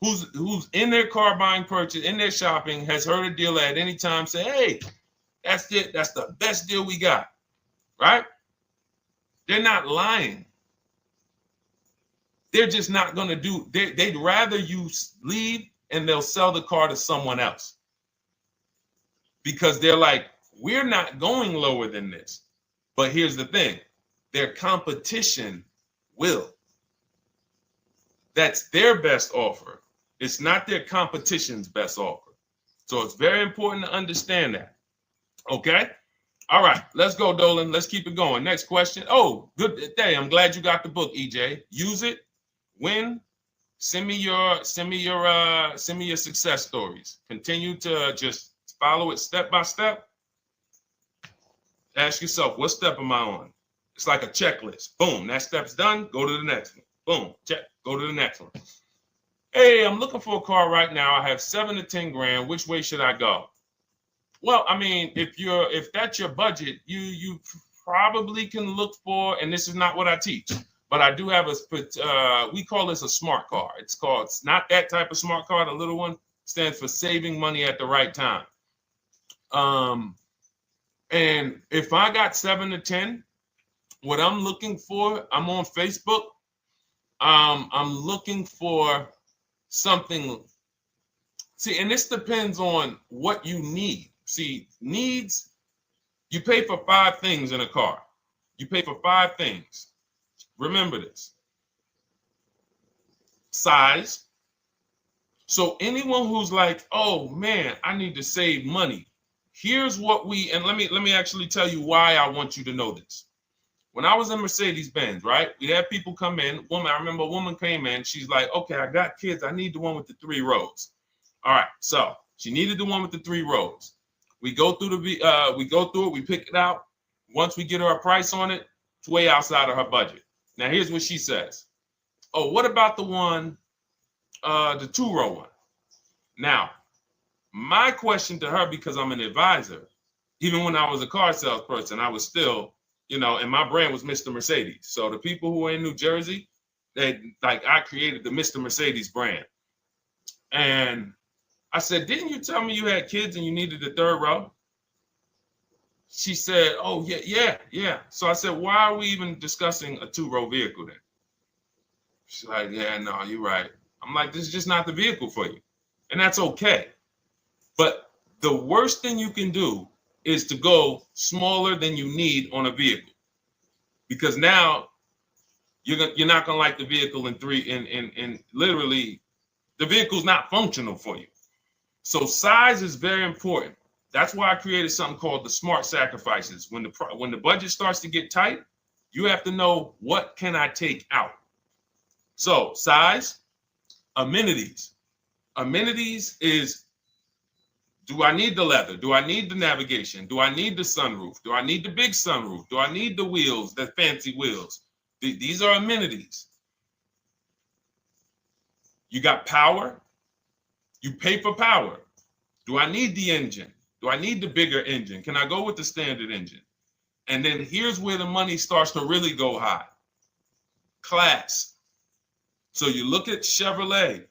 Who's in their car buying purchase, in their shopping, has heard a dealer at any time say, hey, that's it. That's the best deal we got, right? They're not lying. They're just not going to do, they'd rather you leave and they'll sell the car to someone else. Because they're like, we're not going lower than this. But here's the thing, their competition will. That's their best offer. It's not their competition's best offer. So it's very important to understand that. Okay? All right, let's go, Dolan. Let's keep it going. Next question. Oh, good day. I'm glad you got the book, EJ. Use it. Win. Send me your success stories. Continue to just follow it step by step. Ask yourself, what step am I on? It's like a checklist. Boom, that step's done. Go to the next one. Boom, check. Go to the next one. Hey, I'm looking for a car right now. I have 7 to 10 grand. Which way should I go? Well, I mean, if that's your budget, you probably can look for, and this is not what I teach, but I do have we call this a smart car. It's not that type of smart car. The little one stands for saving money at the right time. And if I got 7 to 10, what I'm looking for, I'm on Facebook. I'm looking for something. See, and this depends on what you need. See, needs, you pay for 5 things in a car. You pay for 5 things. Remember this. Size. So anyone who's like, oh man, I need to save money. Here's what and let me actually tell you why I want you to know this. When I was in Mercedes-Benz, right? We had people come in. I remember a woman came in. She's like, okay, I got kids. I need the one with the 3 rows. All right. So she needed the one with the 3 rows. We go through it. We pick it out. Once we get her a price on it, it's way outside of her budget. Now, here's what she says. Oh, what about the one, the 2-row one? Now, my question to her, because I'm an advisor, even when I was a car salesperson, I was still, and my brand was Mr. Mercedes. So the people who are in New Jersey, I created the Mr. Mercedes brand. And I said, didn't you tell me you had kids and you needed the 3rd row? She said, oh, yeah. So I said, why are we even discussing a 2-row vehicle then? She's like, yeah, no, you're right. I'm like, this is just not the vehicle for you. And that's okay. But the worst thing you can do is to go smaller than you need on a vehicle. Because now you're not going to like the vehicle in literally, the vehicle's not functional for you. So size is very important. That's why I created something called the smart sacrifices. When the budget starts to get tight, You have to know, what can I take out? So size, amenities. Amenities is, do I need the leather? Do I need the navigation? Do I need the sunroof? Do I need the big sunroof? Do I need the wheels, the fancy wheels? These are amenities. You got power. You pay for power. Do I need the engine? Do I need the bigger engine? Can I go with the standard engine? And then here's where the money starts to really go high. Class. So you look at Chevrolet,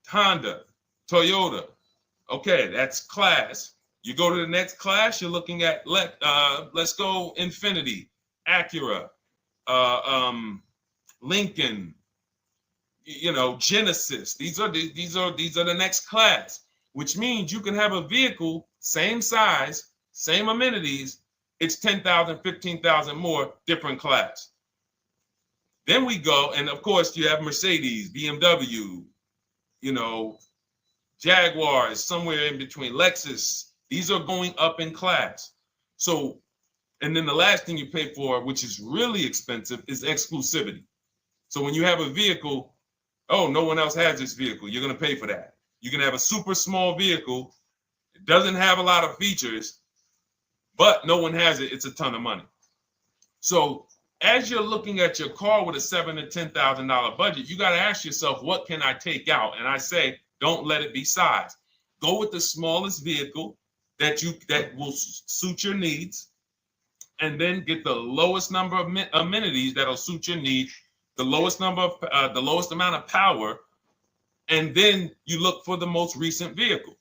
Honda, Toyota. Okay, that's class. You go to the next class, you're looking at, let's go Infiniti, Acura, Lincoln, Genesis. These are the next class, which means you can have a vehicle, same size, same amenities. It's 10,000, 15,000 more, different class. Then we go, and of course you have Mercedes, BMW, Jaguars, somewhere in between, Lexus. These are going up in class. So, and then the last thing you pay for, which is really expensive, is exclusivity. So when you have a vehicle, oh, no one else has this vehicle, you're going to pay for that. You can have a super small vehicle. It doesn't have a lot of features, but no one has it. It's a ton of money. So as you're looking at your car with a $7,000 to $10,000 budget, you got to ask yourself, what can I take out? And I say, don't let it be size. Go with the smallest vehicle that will suit your needs, and then get the lowest number of amenities that'll suit your needs, the lowest amount of power, and then you look for the most recent vehicle.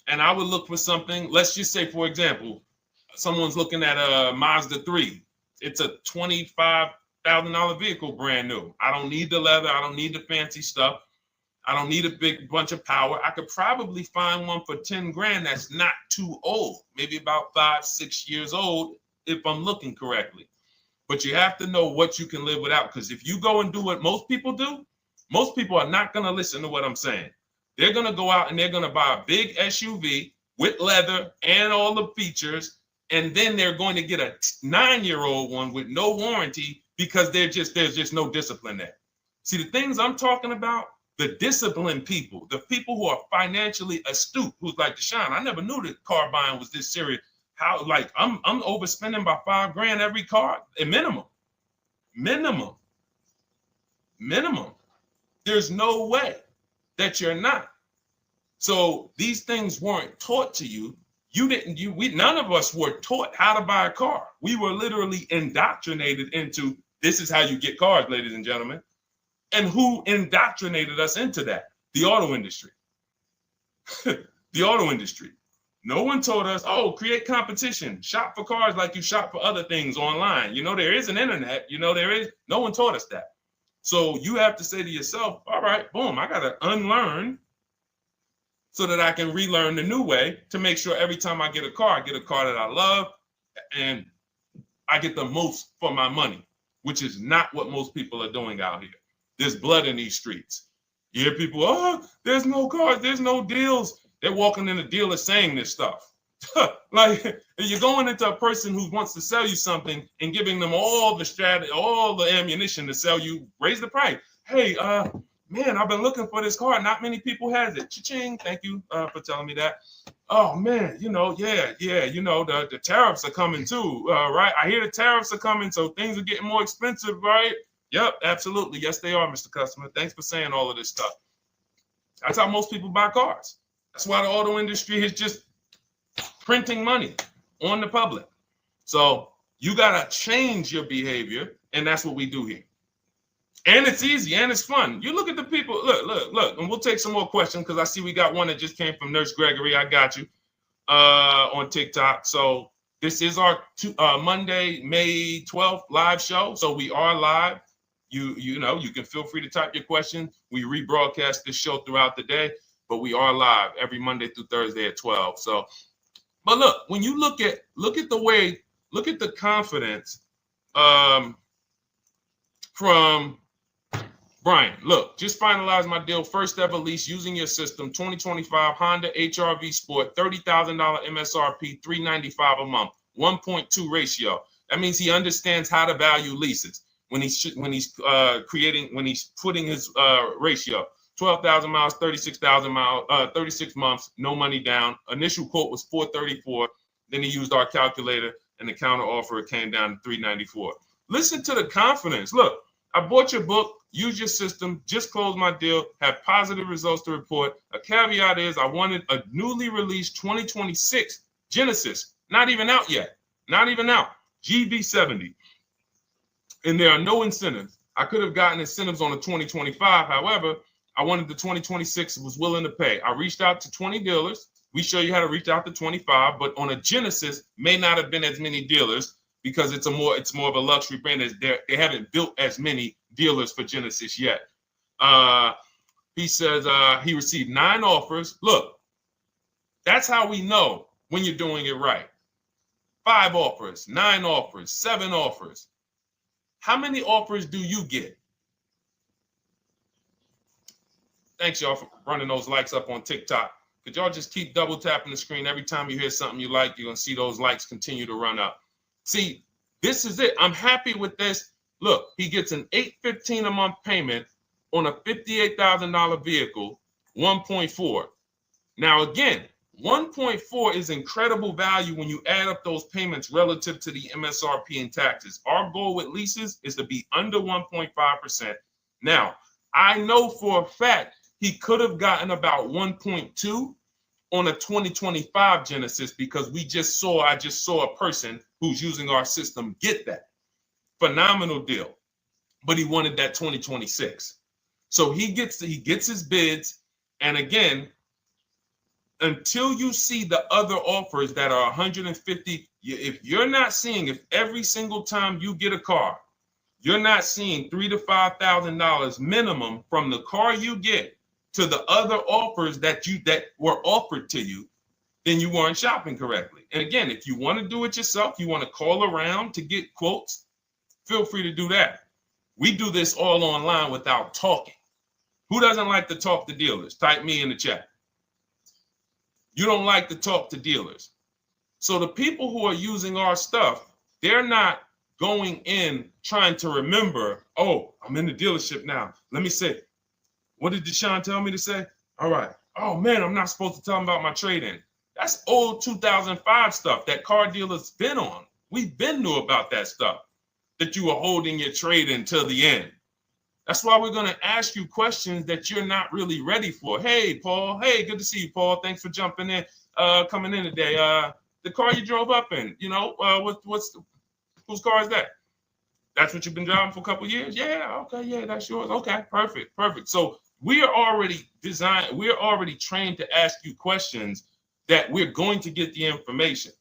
And I would look for something. Let's just say, for example, someone's looking at a Mazda 3. It's a $25,000 vehicle, brand new. I don't need the leather. I don't need the fancy stuff. I don't need a big bunch of power. I could probably find one for 10 grand that's not too old, maybe about 5-6 years old, if I'm looking correctly. But you have to know what you can live without, because if you go and do what most people do, most people are not going to listen to what I'm saying. They're going to go out and they're going to buy a big SUV with leather and all the features, and then they're going to get a 9-year-old one with no warranty because there's just no discipline there. See, the things I'm talking about, the disciplined people, the people who are financially astute, who's like, Deshone, I never knew that car buying was this serious. How, like, I'm overspending by $5 grand every car, a minimum. There's no way that you're not. So these things weren't taught to you. None of us were taught how to buy a car. We were literally indoctrinated into, this is how you get cars, ladies and gentlemen. And who indoctrinated us into that? The auto industry. The auto industry. No one told us, oh, create competition, shop for cars like you shop for other things online. There is an internet, there is. No one taught us that. So you have to say to yourself, all right, boom, I got to unlearn so that I can relearn the new way to make sure every time I get a car that I love and I get the most for my money, which is not what most people are doing out here. There's blood in these streets. You hear people, oh, there's no cars, there's no deals. They're walking in the dealer saying this stuff. Like, you're going into a person who wants to sell you something and giving them all the strategy, all the ammunition to sell you, raise the price. Hey, man, I've been looking for this car. Not many people has it. Cha-ching. Thank you for telling me that. Oh, man, the tariffs are coming too, right? I hear the tariffs are coming, so things are getting more expensive, right? Yep, absolutely. Yes, they are, Mr. Customer. Thanks for saying all of this stuff. That's how most people buy cars. That's why the auto industry is just printing money on the public. So you got to change your behavior, and that's what we do here. And it's easy, and it's fun. You look at the people. Look, and we'll take some more questions because I see we got one that just came from Nurse Gregory. I got you on TikTok. So this is our Monday, May 12th live show. So we are live. You can feel free to type your question. We rebroadcast this show throughout the day, but we are live every Monday through Thursday at 12. So, but look, when you look at the confidence from Brian. Look, just finalized my deal. First ever lease using your system. 2025 Honda HR-V Sport, $30,000 MSRP, $395 a month, 1.2 ratio. That means he understands how to value leases when he's putting his ratio. 12,000 miles, 36,000 miles, 36 months, no money down. Initial quote was 434. Then he used our calculator, and the counter offer came down to 394. Listen to the confidence. Look, I bought your book, use your system, just closed my deal, have positive results to report. A caveat is I wanted a newly released 2026 Genesis, not even out yet, not even out, GV70. And there are no incentives. I could have gotten incentives on the 2025. However, I wanted the 2026, was willing to pay. I reached out to 20 dealers. We show you how to reach out to 25, but on a Genesis, may not have been as many dealers because it's more of a luxury brand. They haven't built as many dealers for Genesis yet. He says he received 9 offers. Look, that's how we know when you're doing it right. 5 offers, 9 offers, 7 offers. How many offers do you get? Thanks, y'all, for running those likes up on TikTok. Could y'all just keep double tapping the screen every time you hear something you like? You're going to see those likes continue to run up. See, this is it. I'm happy with this. Look, he gets an $815 a month payment on a $58,000 vehicle, 1.4. Now, again, 1.4 is incredible value when you add up those payments relative to the MSRP and taxes. Our goal with leases is to be under 1.5%. Now, I know for a fact he could have gotten about 1.2 on a 2025 Genesis because I just saw a person who's using our system get that. Phenomenal deal. But he wanted that 2026. So he gets his bids. And again, until you see the other offers that are 150, if every single time you get a car, you're not seeing $3,000 to $5,000 minimum from the car you get to the other offers that were offered to you, then you weren't shopping correctly. And again, if you want to do it yourself, you want to call around to get quotes, feel free to do that. We do this all online without talking. Who doesn't like to talk to dealers? Type me in the chat. You don't like to talk to dealers. So the people who are using our stuff, they're not going in trying to remember, oh, I'm in the dealership now. Let me say, what did Deshone tell me to say? All right. Oh, man, I'm not supposed to tell him about my trade-in. That's old 2005 stuff that car dealers been on. We've been knew about that stuff, that you were holding your trade-in till the end. That's why we're going to ask you questions that you're not really ready for. Hey, Paul. Hey, good to see you, Paul. Thanks for jumping in, coming in today. The car you drove up in, whose car is that? That's what you've been driving for a couple of years? Yeah, okay, yeah, that's yours. Okay, perfect. So we are already trained to ask you questions that we're going to get the information.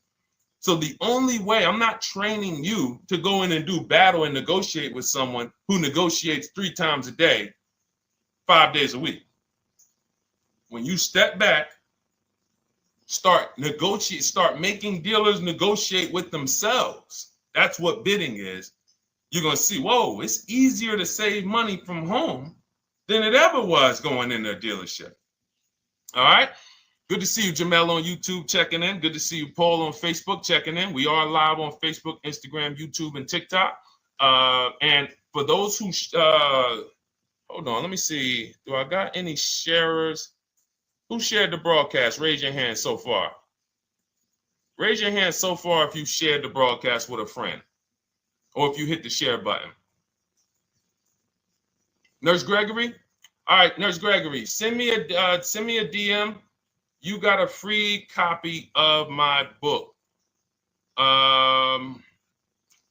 So the only way, I'm not training you to go in and do battle and negotiate with someone who negotiates 3 times a day, 5 days a week. When you step back, start making dealers negotiate with themselves. That's what bidding is. You're going to see, whoa, it's easier to save money from home than it ever was going in a dealership. All right. Good to see you, Jamel, on YouTube checking in. Good to see you, Paul, on Facebook checking in. We are live on Facebook, Instagram, YouTube, and TikTok. And for those who, hold on, let me see. Do I got any sharers? Who shared the broadcast? Raise your hand so far. Raise your hand so far if you shared the broadcast with a friend or if you hit the share button. Nurse Gregory? All right, Nurse Gregory, send me a DM. You got a free copy of my book.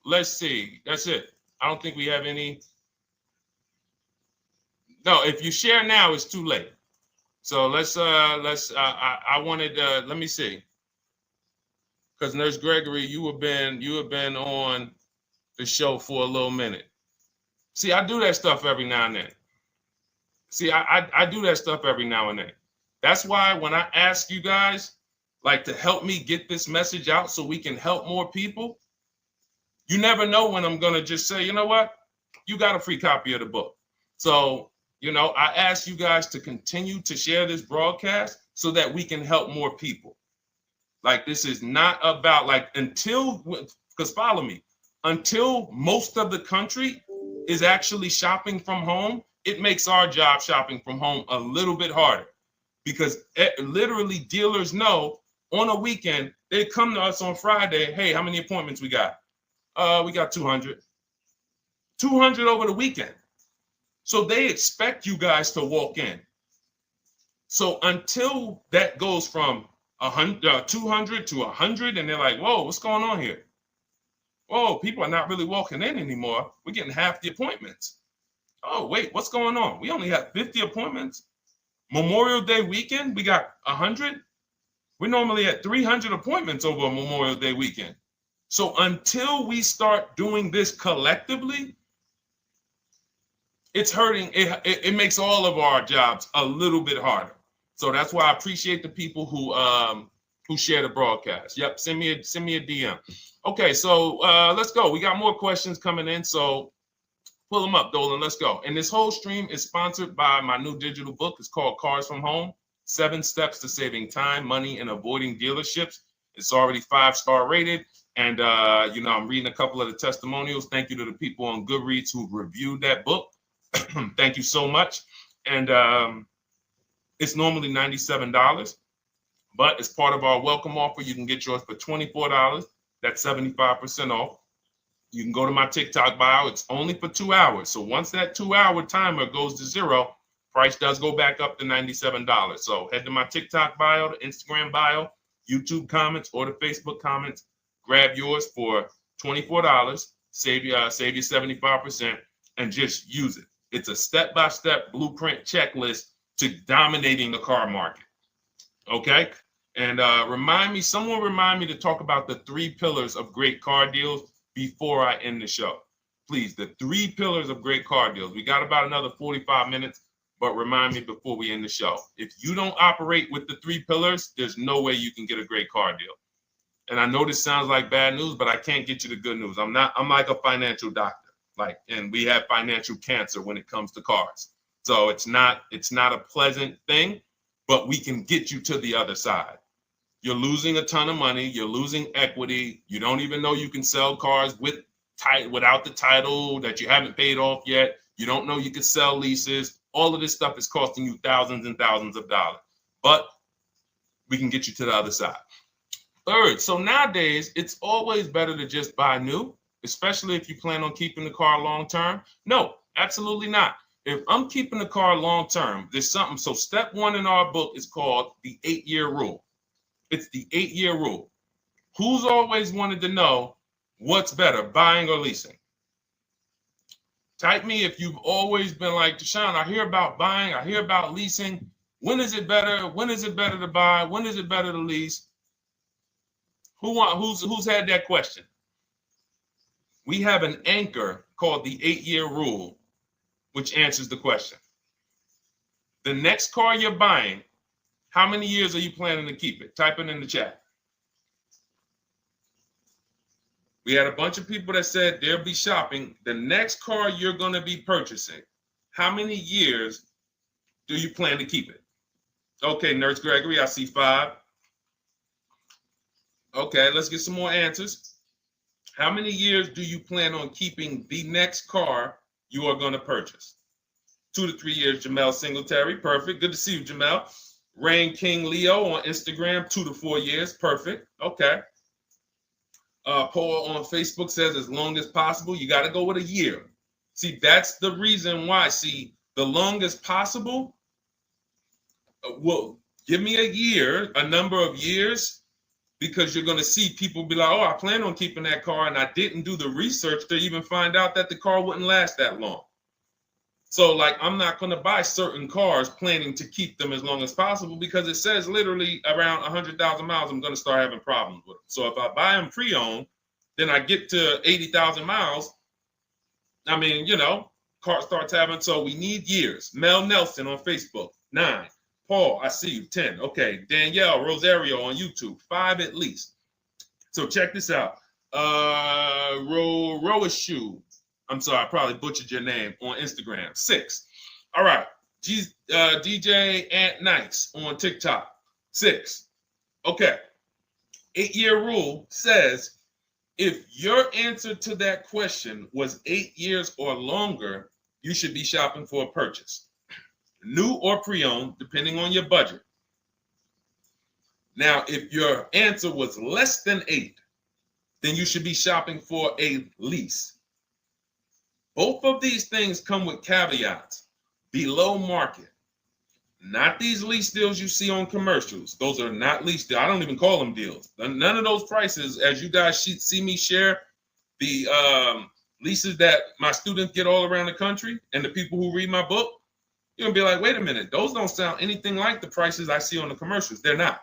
Let's see. That's it. I don't think we have any. No, if you share now, it's too late. So I wanted, let me see. Because Nurse Gregory, you have been on the show for a little minute. See, I do that stuff every now and then. I do that stuff every now and then. That's why when I ask you guys, like, to help me get this message out so we can help more people, you never know when I'm going to just say, you know what? You got a free copy of the book. So, I ask you guys to continue to share this broadcast so that we can help more people. Like, this is not about, because follow me. until most of the country is actually shopping from home, it makes our job shopping from home a little bit harder, because literally dealers know on a weekend, they come to us on Friday, hey, how many appointments we got? We got 200. 200 over the weekend. So they expect you guys to walk in. So until that goes from 200 to 100, and they're like, whoa, what's going on here? Whoa, people are not really walking in anymore. We're getting half the appointments. Oh, wait, what's going on? We only have 50 appointments. Memorial Day weekend, we got 100. We're normally at 300 appointments over a Memorial Day weekend. So until we start doing this collectively, it's hurting. It makes all of our jobs a little bit harder. So that's why I appreciate the people who share the broadcast. Yep, send me a DM. Okay, so let's go. We got more questions coming in, so pull them up, Dolan. Let's go. And this whole stream is sponsored by my new digital book. It's called Cars from Home: 7 Steps to Saving Time, Money, and Avoiding Dealerships. It's already 5-star rated. And, I'm reading a couple of the testimonials. Thank you to the people on Goodreads who reviewed that book. Thank you so much. And it's normally $97, but as part of our welcome offer, you can get yours for $24. That's 75% off. You can go to my TikTok bio. It's only for 2 hours. So once that 2-hour timer goes to 0, price does go back up to $97. So head to my TikTok bio, the Instagram bio, YouTube comments, or the Facebook comments. Grab yours for $24. Save you 75%, and just use it. It's a step-by-step blueprint checklist to dominating the car market. Okay? And someone remind me to talk about the 3 pillars of great car deals before I end the show. Please, the 3 pillars of great car deals. We got about another 45 minutes, but remind me before we end the show. If you don't operate with the 3 pillars, there's no way you can get a great car deal. And I know this sounds like bad news, but I can't get you the good news. I'm like a financial doctor. And we have financial cancer when it comes to cars. So it's not a pleasant thing, but we can get you to the other side. You're losing a ton of money. You're losing equity. You don't even know you can sell cars without the title that you haven't paid off yet. You don't know you can sell leases. All of this stuff is costing you thousands and thousands of dollars, but we can get you to the other side. Third, so nowadays, it's always better to just buy new, especially if you plan on keeping the car long term. No, absolutely not. If I'm keeping the car long term, there's something. So step 1 in our book is called the 8-year rule. It's the 8-year rule. Who's always wanted to know what's better, buying or leasing? Type me if you've always been like, Deshone, I hear about buying, I hear about leasing. When is it better? When is it better to buy? When is it better to lease? Who's had that question? We have an anchor called the 8-year rule, which answers the question. The next car you're buying, how many years are you planning to keep it? Type it in the chat. We had a bunch of people that said they'll be shopping. The next car you're going to be purchasing, how many years do you plan to keep it? Okay, Nurse Gregory, I see 5. Okay, let's get some more answers. How many years do you plan on keeping the next car you are going to purchase? 2 to 3 years, Jamel Singletary. Perfect. Good to see you, Jamel. Rain King Leo on Instagram, 2 to 4 years. Perfect. Okay. Paul on Facebook says as long as possible. You got to go with a year. See, that's the reason why. See, the longest possible, well, give me a year, a number of years, because you're going to see people be like, oh, I plan on keeping that car, and I didn't do the research to even find out that the car wouldn't last that long. So, I'm not going to buy certain cars planning to keep them as long as possible, because it says literally around 100,000 miles, I'm going to start having problems with them. So if I buy them pre-owned, then I get to 80,000 miles. I mean, car starts having, so we need years. Mel Nelson on Facebook, 9. Paul, I see you, 10. Okay, Danielle Rosario on YouTube, 5 at least. So check this out. Roashu, I'm sorry, I probably butchered your name, on Instagram, 6. All right, DJ Ant Nice on TikTok, 6. Okay, 8-year rule says If your answer to that question was 8 years or longer, you should be shopping for a purchase, new or pre-owned, depending on your budget. Now, if your answer was less than 8, then you should be shopping for a lease. Both of these things come with caveats. Below market. Not these lease deals you see on commercials. Those are not lease deals. I don't even call them deals. None of those prices, as you guys see me share the leases that my students get all around the country and the people who read my book, you're going to be like, wait a minute. Those don't sound anything like the prices I see on the commercials. They're not.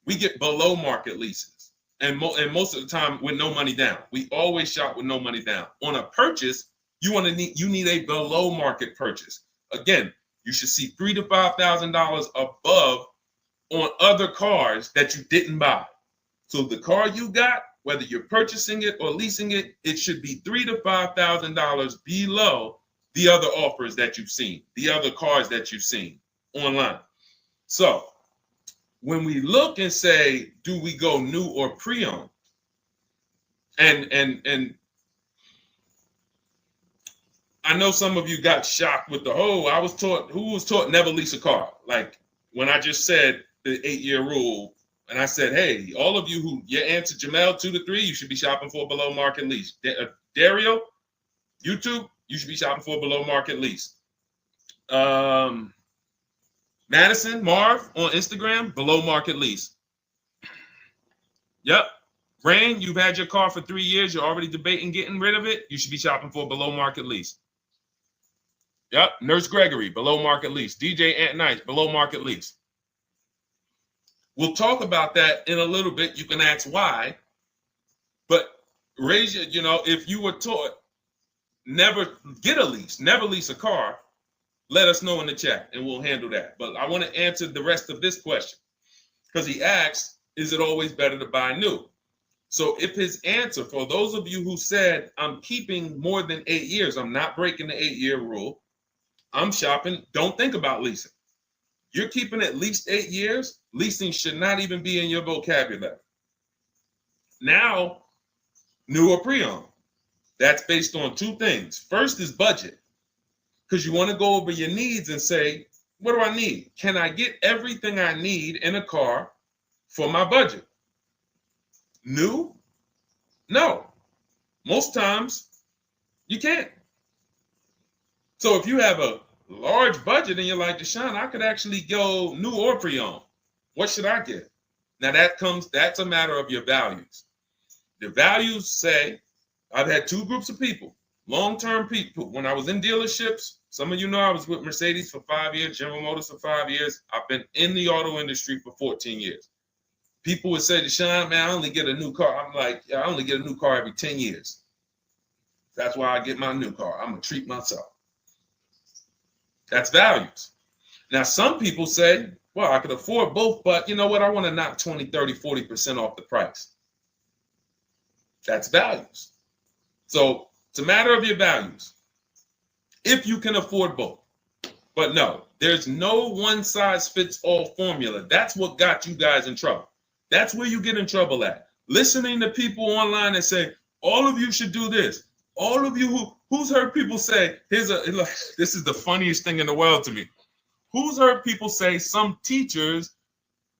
We get below market leases. And most of the time with no money down. We always shop with no money down. On a purchase, you need a below market purchase. Again, you should see $3,000 to $5,000 above on other cars that you didn't buy. So the car you got, whether you're purchasing it or leasing it, it should be $3,000 to $5,000 below the other offers that you've seen, the other cars that you've seen online. So when we look and say, do we go new or pre-owned? And I know some of you got shocked with who was taught never lease a car. Like when I just said the 8-year rule, and I said, hey, all of you who your answer Jamel 2 to 3, you should be shopping for a below market lease. Dario, YouTube, you should be shopping for a below market lease. Madison, Marv on Instagram, below market lease. Yep. Rain, you've had your car for 3 years. You're already debating getting rid of it. You should be shopping for a below market lease. Yep. Nurse Gregory, below market lease. DJ Ant Nice, below market lease. We'll talk about that in a little bit. You can ask why. But raise your, if you were taught never get a lease, never lease a car, let us know in the chat and we'll handle that. But I want to answer the rest of this question because he asks, is it always better to buy new? So if his answer, for those of you who said, I'm keeping more than 8 years, I'm not breaking the 8-year rule, I'm shopping, don't think about leasing. You're keeping at least 8 years, leasing should not even be in your vocabulary. Now, new or pre-owned. That's based on 2 things. First is budget, because you want to go over your needs and say, what do I need? Can I get everything I need in a car for my budget? New? No. Most times, you can't. So if you have a large budget and you're like, Deshone, I could actually go new or pre-owned. What should I get? Now that's a matter of your values. The values say, I've had 2 groups of people, long-term people. When I was in dealerships, some of you know I was with Mercedes for 5 years, General Motors for 5 years. I've been in the auto industry for 14 years. People would say, Deshone, man, I only get a new car. I'm like, yeah, I only get a new car every 10 years. That's why I get my new car. I'm going to treat myself. That's values. Now, some people say, well, I could afford both, but you know what? I want to knock 20, 30, 40% off the price. That's values. So it's a matter of your values. If you can afford both. But no, there's no one-size-fits-all formula. That's what got you guys in trouble. That's where you get in trouble at. Listening to people online and say, all of you should do this. All of you who's heard people say, this is the funniest thing in the world to me. Who's heard people say some teachers,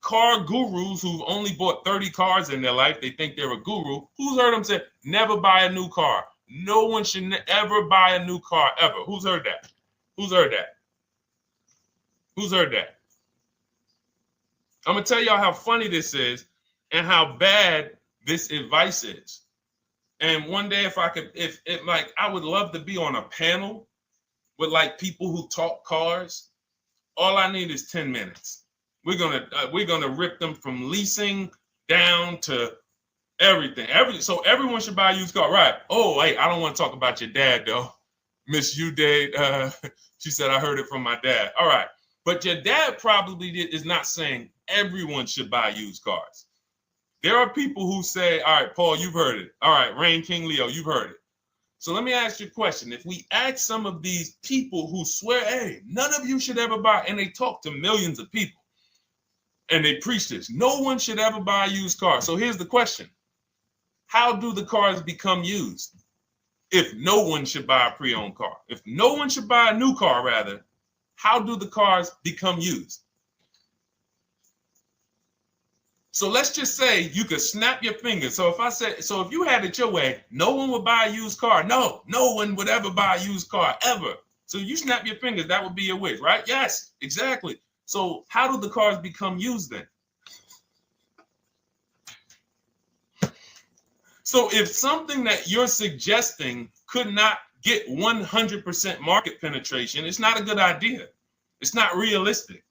car gurus who've only bought 30 cars in their life, they think they're a guru. Who's heard them say, never buy a new car? No one should ever buy a new car, ever. Who's heard that? Who's heard that? Who's heard that? I'm going to tell y'all how funny this is and how bad this advice is. And one day, I would love to be on a panel with like people who talk cars. All I need is 10 minutes. We're gonna rip them from leasing down to everything. So everyone should buy a used car, right? Oh, wait, I don't want to talk about your dad though. Miss you dad. She said I heard it from my dad. All right, but your dad probably is not saying everyone should buy used cars. There are people who say, all right, Paul, you've heard it. All right, Rain King Leo, you've heard it. So let me ask you a question. If we ask some of these people who swear, hey, none of you should ever buy, and they talk to millions of people, and they preach this, no one should ever buy a used car. So here's the question. how do the cars become used? If no one should buy a pre-owned car, if no one should buy a new car, rather, how do the cars become used? So let's just say you could snap your fingers. So if you had it your way, no one would buy a used car. No one would ever buy a used car, ever. So you snap your fingers, that would be your wish, right? Yes, exactly. So how do the cars become used then? So if something that you're suggesting could not get 100% market penetration, it's not a good idea. It's not realistic.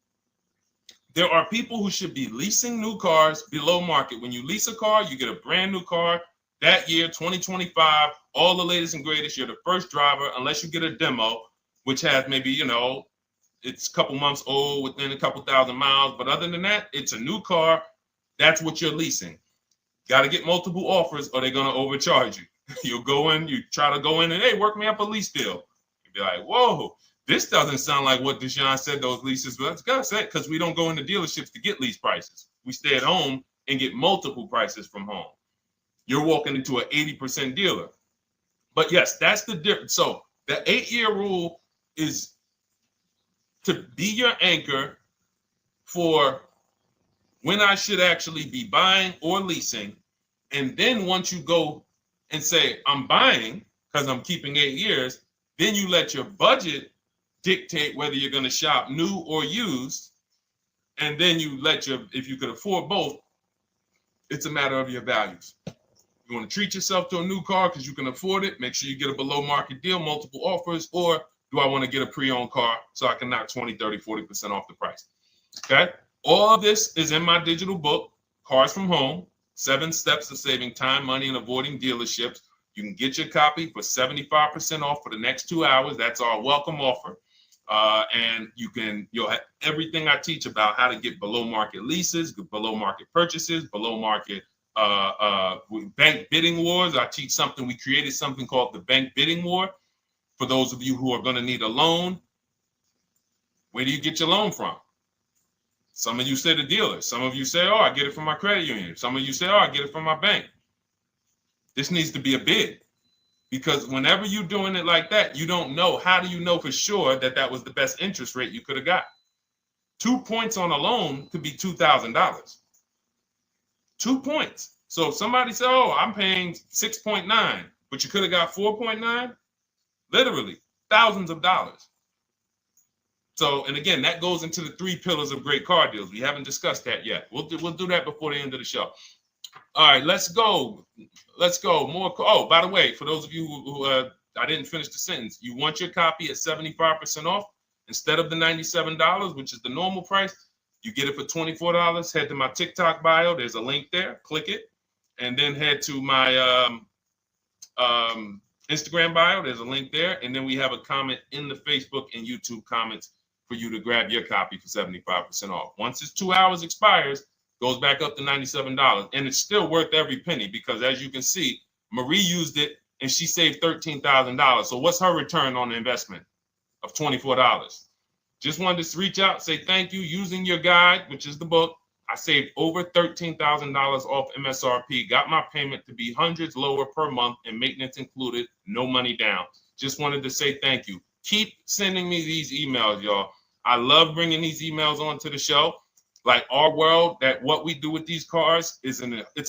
There are people who should be leasing new cars below market. When you lease a car, you get a brand new car that year, 2025, all the latest and greatest. You're the first driver, unless you get a demo, which has maybe, it's a couple months old, within a couple thousand miles. But other than that, it's a new car. That's what you're leasing. Got to get multiple offers or they're going to overcharge you. You'll go in, you try to go in and, hey, work me up a lease deal. You'll be like, whoa, this doesn't sound like what Deshone said those leases. But that's it, because we don't go into dealerships to get lease prices. We stay at home and get multiple prices from home. You're walking into an 80% dealer. But yes, that's the difference. So the 8-year rule is to be your anchor for when I should actually be buying or leasing. And then once you go and say, I'm buying because I'm keeping 8 years, then you let your budget dictate whether you're going to shop new or used. And then you if you could afford both, it's a matter of your values. You want to treat yourself to a new car because you can afford it, make sure you get a below market deal, multiple offers, or do I want to get a pre-owned car so I can knock 20, 30, 40% off the price? Okay. All of this is in my digital book, Cars from Home, 7 Steps to Saving Time, Money, and Avoiding Dealerships. You can get your copy for 75% off for the next 2 hours. That's our welcome offer. And you'll have everything I teach about how to get below market leases, below market purchases, below market bank bidding wars. We created something called the bank bidding war. For those of you who are going to need a loan, where do you get your loan from? Some of you say the dealer. Some of you say, oh, I get it from my credit union. Some of you say, oh, I get it from my bank. This needs to be a bid, because whenever you're doing it like that, you don't know. How do you know for sure that that was the best interest rate you could have got? 2 points on a loan could be $2,000. 2 points. So if somebody said, oh, I'm paying 6.9, but you could have got 4.9, literally thousands of dollars. So, and again, that goes into the 3 pillars of great car deals. We haven't discussed that yet. We'll do that before the end of the show. All right, let's go. More. Oh, by the way, for those of you who I didn't finish the sentence, you want your copy at 75% off instead of the $97, which is the normal price. You get it for $24. Head to my TikTok bio. There's a link there. Click it, and then head to my Instagram bio. There's a link there, and then we have a comment in the Facebook and YouTube comments for you to grab your copy for 75% off. Once it's 2 hours expires, goes back up to $97, and it's still worth every penny, because as you can see, Marie used it and she saved $13,000. So what's her return on the investment of $24? Just wanted to reach out, say thank you. Using your guide, which is the book, I saved over $13,000 off MSRP, got my payment to be hundreds lower per month and maintenance included, no money down. Just wanted to say thank you. Keep sending me these emails, y'all. I love bringing these emails onto the show. Like, our world, that what we do with these cars it's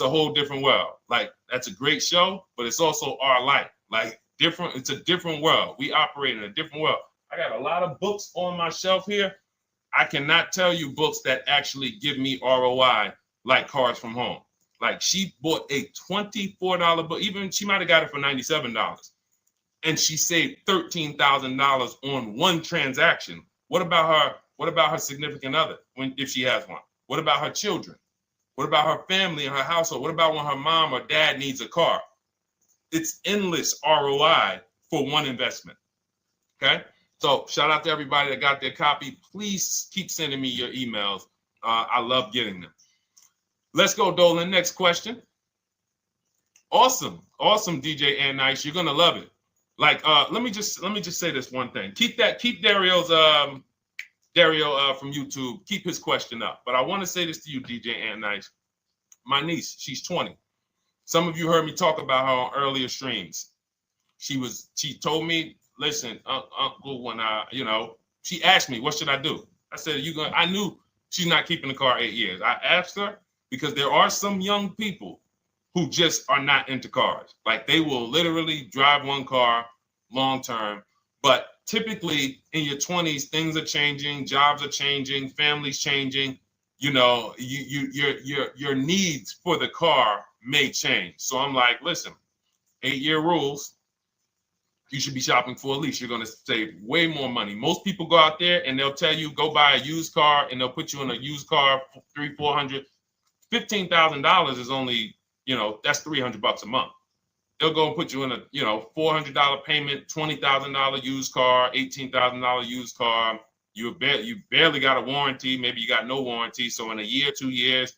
a whole different world. Like, that's a great show, but it's also our life. Like, different, it's a different world. We operate in a different world. I got a lot of books on my shelf here. I cannot tell you books that actually give me ROI like Cars from Home. Like, she bought a $24 book. Even she might have got it for $97. And she saved $13,000 on one transaction. What about her? What about her significant other, if she has one? What about her children? What about her family and her household? What about when her mom or dad needs a car? It's endless ROI for one investment. Okay? So shout out to everybody that got their copy. Please keep sending me your emails. I love getting them. Let's go, Dolan. Next question. Awesome, DJ and Nice. You're gonna love it. Like, let me just say this one thing. Keep Dario's Dario from YouTube, keep his question up. But I want to say this to you, DJ and Nice. My niece, she's 20. Some of you heard me talk about her on earlier streams. She told me, listen, Uncle, when she asked me, what should I do? I said, I knew she's not keeping the car 8 years. I asked her because there are some young people who just are not into cars. Like they will literally drive one car long term. But typically in your 20s, things are changing, jobs are changing, families changing. Your needs for the car may change. So I'm like, listen, 8-year rules. You should be shopping for a lease. You're going to save way more money. Most people go out there and they'll tell you go buy a used car, and they'll put you in a used car for $300, $400, $15,000 is only, that's $300 a month. They'll go and put you in a, $400 payment, $20,000 used car, $18,000 used car. You barely got a warranty. Maybe you got no warranty. So in a year, 2 years,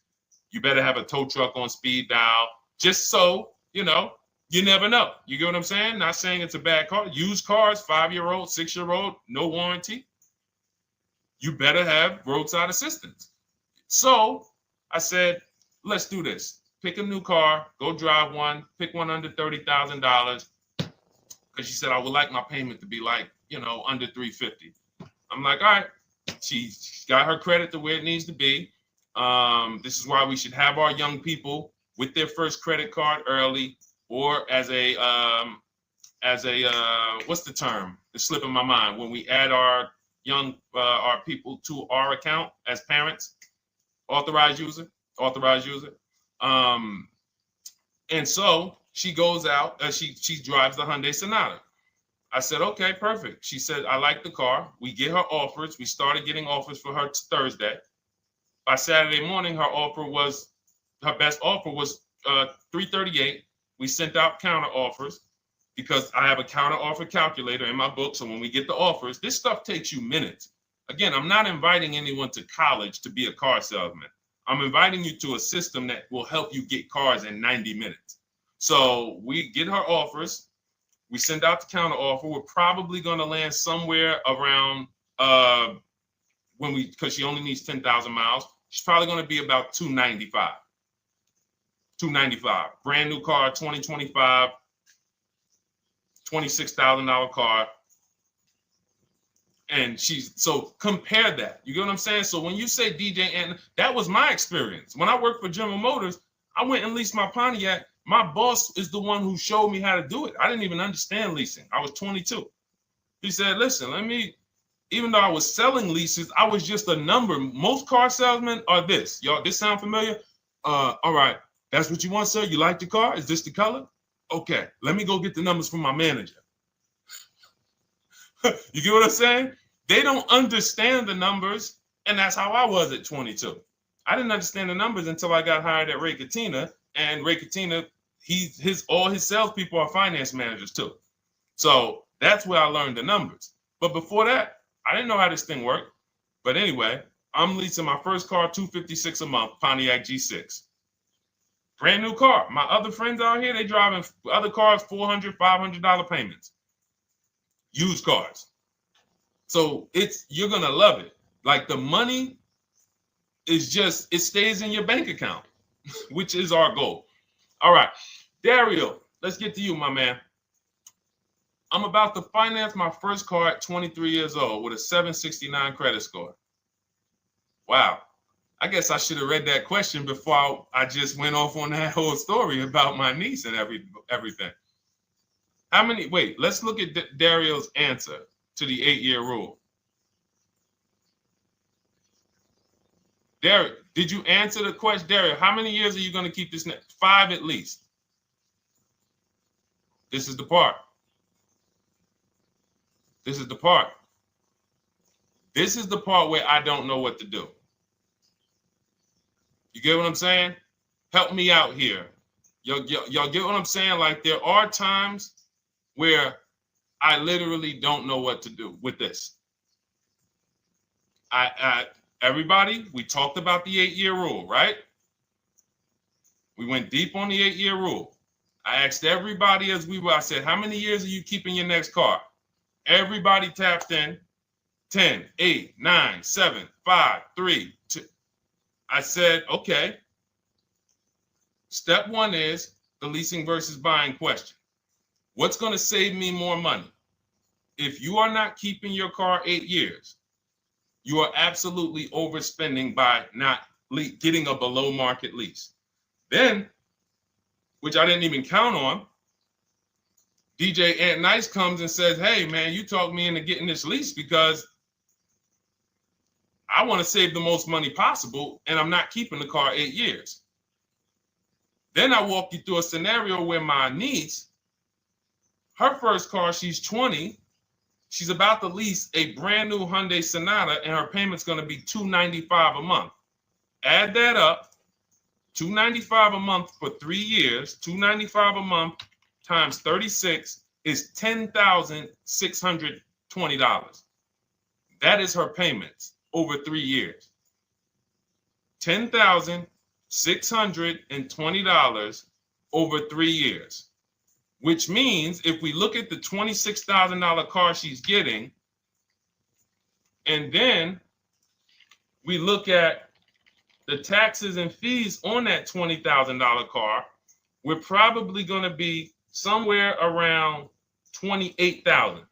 you better have a tow truck on speed dial, just so, you never know. You get what I'm saying? Not saying it's a bad car. Used cars, 5-year-old, 6-year-old, no warranty. You better have roadside assistance. So I said, let's do this. Pick a new car, go drive one, pick one under $30,000. Because she said, I would like my payment to be like, under $350. I'm like, all right. She's got her credit to where it needs to be. This is why we should have our young people with their first credit card early, or as a what's the term? It's slipping my mind. When we add our people to our account as parents, authorized user. And so she goes out, she drives the Hyundai Sonata. I said, okay, perfect. She said, I like the car. We get her offers. We started getting offers for her Thursday. By Saturday morning, her best offer was $338. We sent out counter offers because I have a counter offer calculator in my book. So when we get the offers, this stuff takes you minutes. Again, I'm not inviting anyone to college to be a car salesman. I'm inviting you to a system that will help you get cars in 90 minutes. So we get her offers. We send out the counter offer. We're probably going to land somewhere around because she only needs 10,000 miles. She's probably going to be about $295. Brand new car, 2025, $26,000 car. And so compare that. You get what I'm saying? So when you say DJ, and that was my experience. When I worked for General Motors, I went and leased my Pontiac. My boss is the one who showed me how to do it. I didn't even understand leasing. I was 22. He said, listen, even though I was selling leases, I was just a number. Most car salesmen are this. Y'all, this sound familiar? All right. That's what you want, sir? You like the car? Is this the color? Okay. Let me go get the numbers from my manager. You get what I'm saying? They don't understand the numbers. And that's how I was at 22. I didn't understand the numbers until I got hired at Ray Katina. And Ray Katina, all his salespeople are finance managers too. So that's where I learned the numbers. But before that, I didn't know how this thing worked. But anyway, I'm leasing my first car, $256 a month, Pontiac G6. Brand new car. My other friends out here, they driving other cars, $400, $500 payments. Used cars. So you're going to love it. Like the money is it stays in your bank account, which is our goal. All right, Dario, let's get to you, my man. I'm about to finance my first car at 23 years old with a 769 credit score. Wow. I guess I should have read that question before I just went off on that whole story about my niece and everything. Let's look at Dario's answer to the 8-year rule. Dario, did you answer the question? Dario, how many years are you going to keep this? 5 at least. This is the part. This is the part where I don't know what to do. You get what I'm saying? Help me out here. Y'all get what I'm saying? Like there are times where I literally don't know what to do with this. Everybody, we talked about the 8-year rule, right? We went deep on the 8-year rule. I asked everybody I said, how many years are you keeping your next car? Everybody tapped in. 10, 8, 9, 7, 5, 3, 2. I said, okay. Step one is the leasing versus buying question. What's going to save me more money? If you are not keeping your car 8 years, you are absolutely overspending by not getting a below market lease. Then, which I didn't even count on, DJ Ant Nice comes and says, hey, man, you talked me into getting this lease because I want to save the most money possible, and I'm not keeping the car 8 years. Then I walk you through a scenario where my niece, her first car, she's 20. She's about to lease a brand new Hyundai Sonata, and her payment's going to be $295 a month. Add that up, $295 a month for 3 years, $295 a month times 36 is $10,620. That is her payments over 3 years. $10,620 over 3 years. Which means if we look at the $26,000 car she's getting, and then we look at the taxes and fees on that $20,000 car, we're probably going to be somewhere around $28,000.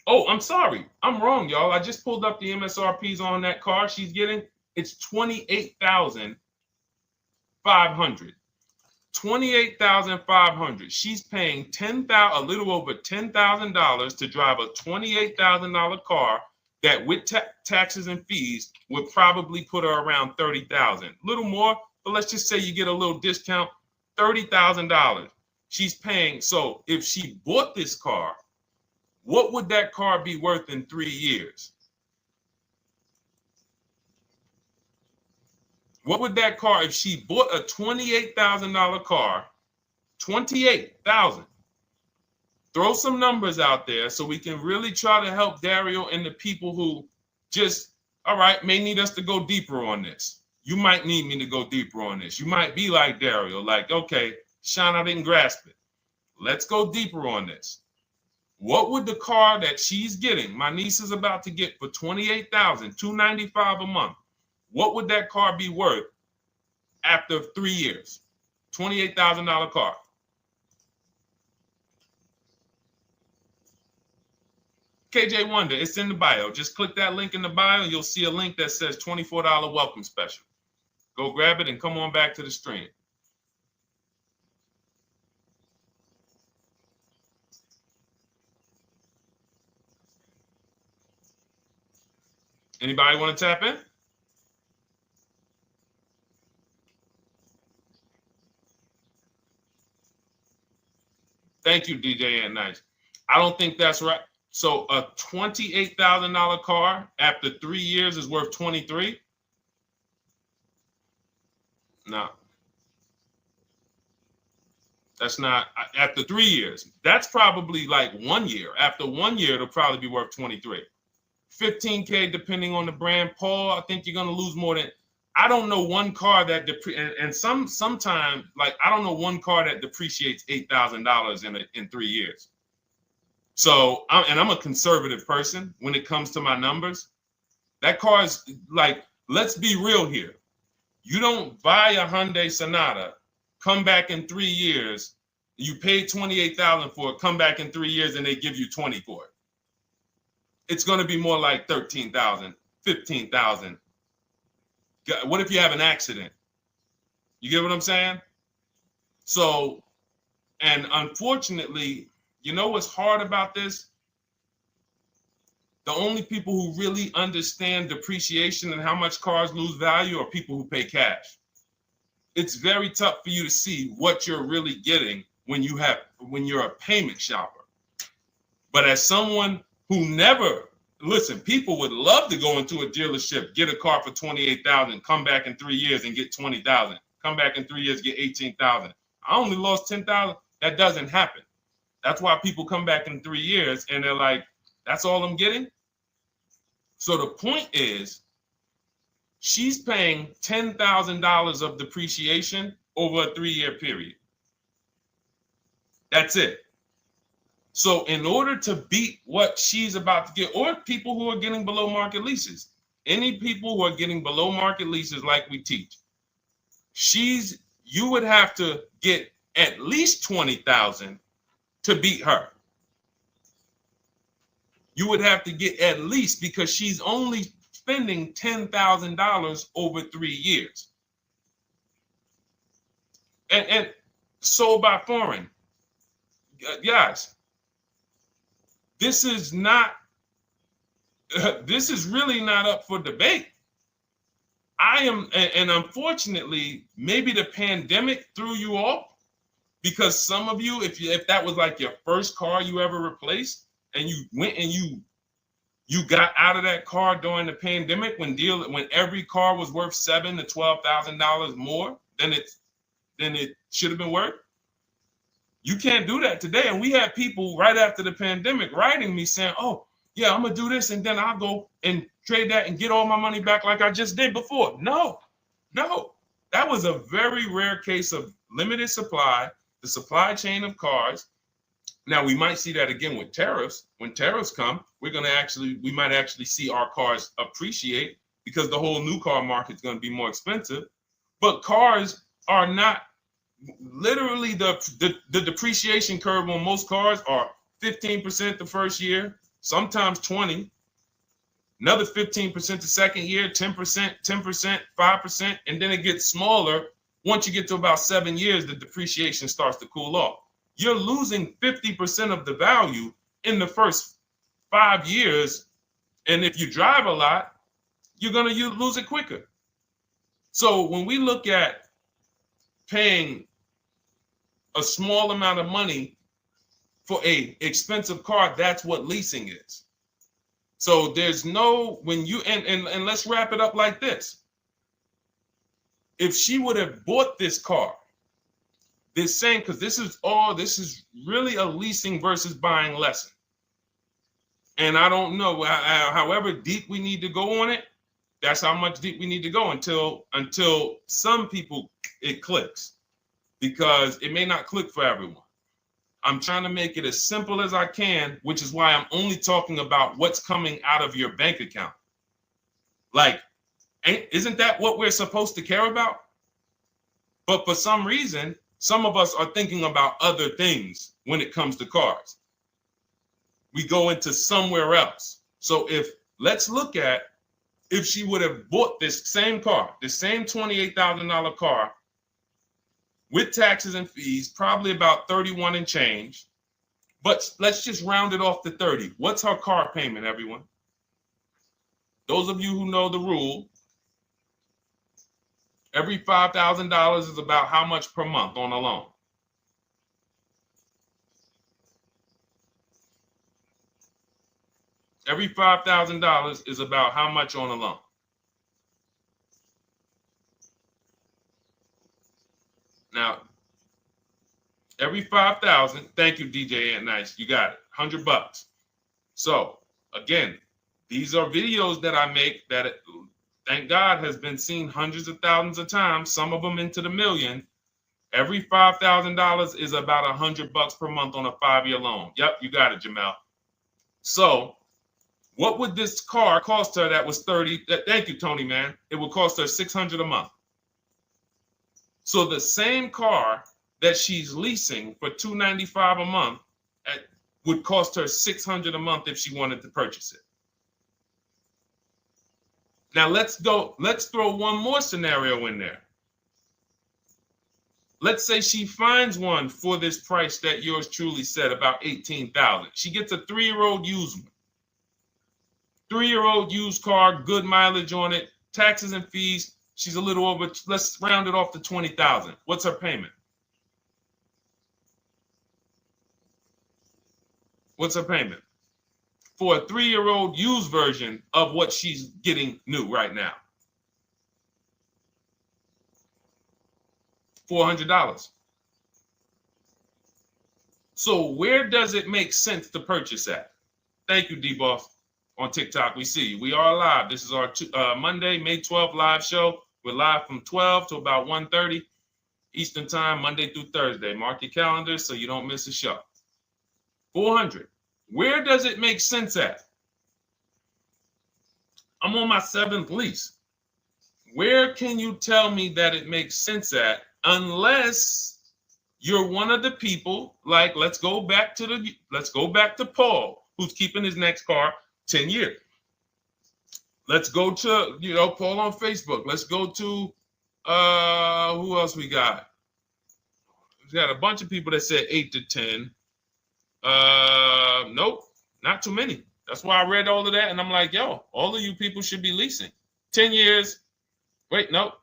Oh, I'm sorry. I'm wrong, y'all. I just pulled up the MSRPs on that car she's getting. It's $28,500. $28,500. She's paying a little over $10,000 to drive a $28,000 car that with taxes and fees would probably put her around $30,000. A little more, but let's just say you get a little discount, $30,000. She's paying. So if she bought this car, what would that car be worth in 3 years? What would that car, if she bought a $28,000 car, $28,000? Throw some numbers out there so we can really try to help Dario and the people who just, all right, may need us to go deeper on this. You might need me to go deeper on this. You might be like Dario, like, okay, Sean, I didn't grasp it. Let's go deeper on this. What would the car that she's getting, my niece is about to get for $28,000, $295 a month, what would that car be worth after 3 years? $28,000 car. KJ Wonder, it's in the bio. Just click that link in the bio and you'll see a link that says $24 welcome special. Go grab it and come on back to the stream. Anybody want to tap in? Thank you, DJ and Nice. I don't think that's right. So a $28,000 car after 3 years is worth 23? No. That's not after 3 years. That's probably like 1 year. After 1 year, it'll probably be worth 23. 15K depending on the brand. Paul, I think you're gonna lose more than. I don't know one car that sometimes like I don't know one car that depreciates $8,000 in 3 years. So I'm a conservative person when it comes to my numbers. That car is like, let's be real here. You don't buy a Hyundai Sonata, come back in 3 years, you paid $28,000 for it, come back in 3 years and they give you 20 for it. It's going to be more like $13,000, $15,000. What if you have an accident? You get what I'm saying? So, and unfortunately, you know what's hard about this? The only people who really understand depreciation and how much cars lose value are people who pay cash. It's very tough for you to see what you're really getting when you're a payment shopper. But as someone who never, listen, people would love to go into a dealership, get a car for $28,000, come back in 3 years and get $20,000. Come back in 3 years, get $18,000. I only lost $10,000. That doesn't happen. That's why people come back in 3 years and they're like, that's all I'm getting? So the point is, she's paying $10,000 of depreciation over a 3-year period. That's it. So in order to beat what she's about to get, or people who are getting below market leases, any people who are getting below market leases like we teach, you would have to get at least $20,000 to beat her. You would have to get at least, because she's only spending $10,000 over 3 years. And sold by foreign. Guys, this is not, this is really not up for debate. I am, and unfortunately, maybe the pandemic threw you off, because some of you, if that was like your first car you ever replaced, and you went and you got out of that car during the pandemic when every car was worth $7,000 to $12,000 more than it should have been worth. You can't do that today. And we had people right after the pandemic writing me saying, "Oh, yeah, I'm gonna do this, and then I'll go and trade that and get all my money back like I just did before." No, that was a very rare case of limited supply, the supply chain of cars. Now we might see that again with tariffs. When tariffs come, we might actually see our cars appreciate, because the whole new car market is going to be more expensive. But cars are not, literally the depreciation curve on most cars are 15% the first year, sometimes 20, another 15% the second year, 10%, 5%, and then it gets smaller. Once you get to about 7 years, the depreciation starts to cool off. You're losing 50% of the value in the first 5 years. And if you drive a lot, you're going to lose it quicker. So when we look at paying a small amount of money for a expensive car, that's what leasing is. So there's no, when you, and let's wrap it up like this. If she would have bought this car, this same, because this is really a leasing versus buying lesson. And I don't know, however deep we need to go on it, that's how much deep we need to go until some people it clicks, because it may not click for everyone. I'm trying to make it as simple as I can, which is why I'm only talking about what's coming out of your bank account. Like, isn't that what we're supposed to care about? But for some reason, some of us are thinking about other things when it comes to cars. We go into somewhere else. So let's look at if she would have bought this same car, the same $28,000 car with taxes and fees, probably about 31 and change. But let's just round it off to 30. What's her car payment, everyone? Those of you who know the rule, every $5,000 is about how much per month on a loan? Every $5,000 is about how much on a loan? Now, every 5,000, thank you, DJ Ant Nice, you got it, $100. So again, these are videos that I make that, thank God, has been seen hundreds of thousands of times, some of them into the million. Every $5,000 is about $100 per month on a 5-year loan. Yep, you got it, Jamel. So what would this car cost her that was 30? Thank you, Tony, man. It would cost her $600 a month. So the same car that she's leasing for $295 a month would cost her $600 a month if she wanted to purchase it. Now let's throw one more scenario in there. Let's say she finds one for this price that yours truly said, about $18,000. She gets a 3-year-old used one. 3-year-old used car, good mileage on it, taxes and fees. She's a little over, let's round it off to $20,000. What's her payment? What's her payment for a 3-year-old used version of what she's getting new right now? $400. So where does it make sense to purchase at? Thank you, D-Boss. On TikTok, we see you. We are live. This is our Monday, May 12th live show. We're live from 12 to about 1:30 Eastern time, Monday through Thursday. Mark your calendars so you don't miss a show. 400. Where does it make sense at? I'm on my 7th lease. Where can you tell me that it makes sense at, unless you're one of the people, like, let's go back to Paul, who's keeping his next car 10 years. Let's go to, Paul on Facebook. Let's go to, who else we got? We got a bunch of people that said 8 to 10. Nope, not too many. That's why I read all of that, and I'm like, yo, all of you people should be leasing 10 years. Wait, nope.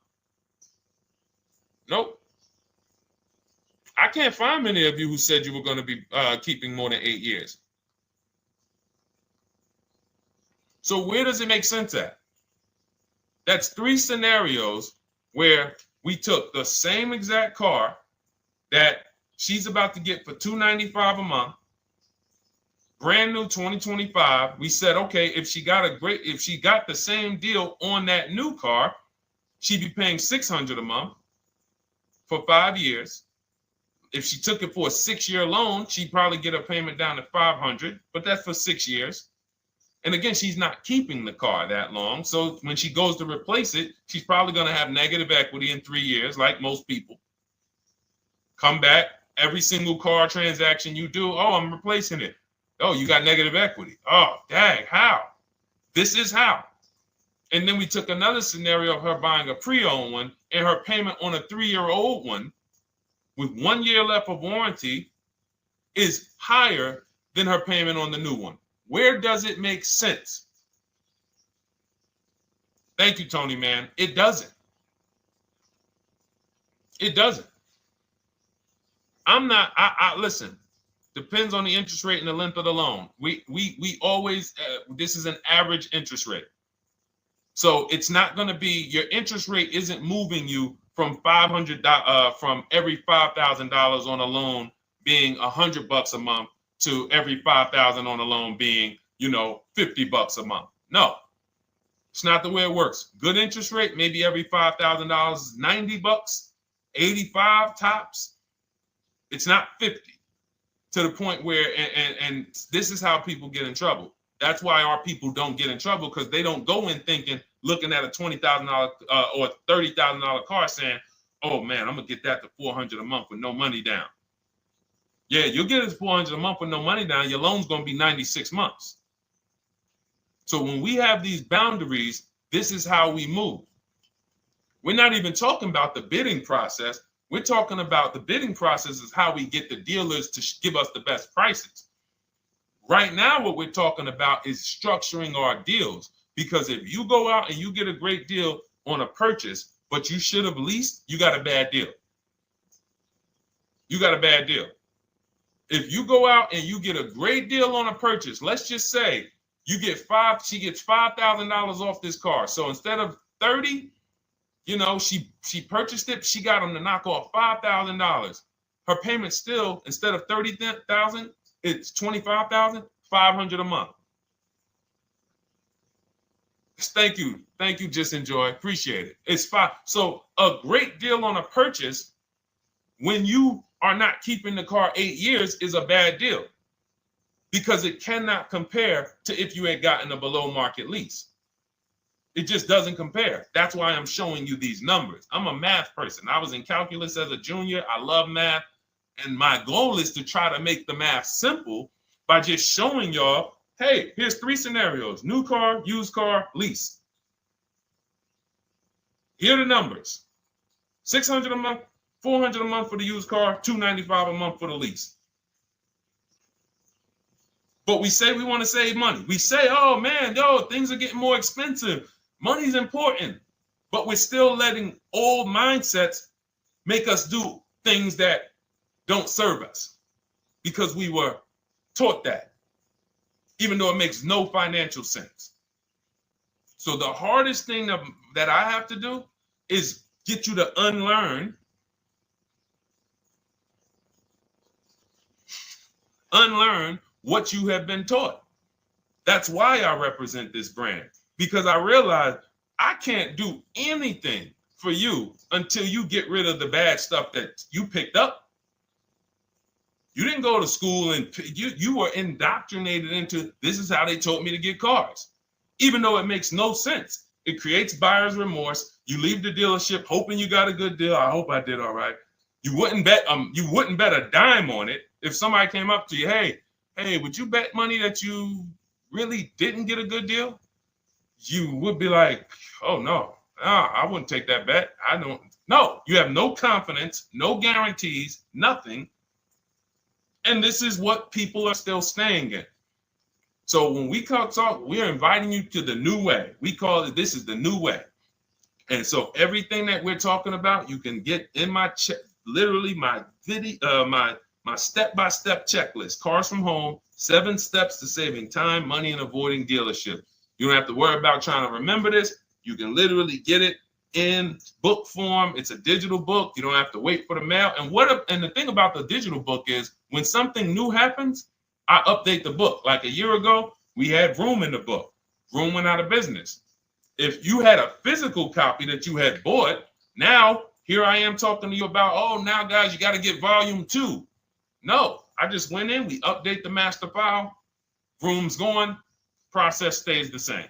I can't find many of you who said you were going to be keeping more than 8 years. So where does it make sense at? That's 3 scenarios where we took the same exact car that she's about to get for $295 a month, brand new 2025. We said, okay, if she got the same deal on that new car, she'd be paying $600 a month for 5 years. If she took it for a 6-year loan, she'd probably get a payment down to $500, but that's for 6 years. And again, she's not keeping the car that long. So when she goes to replace it, she's probably going to have negative equity in 3 years, like most people. Come back, every single car transaction you do, oh, I'm replacing it. Oh, you got negative equity. Oh, dang, how? This is how. And then we took another scenario of her buying a pre-owned one, and her payment on a 3-year-old one with 1 year left of warranty is higher than her payment on the new one. Where does it make sense? Thank you, Tony, man. It doesn't. It doesn't. Listen, depends on the interest rate and the length of the loan. We always, this is an average interest rate. So it's not going to be, your interest rate isn't moving you from from every $5,000 on a loan being $100 a month to every $5,000 on a loan being, $50 a month. No, it's not the way it works. Good interest rate, maybe every $5,000 is $90, 85 tops. It's not 50, to the point where, and this is how people get in trouble. That's why our people don't get in trouble, because they don't go in looking at a $20,000 or $30,000 car saying, oh man, I'm gonna get that to $400 a month with no money down. Yeah, you'll get it $400 a month with no money down. Your loan's gonna be 96 months. So when we have these boundaries, this is how we move. We're not even talking about the bidding process. We're talking about the bidding process is how we get the dealers to give us the best prices. Right now, what we're talking about is structuring our deals. Because if you go out and you get a great deal on a purchase, but you should have leased, you got a bad deal. You got a bad deal. If you go out and you get a great deal on a purchase, let's just say she gets $5,000 off this car. So instead of 30, she purchased it, she got them to knock off $5,000. Her payment still, instead of $30,000, it's $25,500 a month. Thank you. Just enjoy. Appreciate it. It's fine. So a great deal on a purchase when you are not keeping the car 8 years is a bad deal, because it cannot compare to if you had gotten a below market lease. It just doesn't compare. That's why I'm showing you these numbers. I'm a math person. I was in calculus as a junior. I love math. And my goal is to try to make the math simple by just showing y'all, hey, here's 3 scenarios: new car, used car, lease. Here are the numbers: $600 a month, $400 a month for the used car, $295 a month for the lease. But we say we want to save money. We say, oh man, things are getting more expensive. Money's important. But we're still letting old mindsets make us do things that don't serve us, because we were taught that, even though it makes no financial sense. So the hardest thing that I have to do is get you to unlearn what you have been taught. That's why I represent this brand, because I realize I can't do anything for you until you get rid of the bad stuff that you picked up. You didn't go to school and you were indoctrinated into, this is how they taught me to get cars, even though it makes no sense. It creates buyer's remorse. You leave the dealership hoping you got a good deal. I hope I did all right. You wouldn't bet a dime on it. If somebody came up to you, hey, would you bet money that you really didn't get a good deal? You would be like, oh no, I wouldn't take that bet. I don't. No, you have no confidence, no guarantees, nothing. And this is what people are still staying in. So when we talk, we're inviting you to the new way. We call it, this is the new way. And so everything that we're talking about, you can get in my literally my video, my step-by-step checklist, Cars from Home, 7 steps to saving time, money, and avoiding dealership. You don't have to worry about trying to remember this. You can literally get it in book form. It's a digital book. You don't have to wait for the mail. And the thing about the digital book is when something new happens, I update the book. Like a year ago, we had Room in the book. Room went out of business. If you had a physical copy that you had bought, now here I am talking to you about, oh, now guys, you got to get volume 2. No, I just went in, we update the master file, Room's going, process stays the same.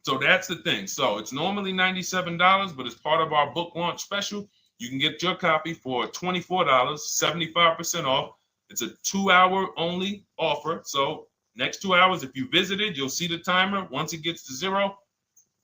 So that's the thing. So it's normally $97, but as part of our book launch special, you can get your copy for $24, 75% off. It's a 2-hour only offer. So next 2 hours, if you visited, you'll see the timer. Once it gets to 0,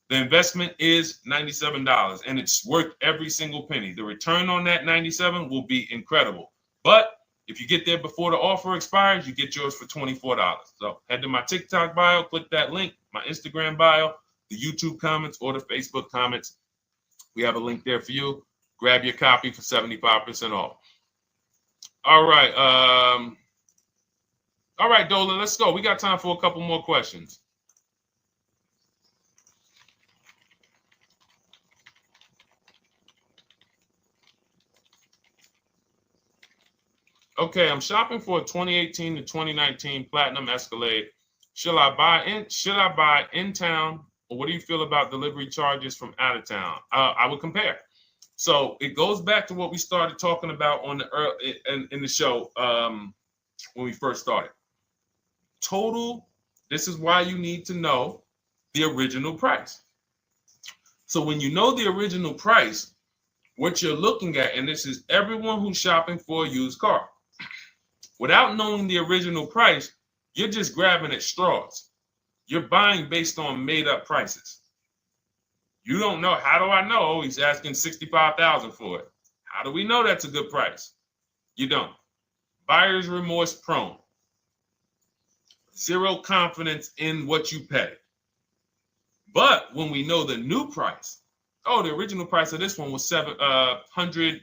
the investment is $97, and it's worth every single penny. The return on that $97 will be incredible. But if you get there before the offer expires, you get yours for $24. So head to my TikTok bio, click that link, my Instagram bio, the YouTube comments, or the Facebook comments. We have a link there for you. Grab your copy for 75% off. All right. All right, Dolan, let's go. We got time for a couple more questions. Okay, I'm shopping for a 2018 to 2019 Platinum Escalade. Should I buy in town, or what do you feel about delivery charges from out of town? I would compare. So it goes back to what we started talking about on the in the show when we first started. Total. This is why you need to know the original price. So when you know the original price, what you're looking at, and this is everyone who's shopping for a used car. Without knowing the original price, you're just grabbing at straws. You're buying based on made up prices. You don't know. How do I know he's asking $65,000 for it? How do we know that's a good price? You don't. Buyer's remorse prone. Zero confidence in what you pay. But when we know the new price, oh, the original price of this one was $102,000.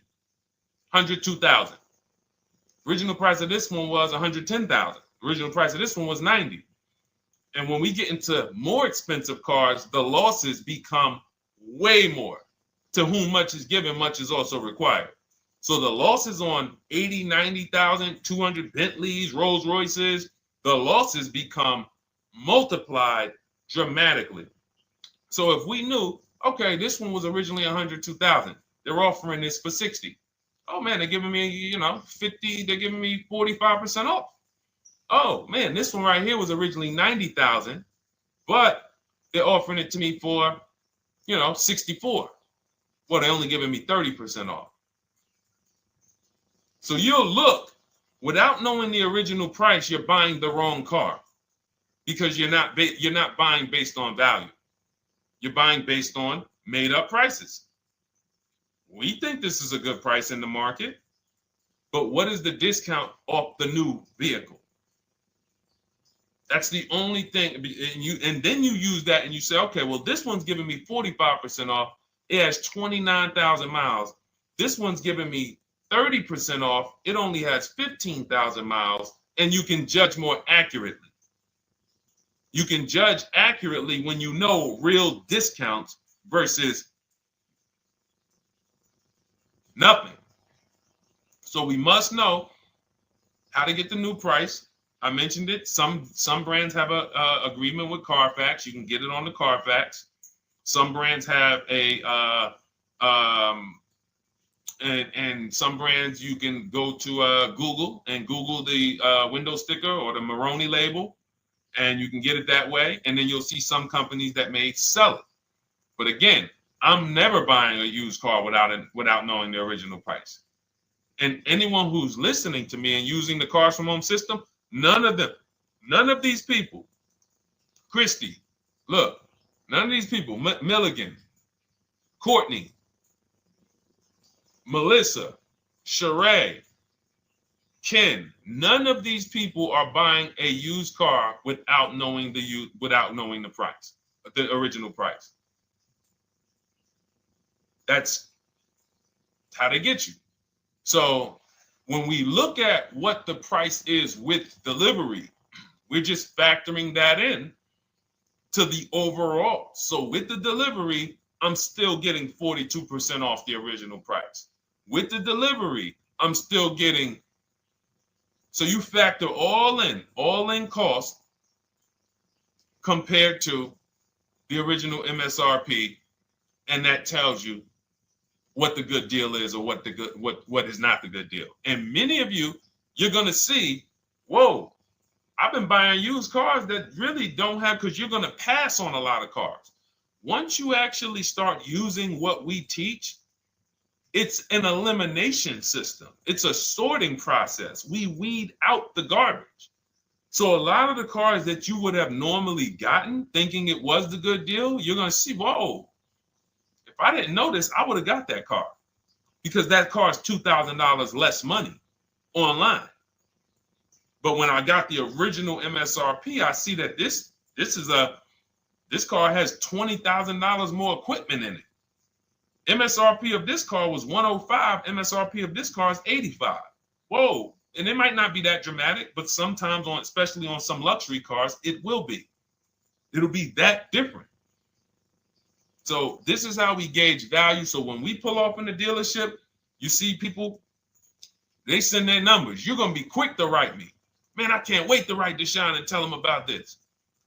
Original price of this one was $110,000. Original price of this one was $90,000. And when we get into more expensive cars, the losses become way more. To whom much is given, much is also required. So the losses on 80, 90,000, 200 Bentleys, Rolls Royces, the losses become multiplied dramatically. So if we knew, okay, this one was originally $102,000, they're offering this for $60,000. Oh man, they're giving me, 50, they're giving me 45% off. Oh man, this one right here was originally $90,000, but they're offering it to me for, $64,000. Well, they're only giving me 30% off. So you'll look, without knowing the original price, you're buying the wrong car because you're not buying based on value. You're buying based on made up prices. We think this is a good price in the market, but what is the discount off the new vehicle? That's the only thing. And then you use that and you say, okay, well, this one's giving me 45% off. It has 29,000 miles. This one's giving me 30% off. It only has 15,000 miles, and you can judge more accurately. You can judge accurately when you know real discounts versus nothing. So we must know how to get the new price. I mentioned it. Some brands have a agreement with Carfax. You can get it on the Carfax. Some brands have and some brands you can go to Google and Google the window sticker or the Maroni label, and you can get it that way. And then you'll see some companies that may sell it. But again, I'm never buying a used car without knowing the original price. And anyone who's listening to me and using the Cars from Home system, none of these people, Christy, look, none of these people, Milligan, Courtney, Melissa, Sheree, Ken, none of these people are buying a used car without knowing the price, the original price. That's how they get you. So when we look at what the price is with delivery, we're just factoring that in to the overall. So with the delivery, I'm still getting 42% off the original price. With the delivery, I'm still getting, so you factor all in cost compared to the original MSRP, and that tells you what the good deal is or what is not the good deal. And many of you, you're going to see, whoa, I've been buying used cars that really don't have, because you're going to pass on a lot of cars. Once you actually start using what we teach, it's an elimination system. It's a sorting process. We weed out the garbage. So a lot of the cars that you would have normally gotten thinking it was the good deal, you're going to see, whoa, if I didn't know this, I would have got that car, because that car is $2,000 less money online. But when I got the original MSRP, I see that this car has $20,000 more equipment in it. MSRP of this car was 105. MSRP of this car is 85. Whoa. And it might not be that dramatic, but sometimes especially on some luxury cars, it will be. It'll be that different. So this is how we gauge value. So when we pull off in the dealership, you see people, they send their numbers. You're going to be quick to write me. Man, I can't wait to write Deshone and tell him about this.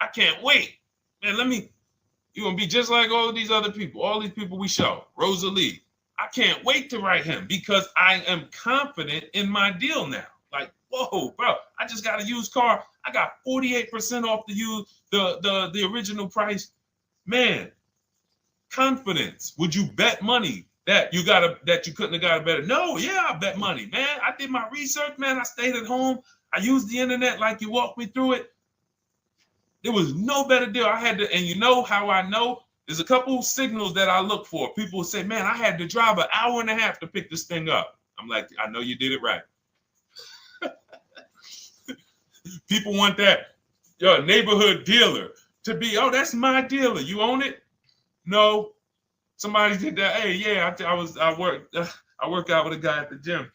I can't wait. Man, you're going to be just like all these other people, all these people we show. Rosalie, I can't wait to write him because I am confident in my deal now. Like, whoa, bro, I just got a used car. I got 48% off the original price. Man, confidence. Would you bet money that you couldn't have got a better? No, yeah, I bet money, man. I did my research, man. I stayed at home. I used the internet like you walked me through it. There was no better deal. I had to, and you know how I know? There's a couple signals that I look for. People say, man, I had to drive an hour and a half to pick this thing up. I'm like, I know you did it right. People want that neighborhood dealer to be, oh, that's my dealer. You own it? No. Somebody did that. Hey, yeah, I work out with a guy at the gym.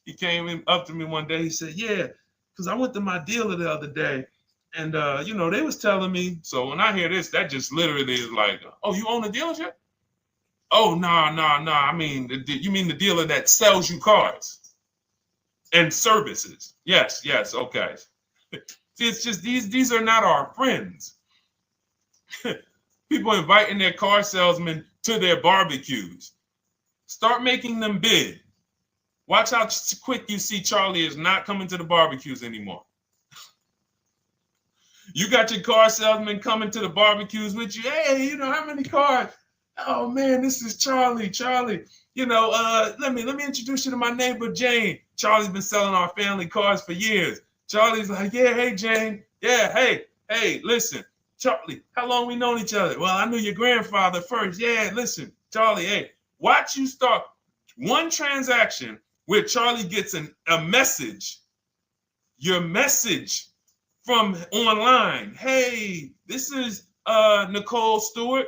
He came up to me one day. He said, yeah, because I went to my dealer the other day. And, they was telling me. So when I hear this, that just literally is like, oh, you own a dealership? Oh, no. I mean, you mean the dealer that sells you cars and services? Yes. Okay. See, it's just these are not our friends. People inviting their car salesmen to their barbecues. Start making them bid. Watch how quick you see Charlie is not coming to the barbecues anymore. You got your car salesman coming to the barbecues with you. Hey, how many cars? Oh man, this is Charlie. Charlie, let me introduce you to my neighbor Jane. Charlie's been selling our family cars for years. Charlie's like, yeah, hey Jane. Yeah, hey, listen, Charlie, how long we known each other? Well, I knew your grandfather first. Yeah, listen, Charlie, hey, watch you start one transaction where Charlie gets a message. Your message from online. Hey, this is Nicole Stewart.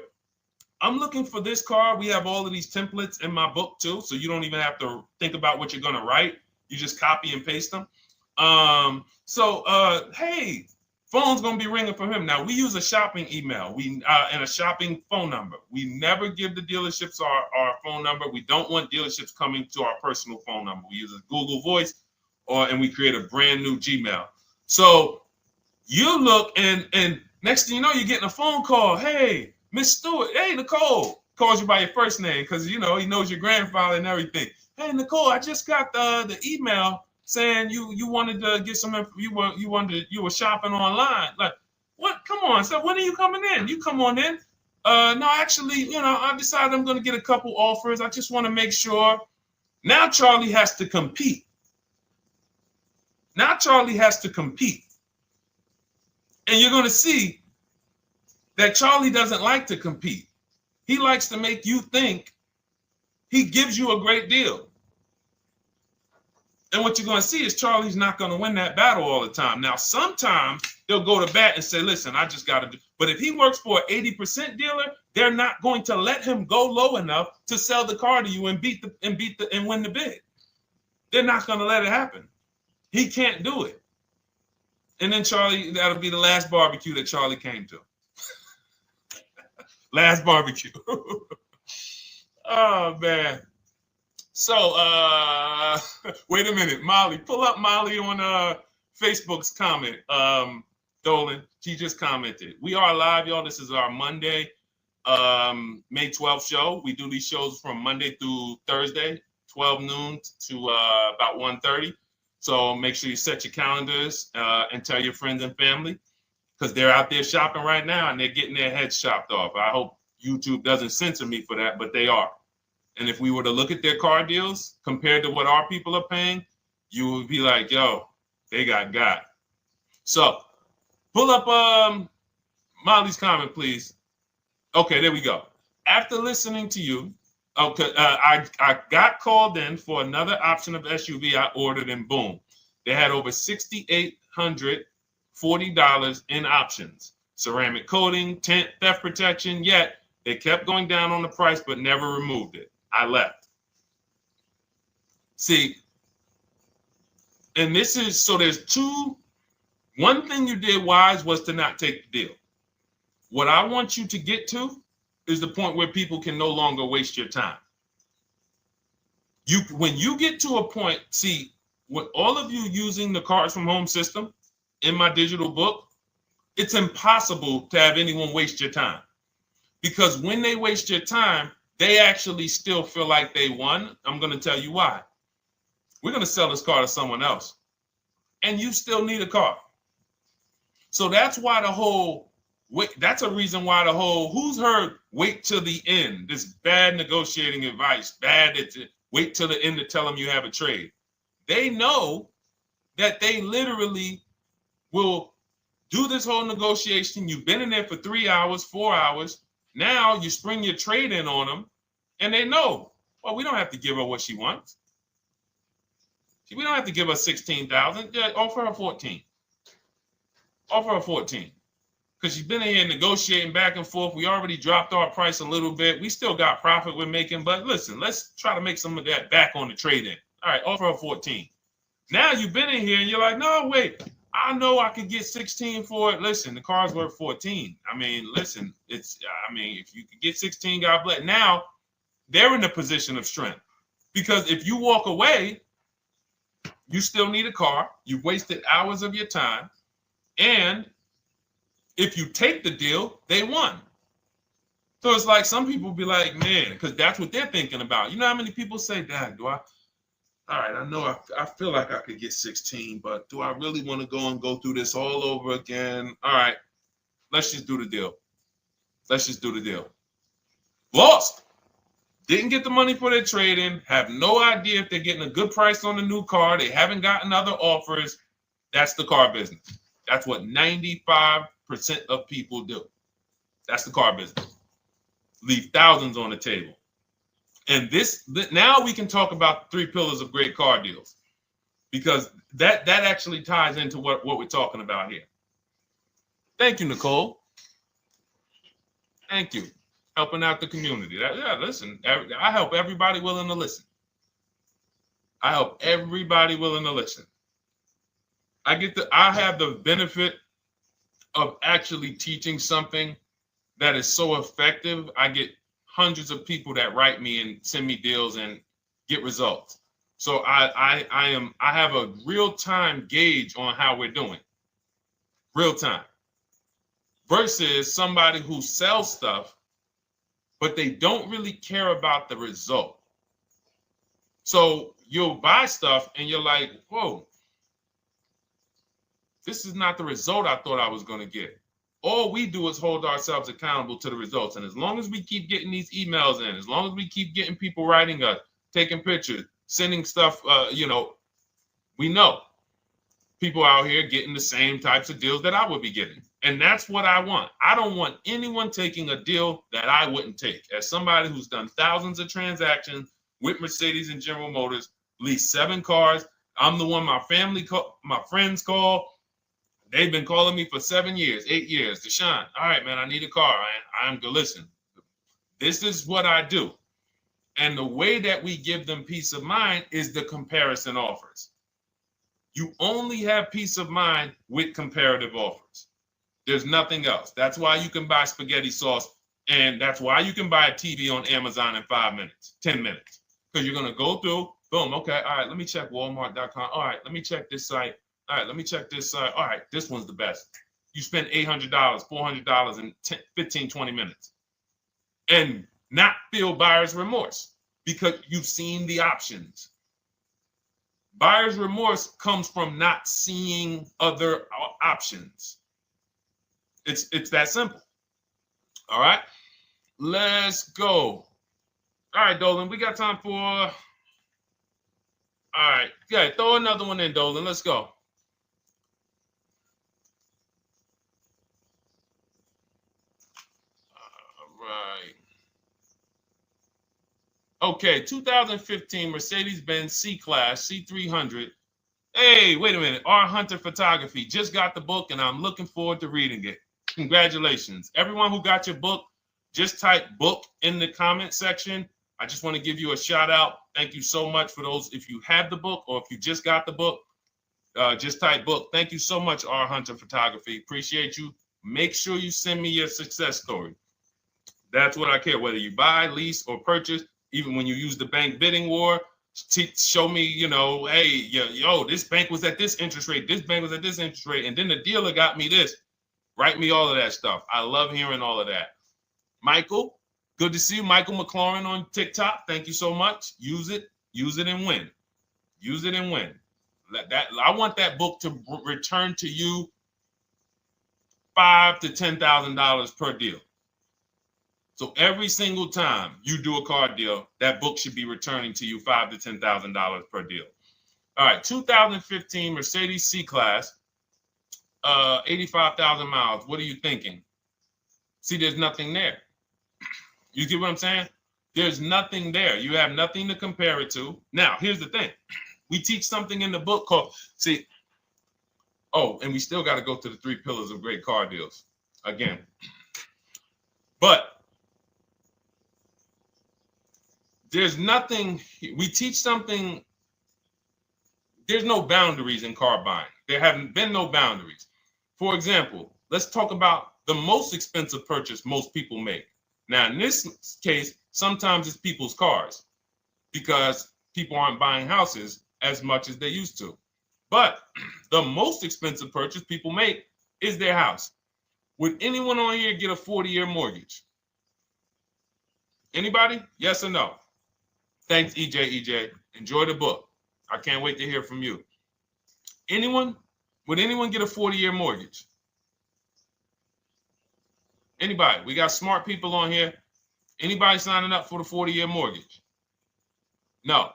I'm looking for this car. We have all of these templates in my book too, so you don't even have to think about what you're going to write. You just copy and paste them. Hey, phone's going to be ringing from him. Now, we use a shopping email and a shopping phone number. We never give the dealerships our phone number. We don't want dealerships coming to our personal phone number. We use a Google Voice and we create a brand new Gmail. So you look and next thing you know, you're getting a phone call. Hey, Miss Stewart. Hey, Nicole. Calls you by your first name because, he knows your grandfather and everything. Hey, Nicole, I just got the email saying you wanted to get some, you were shopping online. Like, what? Come on. So when are you coming in? You come on in. No, actually, I decided I'm going to get a couple offers. I just want to make sure Now Charlie has to compete. Now Charlie has to compete. And you're going to see that Charlie doesn't like to compete. He likes to make you think he gives you a great deal. And what you're going to see is Charlie's not going to win that battle all the time. Now, sometimes they'll go to bat and say, listen, I just got to do. But if he works for an 80% dealer, they're not going to let him go low enough to sell the car to you and win the bid. They're not going to let it happen. He can't do it. And then Charlie, that'll be the last barbecue that Charlie came to. Last barbecue. Oh, man. So, wait a minute, Molly. Pull up Molly on Facebook's comment. Dolan, she just commented. We are live, y'all. This is our Monday, May 12th show. We do these shows from Monday through Thursday, 12 noon to about 1:30. So make sure you set your calendars and tell your friends and family, because they're out there shopping right now and they're getting their heads chopped off. I hope YouTube doesn't censor me for that, but they are. And if we were to look at their car deals compared to what our people are paying, you would be like, yo, they got. So pull up Molly's comment, please. Okay, there we go. After listening to you, okay, I got called in for another option of SUV I ordered, and boom, they had over $6,840 in options. Ceramic coating, tint, theft protection, yet they kept going down on the price but never removed it. I left. See, and this is, so there's two. One thing you did wise was to not take the deal. What I want you to get to is the point where people can no longer waste your time. When you get to a point, see, with all of you using the Cars from Home system in my digital book, it's impossible to have anyone waste your time. Because when they waste your time, they actually still feel like they won. I'm going to tell you why. We're going to sell this car to someone else, and you still need a car. So that's why that's a reason why who's heard wait till the end, this bad negotiating advice, wait till the end to tell them you have a trade. They know that they literally will do this whole negotiation. You've been in there for 3 hours, 4 hours. Now you spring your trade in on them, and they know, well, we don't have to give her what she wants. We don't have to give her $16,000. Yeah, offer her 14. Offer her 14. Because she's been in here negotiating back and forth. We already dropped our price a little bit. We still got profit we're making, but listen, let's try to make some of that back on the trade-in. All right, offer her 14. Now you've been in here and you're like, no, wait, I know I could get 16 for it. Listen, the car's worth 14. I mean, listen, if you could get 16, God bless. Now they're in a position of strength, because if you walk away, you still need a car. You've wasted hours of your time. And if you take the deal, they won. So it's like some people be like, man, because that's what they're thinking about. You know how many people say, Dad, all right, I know I feel like I could get 16, but do I really want to go through this all over again? All right, let's just do the deal. Lost. Didn't get the money for their trade-in. Have no idea if they're getting a good price on the new car. They haven't gotten other offers. That's the car business. That's what 95% of people do. That's the car business. Leave thousands on the table. And now we can talk about the 3 pillars of great car deals, because that actually ties into what we're talking about here. Thank you, Nicole. Thank you. Helping out the community. Listen, I help everybody willing to listen. I have the benefit of actually teaching something that is so effective. I get hundreds of people that write me and send me deals and get results. So I have a real-time gauge on how we're doing. Real time. Versus somebody who sells stuff, but they don't really care about the result. So you'll buy stuff and you're like, whoa, this is not the result I thought I was going to get. All we do is hold ourselves accountable to the results. And as long as we keep getting these emails in, as long as we keep getting people writing us, taking pictures, sending stuff, we know people out here getting the same types of deals that I would be getting. And that's what I want. I don't want anyone taking a deal that I wouldn't take. As somebody who's done thousands of transactions with Mercedes and General Motors, leased 7 cars. I'm the one my friends call. They've been calling me for 7 years, 8 years. Deshone, all right, man, I need a car. I'm good. Listen, this is what I do. And the way that we give them peace of mind is the comparison offers. You only have peace of mind with comparative offers. There's nothing else. That's why you can buy spaghetti sauce, and that's why you can buy a TV on Amazon in 5 minutes, 10 minutes. Because you're going to go through, boom, okay, all right, let me check Walmart.com. All right, let me check this site. All right, let me check this site. All right, this one's the best. You spend $800, $400 in 15, 20 minutes. And not feel buyer's remorse because you've seen the options. Buyer's remorse comes from not seeing other options. It's that simple. All right, let's go. All right, Dolan, we got time for. All right, yeah, throw another one in, Dolan. Let's go. All right. Okay, 2015 Mercedes-Benz C-Class C300. Hey, wait a minute. R. Hunter Photography. Just got the book, and I'm looking forward to reading it. Congratulations. Everyone who got your book, just type book in the comment section. I just want to give you a shout out. Thank you so much for those. If you have the book or if you just got the book, just type book. Thank you so much, R. Hunter Photography. Appreciate you. Make sure you send me your success story. That's what I care, whether you buy, lease, or purchase. Even when you use the bank bidding war, show me, hey, yo, this bank was at this interest rate. This bank was at this interest rate. And then the dealer got me this. Write me all of that stuff. I love hearing all of that. Michael, good to see you. Michael McLaurin on TikTok. Thank you so much. Use it and win. Use it and win. I want that book to return to you $5,000 to $10,000 per deal. So every single time you do a car deal, that book should be returning to you $5,000 to $10,000 per deal. All right, 2015 Mercedes C-Class, 85,000 miles. What are you thinking? See, there's nothing there. You get what I'm saying? There's nothing there. You have nothing to compare it to. Now, here's the thing. We teach something in the book called, and we still got to go to the 3 pillars of great car deals again. But there's nothing, we teach something, there's no boundaries in car buying. There haven't been no boundaries. For example, let's talk about the most expensive purchase most people make. Now, in this case, sometimes it's people's cars because people aren't buying houses as much as they used to. But the most expensive purchase people make is their house. Would anyone on here get a 40-year mortgage? Anybody? Yes or no? Thanks, EJ. Enjoy the book. I can't wait to hear from you. Anyone? Would anyone get a 40-year mortgage? Anybody? We got smart people on here. Anybody signing up for the 40-year mortgage? No.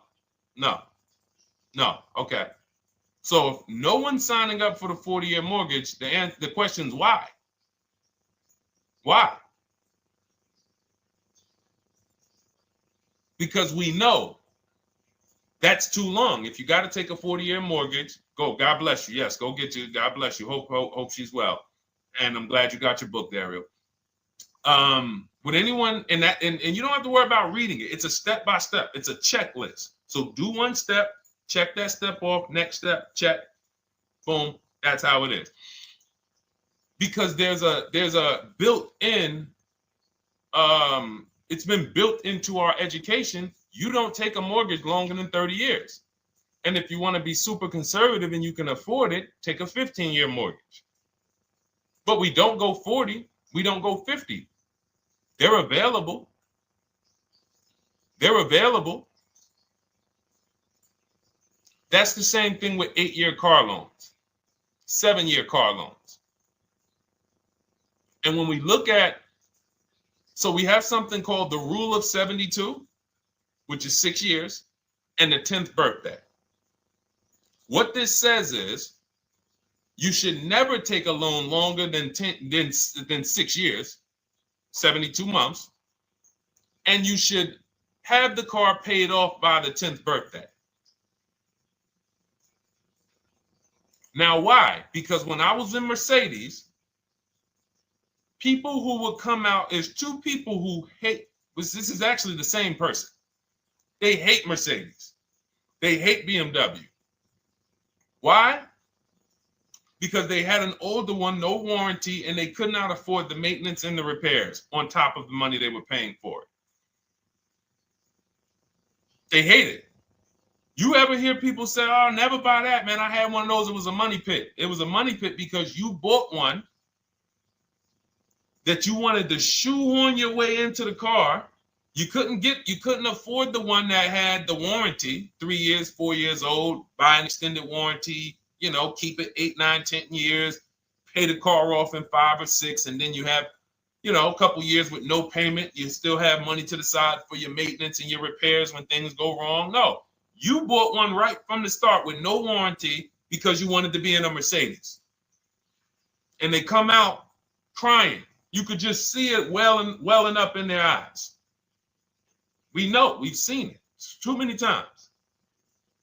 Okay. So if no one's signing up for the 40-year mortgage, the question is why? Why? Because we know that's too long. If you got to take a 40-year mortgage, go. God bless you. Yes, go get you. God bless you. Hope she's well. And I'm glad you got your book there, Ariel. Would anyone and you don't have to worry about reading it. It's a step by step. It's a checklist. So do one step, check that step off. Next step, check. Boom. That's how it is. Because there's a built-in. It's been built into our education. You don't take a mortgage longer than 30 years. And if you want to be super conservative and you can afford it, take a 15-year mortgage. But we don't go 40. We don't go 50. They're available. That's the same thing with 8-year car loans, 7-year car loans. And when we look at, so we have something called the rule of 72, which is 6 years. and the 10th birthday. What this says is you should never take a loan longer than 6 years, 72 months, and you should have the car paid off by the 10th birthday. Now, why? Because when I was in Mercedes, people who would come out is two people who hate, this is actually the same person. They hate Mercedes. They hate BMW. Why? Because they had an older one, no warranty, and they could not afford the maintenance and the repairs on top of the money they were paying for it. They hate it. You ever hear people say, oh, never buy that, man. I had one of those. It was a money pit. It was a money pit because you bought one that you wanted to shoehorn your way into the car. You couldn't afford the one that had the warranty, 3 years, 4 years old, buy an extended warranty, keep it 8, 9, 10 years, pay the car off in 5 or 6, and then you have, a couple years with no payment. You still have money to the side for your maintenance and your repairs when things go wrong. No, you bought one right from the start with no warranty because you wanted to be in a Mercedes. And they come out crying. You could just see it welling up in their eyes. We know, we've seen it too many times.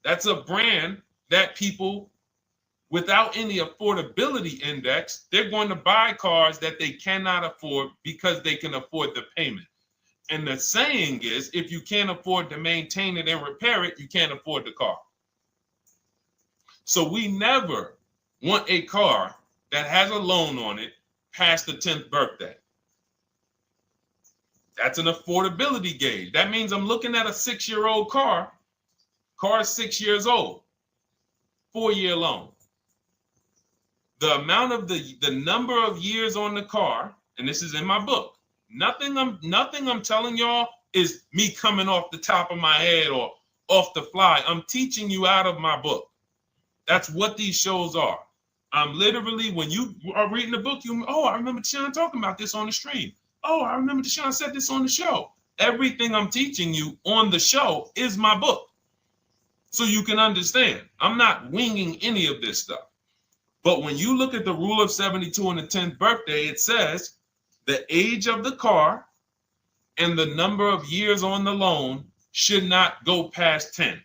That's a brand that people without any affordability index, they're going to buy cars that they cannot afford because they can afford the payment. And the saying is, if you can't afford to maintain it and repair it, you can't afford the car. So we never want a car that has a loan on it past the 10th birthday. That's an affordability gauge. That means I'm looking at a 6-year-old car. Car is 6 years old. 4-year loan. The amount of the number of years on the car, and this is in my book. Nothing I'm telling y'all is me coming off the top of my head or off the fly. I'm teaching you out of my book. That's what these shows are. I'm literally, when you are reading the book, I remember Deshone talking about this on the stream. Oh, I remember Deshone said this on the show. Everything I'm teaching you on the show is my book. So you can understand. I'm not winging any of this stuff. But when you look at the rule of 72 and the 10th birthday, it says the age of the car and the number of years on the loan should not go past 10.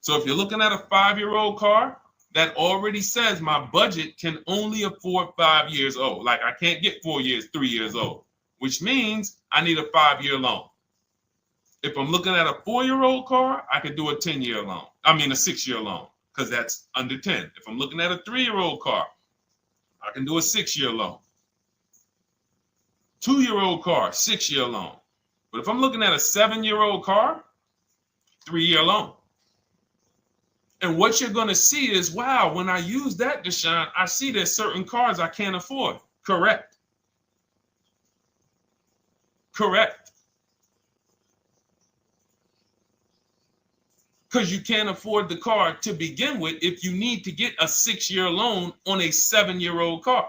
So if you're looking at a 5-year-old car, that already says my budget can only afford 5 years old. Like I can't get 4 years, 3 years old, which means I need a 5-year loan. If I'm looking at a 4-year-old car, I could do a 10-year loan. I mean a 6-year loan, because that's under 10. If I'm looking at a 3-year-old car, I can do a 6-year loan. 2-year-old car, 6-year loan. But if I'm looking at a 7-year-old car, 3-year loan. And what you're going to see is, wow, when I use that, Deshone, I see there's certain cars I can't afford. Correct. Correct. Because you can't afford the car to begin with if you need to get a 6-year loan on a 7-year-old car.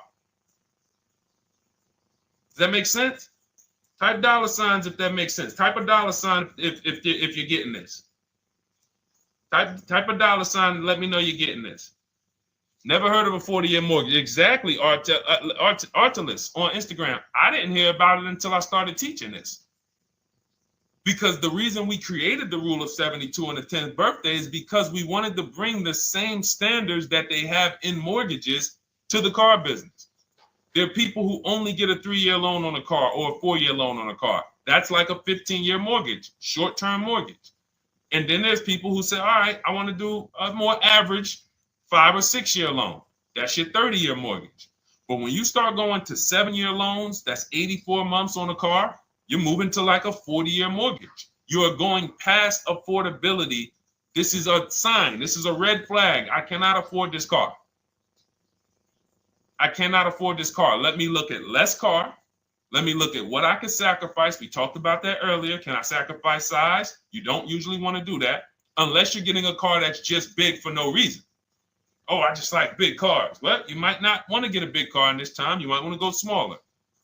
Does that make sense? Type $ if that makes sense. Type a $ if you're getting this. Type a $ and let me know you're getting this. Never heard of a 40-year mortgage. Exactly, Artelis on Instagram. I didn't hear about it until I started teaching this. Because the reason we created the rule of 72 on the 10th birthday is because we wanted to bring the same standards that they have in mortgages to the car business. There are people who only get a 3-year loan on a car or a 4-year loan on a car. That's like a 15-year mortgage, short-term mortgage. And then there's people who say, all right, I want to do a more average 5 or 6-year loan. That's your 30-year mortgage. But when you start going to 7-year loans, that's 84 months on a car, you're moving to like a 40-year mortgage. You are going past affordability. This is a sign. This is a red flag. I cannot afford this car. I cannot afford this car. Let me look at less car. Let me look at what I can sacrifice. We talked about that earlier. Can I sacrifice size? You don't usually want to do that unless you're getting a car that's just big for no reason. Oh, I just like big cars. Well, you might not want to get a big car in this time. You might want to go smaller.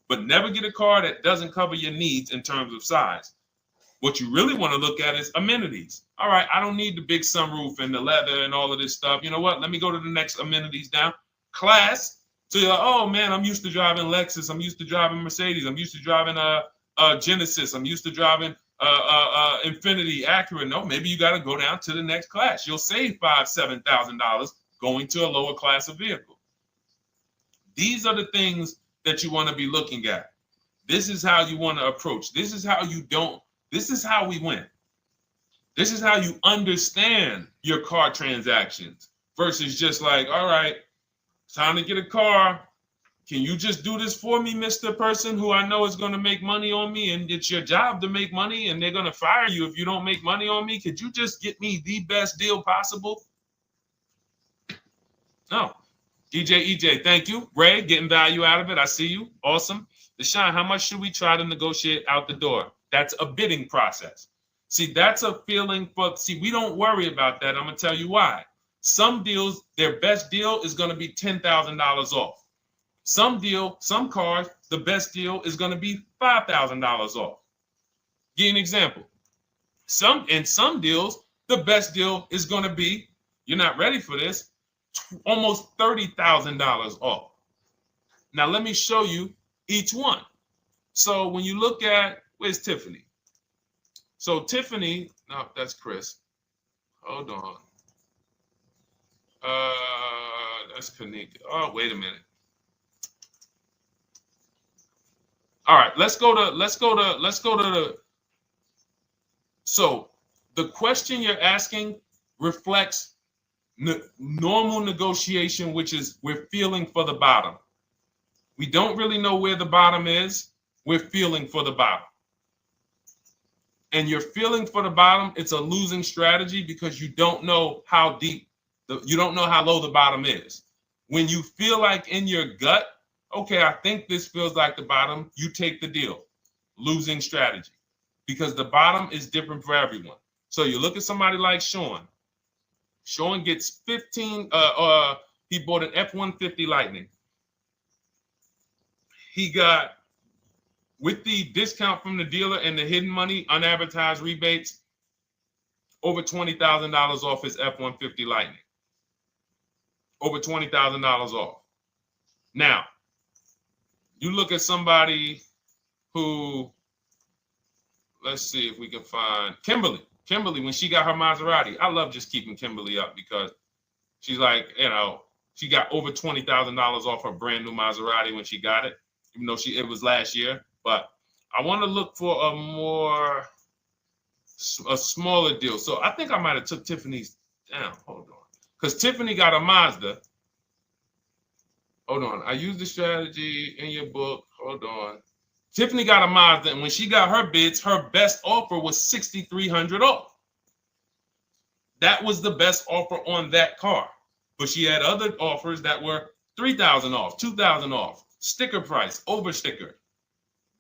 But never get a car that doesn't cover your needs in terms of size. What you really want to look at is amenities. All right, I don't need the big sunroof and the leather and all of this stuff. You know what? Let me go to the next amenities down. Class. So you're like, oh man, I'm used to driving Lexus. I'm used to driving Mercedes. I'm used to driving Genesis. I'm used to driving Infiniti, Acura. No, maybe you got to go down to the next class. You'll save $5,000-$7,000 going to a lower class of vehicle. These are the things that you want to be looking at. This is how you want to approach. This is how you don't. This is how we win. This is how you understand your car transactions versus just like, all right, time to get a car. Can you just do this for me, Mr. Person who I know is going to make money on me, and it's your job to make money and they're going to fire you if you don't make money on me? Could you just get me the best deal possible? No. DJ EJ, thank you. Ray, getting value out of it. I see you. Awesome. Deshone, how much should we try to negotiate out the door? That's a bidding process. See, that's a feeling for, we don't worry about that. I'm going to tell you why. Some deals, their best deal is going to be $10,000 off. Some cars, the best deal is going to be $5,000 off. Give you an example. In some deals, the best deal is going to be, you're not ready for this, almost $30,000 off. Now, let me show you each one. So when you look at, where's Tiffany? So Tiffany, no, that's Chris. Hold on. That's Kanika. Oh, wait a minute. All right, let's go to the. So the question you're asking reflects normal negotiation, which is we're feeling for the bottom. We don't really know where the bottom is. We're feeling for the bottom. And you're feeling for the bottom, it's a losing strategy because you don't know how deep, you don't know how low the bottom is. When you feel like in your gut, okay, I think this feels like the bottom, you take the deal. Losing strategy. Because the bottom is different for everyone. So you look at somebody like Sean. Sean gets 15, he bought an F-150 Lightning. He got, with the discount from the dealer and the hidden money, unadvertised rebates, over $20,000 off his F-150 Lightning. Over $20,000 off. Now, you look at somebody who, let's see if we can find Kimberly. Kimberly, when she got her Maserati, I love just keeping Kimberly up because she's like, you know, she got over $20,000 off her brand new Maserati when she got it, even though it was last year. But I want to look for a smaller deal. So I think I might have took Tiffany's down. Hold on. Because Tiffany got a Mazda. Hold on. I used the strategy in your book. Hold on. Tiffany got a Mazda, and when she got her bids, her best offer was $6,300 off. That was the best offer on that car. But she had other offers that were $3,000 off, $2,000 off, sticker price, over sticker.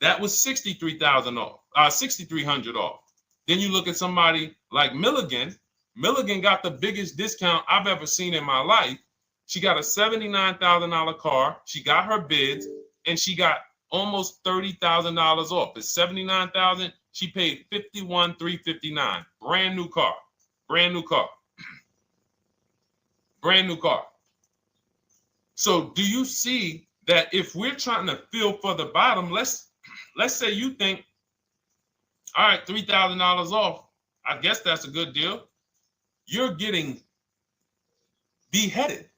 That was $63,000 off, $6,300 off. Then you look at somebody like Milligan. Milligan got the biggest discount I've ever seen in my life. She got a $79,000 car. She got her bids, and she got almost $30,000 off. It's $79,000. She paid $51,359. Brand new car. Brand new car. Brand new car. So do you see that if we're trying to feel for the bottom, let's say you think, all right, $3,000 off. I guess that's a good deal. You're getting beheaded.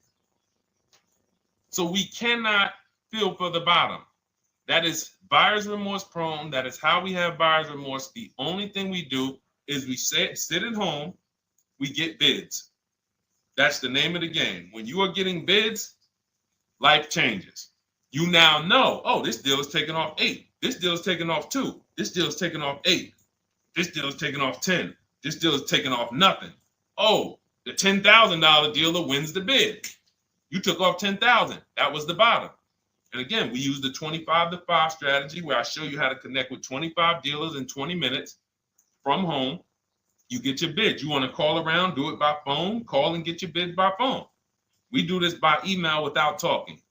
So we cannot feel for the bottom. That is buyer's remorse prone. That is how we have buyer's remorse. The only thing we do is we sit at home, we get bids. That's the name of the game. When you are getting bids, life changes. You now know, oh, this deal is taking off 8. This deal is taking off 2. This deal is taking off 8. This deal is taking off 10. This deal is taking off nothing. Oh, the $10,000 dealer wins the bid. You took off $10,000. That was the bottom. And again, we use the 25-to-5 strategy where I show you how to connect with 25 dealers in 20 minutes from home. You get your bid. You want to call around, do it by phone, call and get your bid by phone. We do this by email without talking.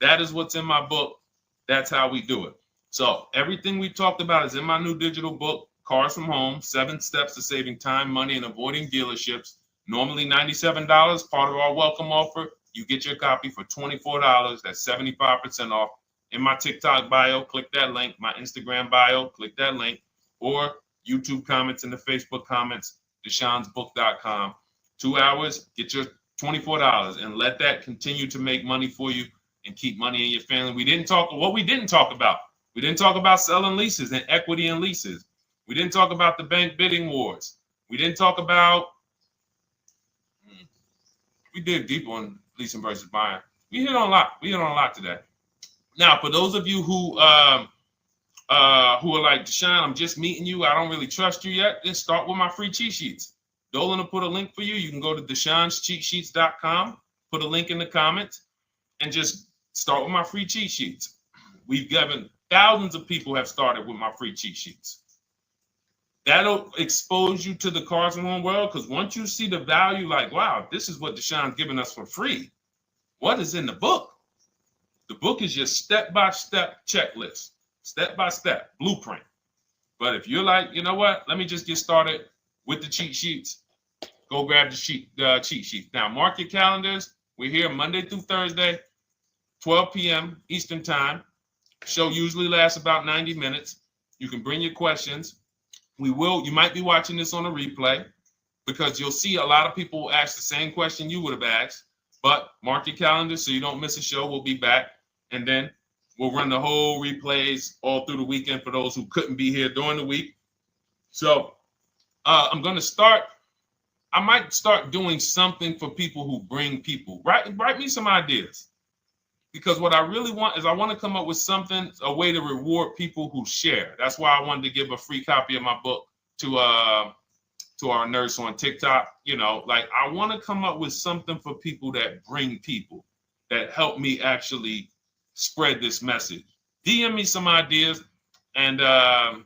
That is what's in my book. That's how we do it. So everything we talked about is in my new digital book. Cars from Home, 7 Steps to Saving Time, Money, and Avoiding Dealerships. Normally $97, part of our welcome offer. You get your copy for $24. That's 75% off. In my TikTok bio, click that link. My Instagram bio, click that link. Or YouTube comments in the Facebook comments, deshonsbook.com. 2 hours, get your $24 and let that continue to make money for you and keep money in your family. We didn't talk about. We didn't talk about selling leases and equity in leases. We didn't talk about the bank bidding wars. We didn't talk about, we did deep on leasing versus buying. We hit on a lot. We hit on a lot today. Now, for those of you who are like, Deshone, I'm just meeting you, I don't really trust you yet, then start with my free cheat sheets. Dolan will put a link for you. You can go to DeshonesCheatSheets.com, put a link in the comments, and just start with my free cheat sheets. We've given thousands of people have started with my free cheat sheets. That'll expose you to the Cars from Home world, because once you see the value, like, wow, this is what Deshone's giving us for free. What is in the book? The book is your step-by-step checklist, step-by-step blueprint. But if you're like, you know what, let me just get started with the cheat sheets, go grab the cheat sheets. Now, mark your calendars. We're here Monday through Thursday, 12 p.m. Eastern Time. Show usually lasts about 90 minutes. You can bring your questions. You might be watching this on a replay, because you'll see a lot of people ask the same question you would have asked. But mark your calendar so you don't miss a show. We'll be back, and then we'll run the whole replays all through the weekend for those who couldn't be here during the week. So I'm going to start. I might start doing something for people who bring people. Write me some ideas, because what I really want is I want to come up with something, a way to reward people who share. That's why I wanted to give a free copy of my book to our nurse on TikTok. You know, like, I want to come up with something for people that bring people, that help me actually spread this message. DM me some ideas, and I'll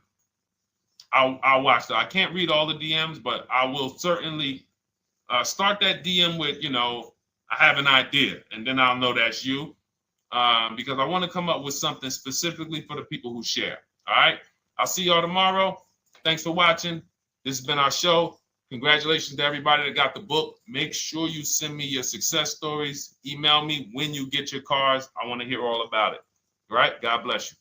watch that. I can't read all the DMs, but I will certainly start that DM with, you know, I have an idea, and then I'll know that's you. Because I want to come up with something specifically for the people who share. All right. I'll see y'all tomorrow. Thanks for watching. This has been our show. Congratulations to everybody that got the book. Make sure you send me your success stories. Email me when you get your cars. I want to hear all about it. All right. God bless you.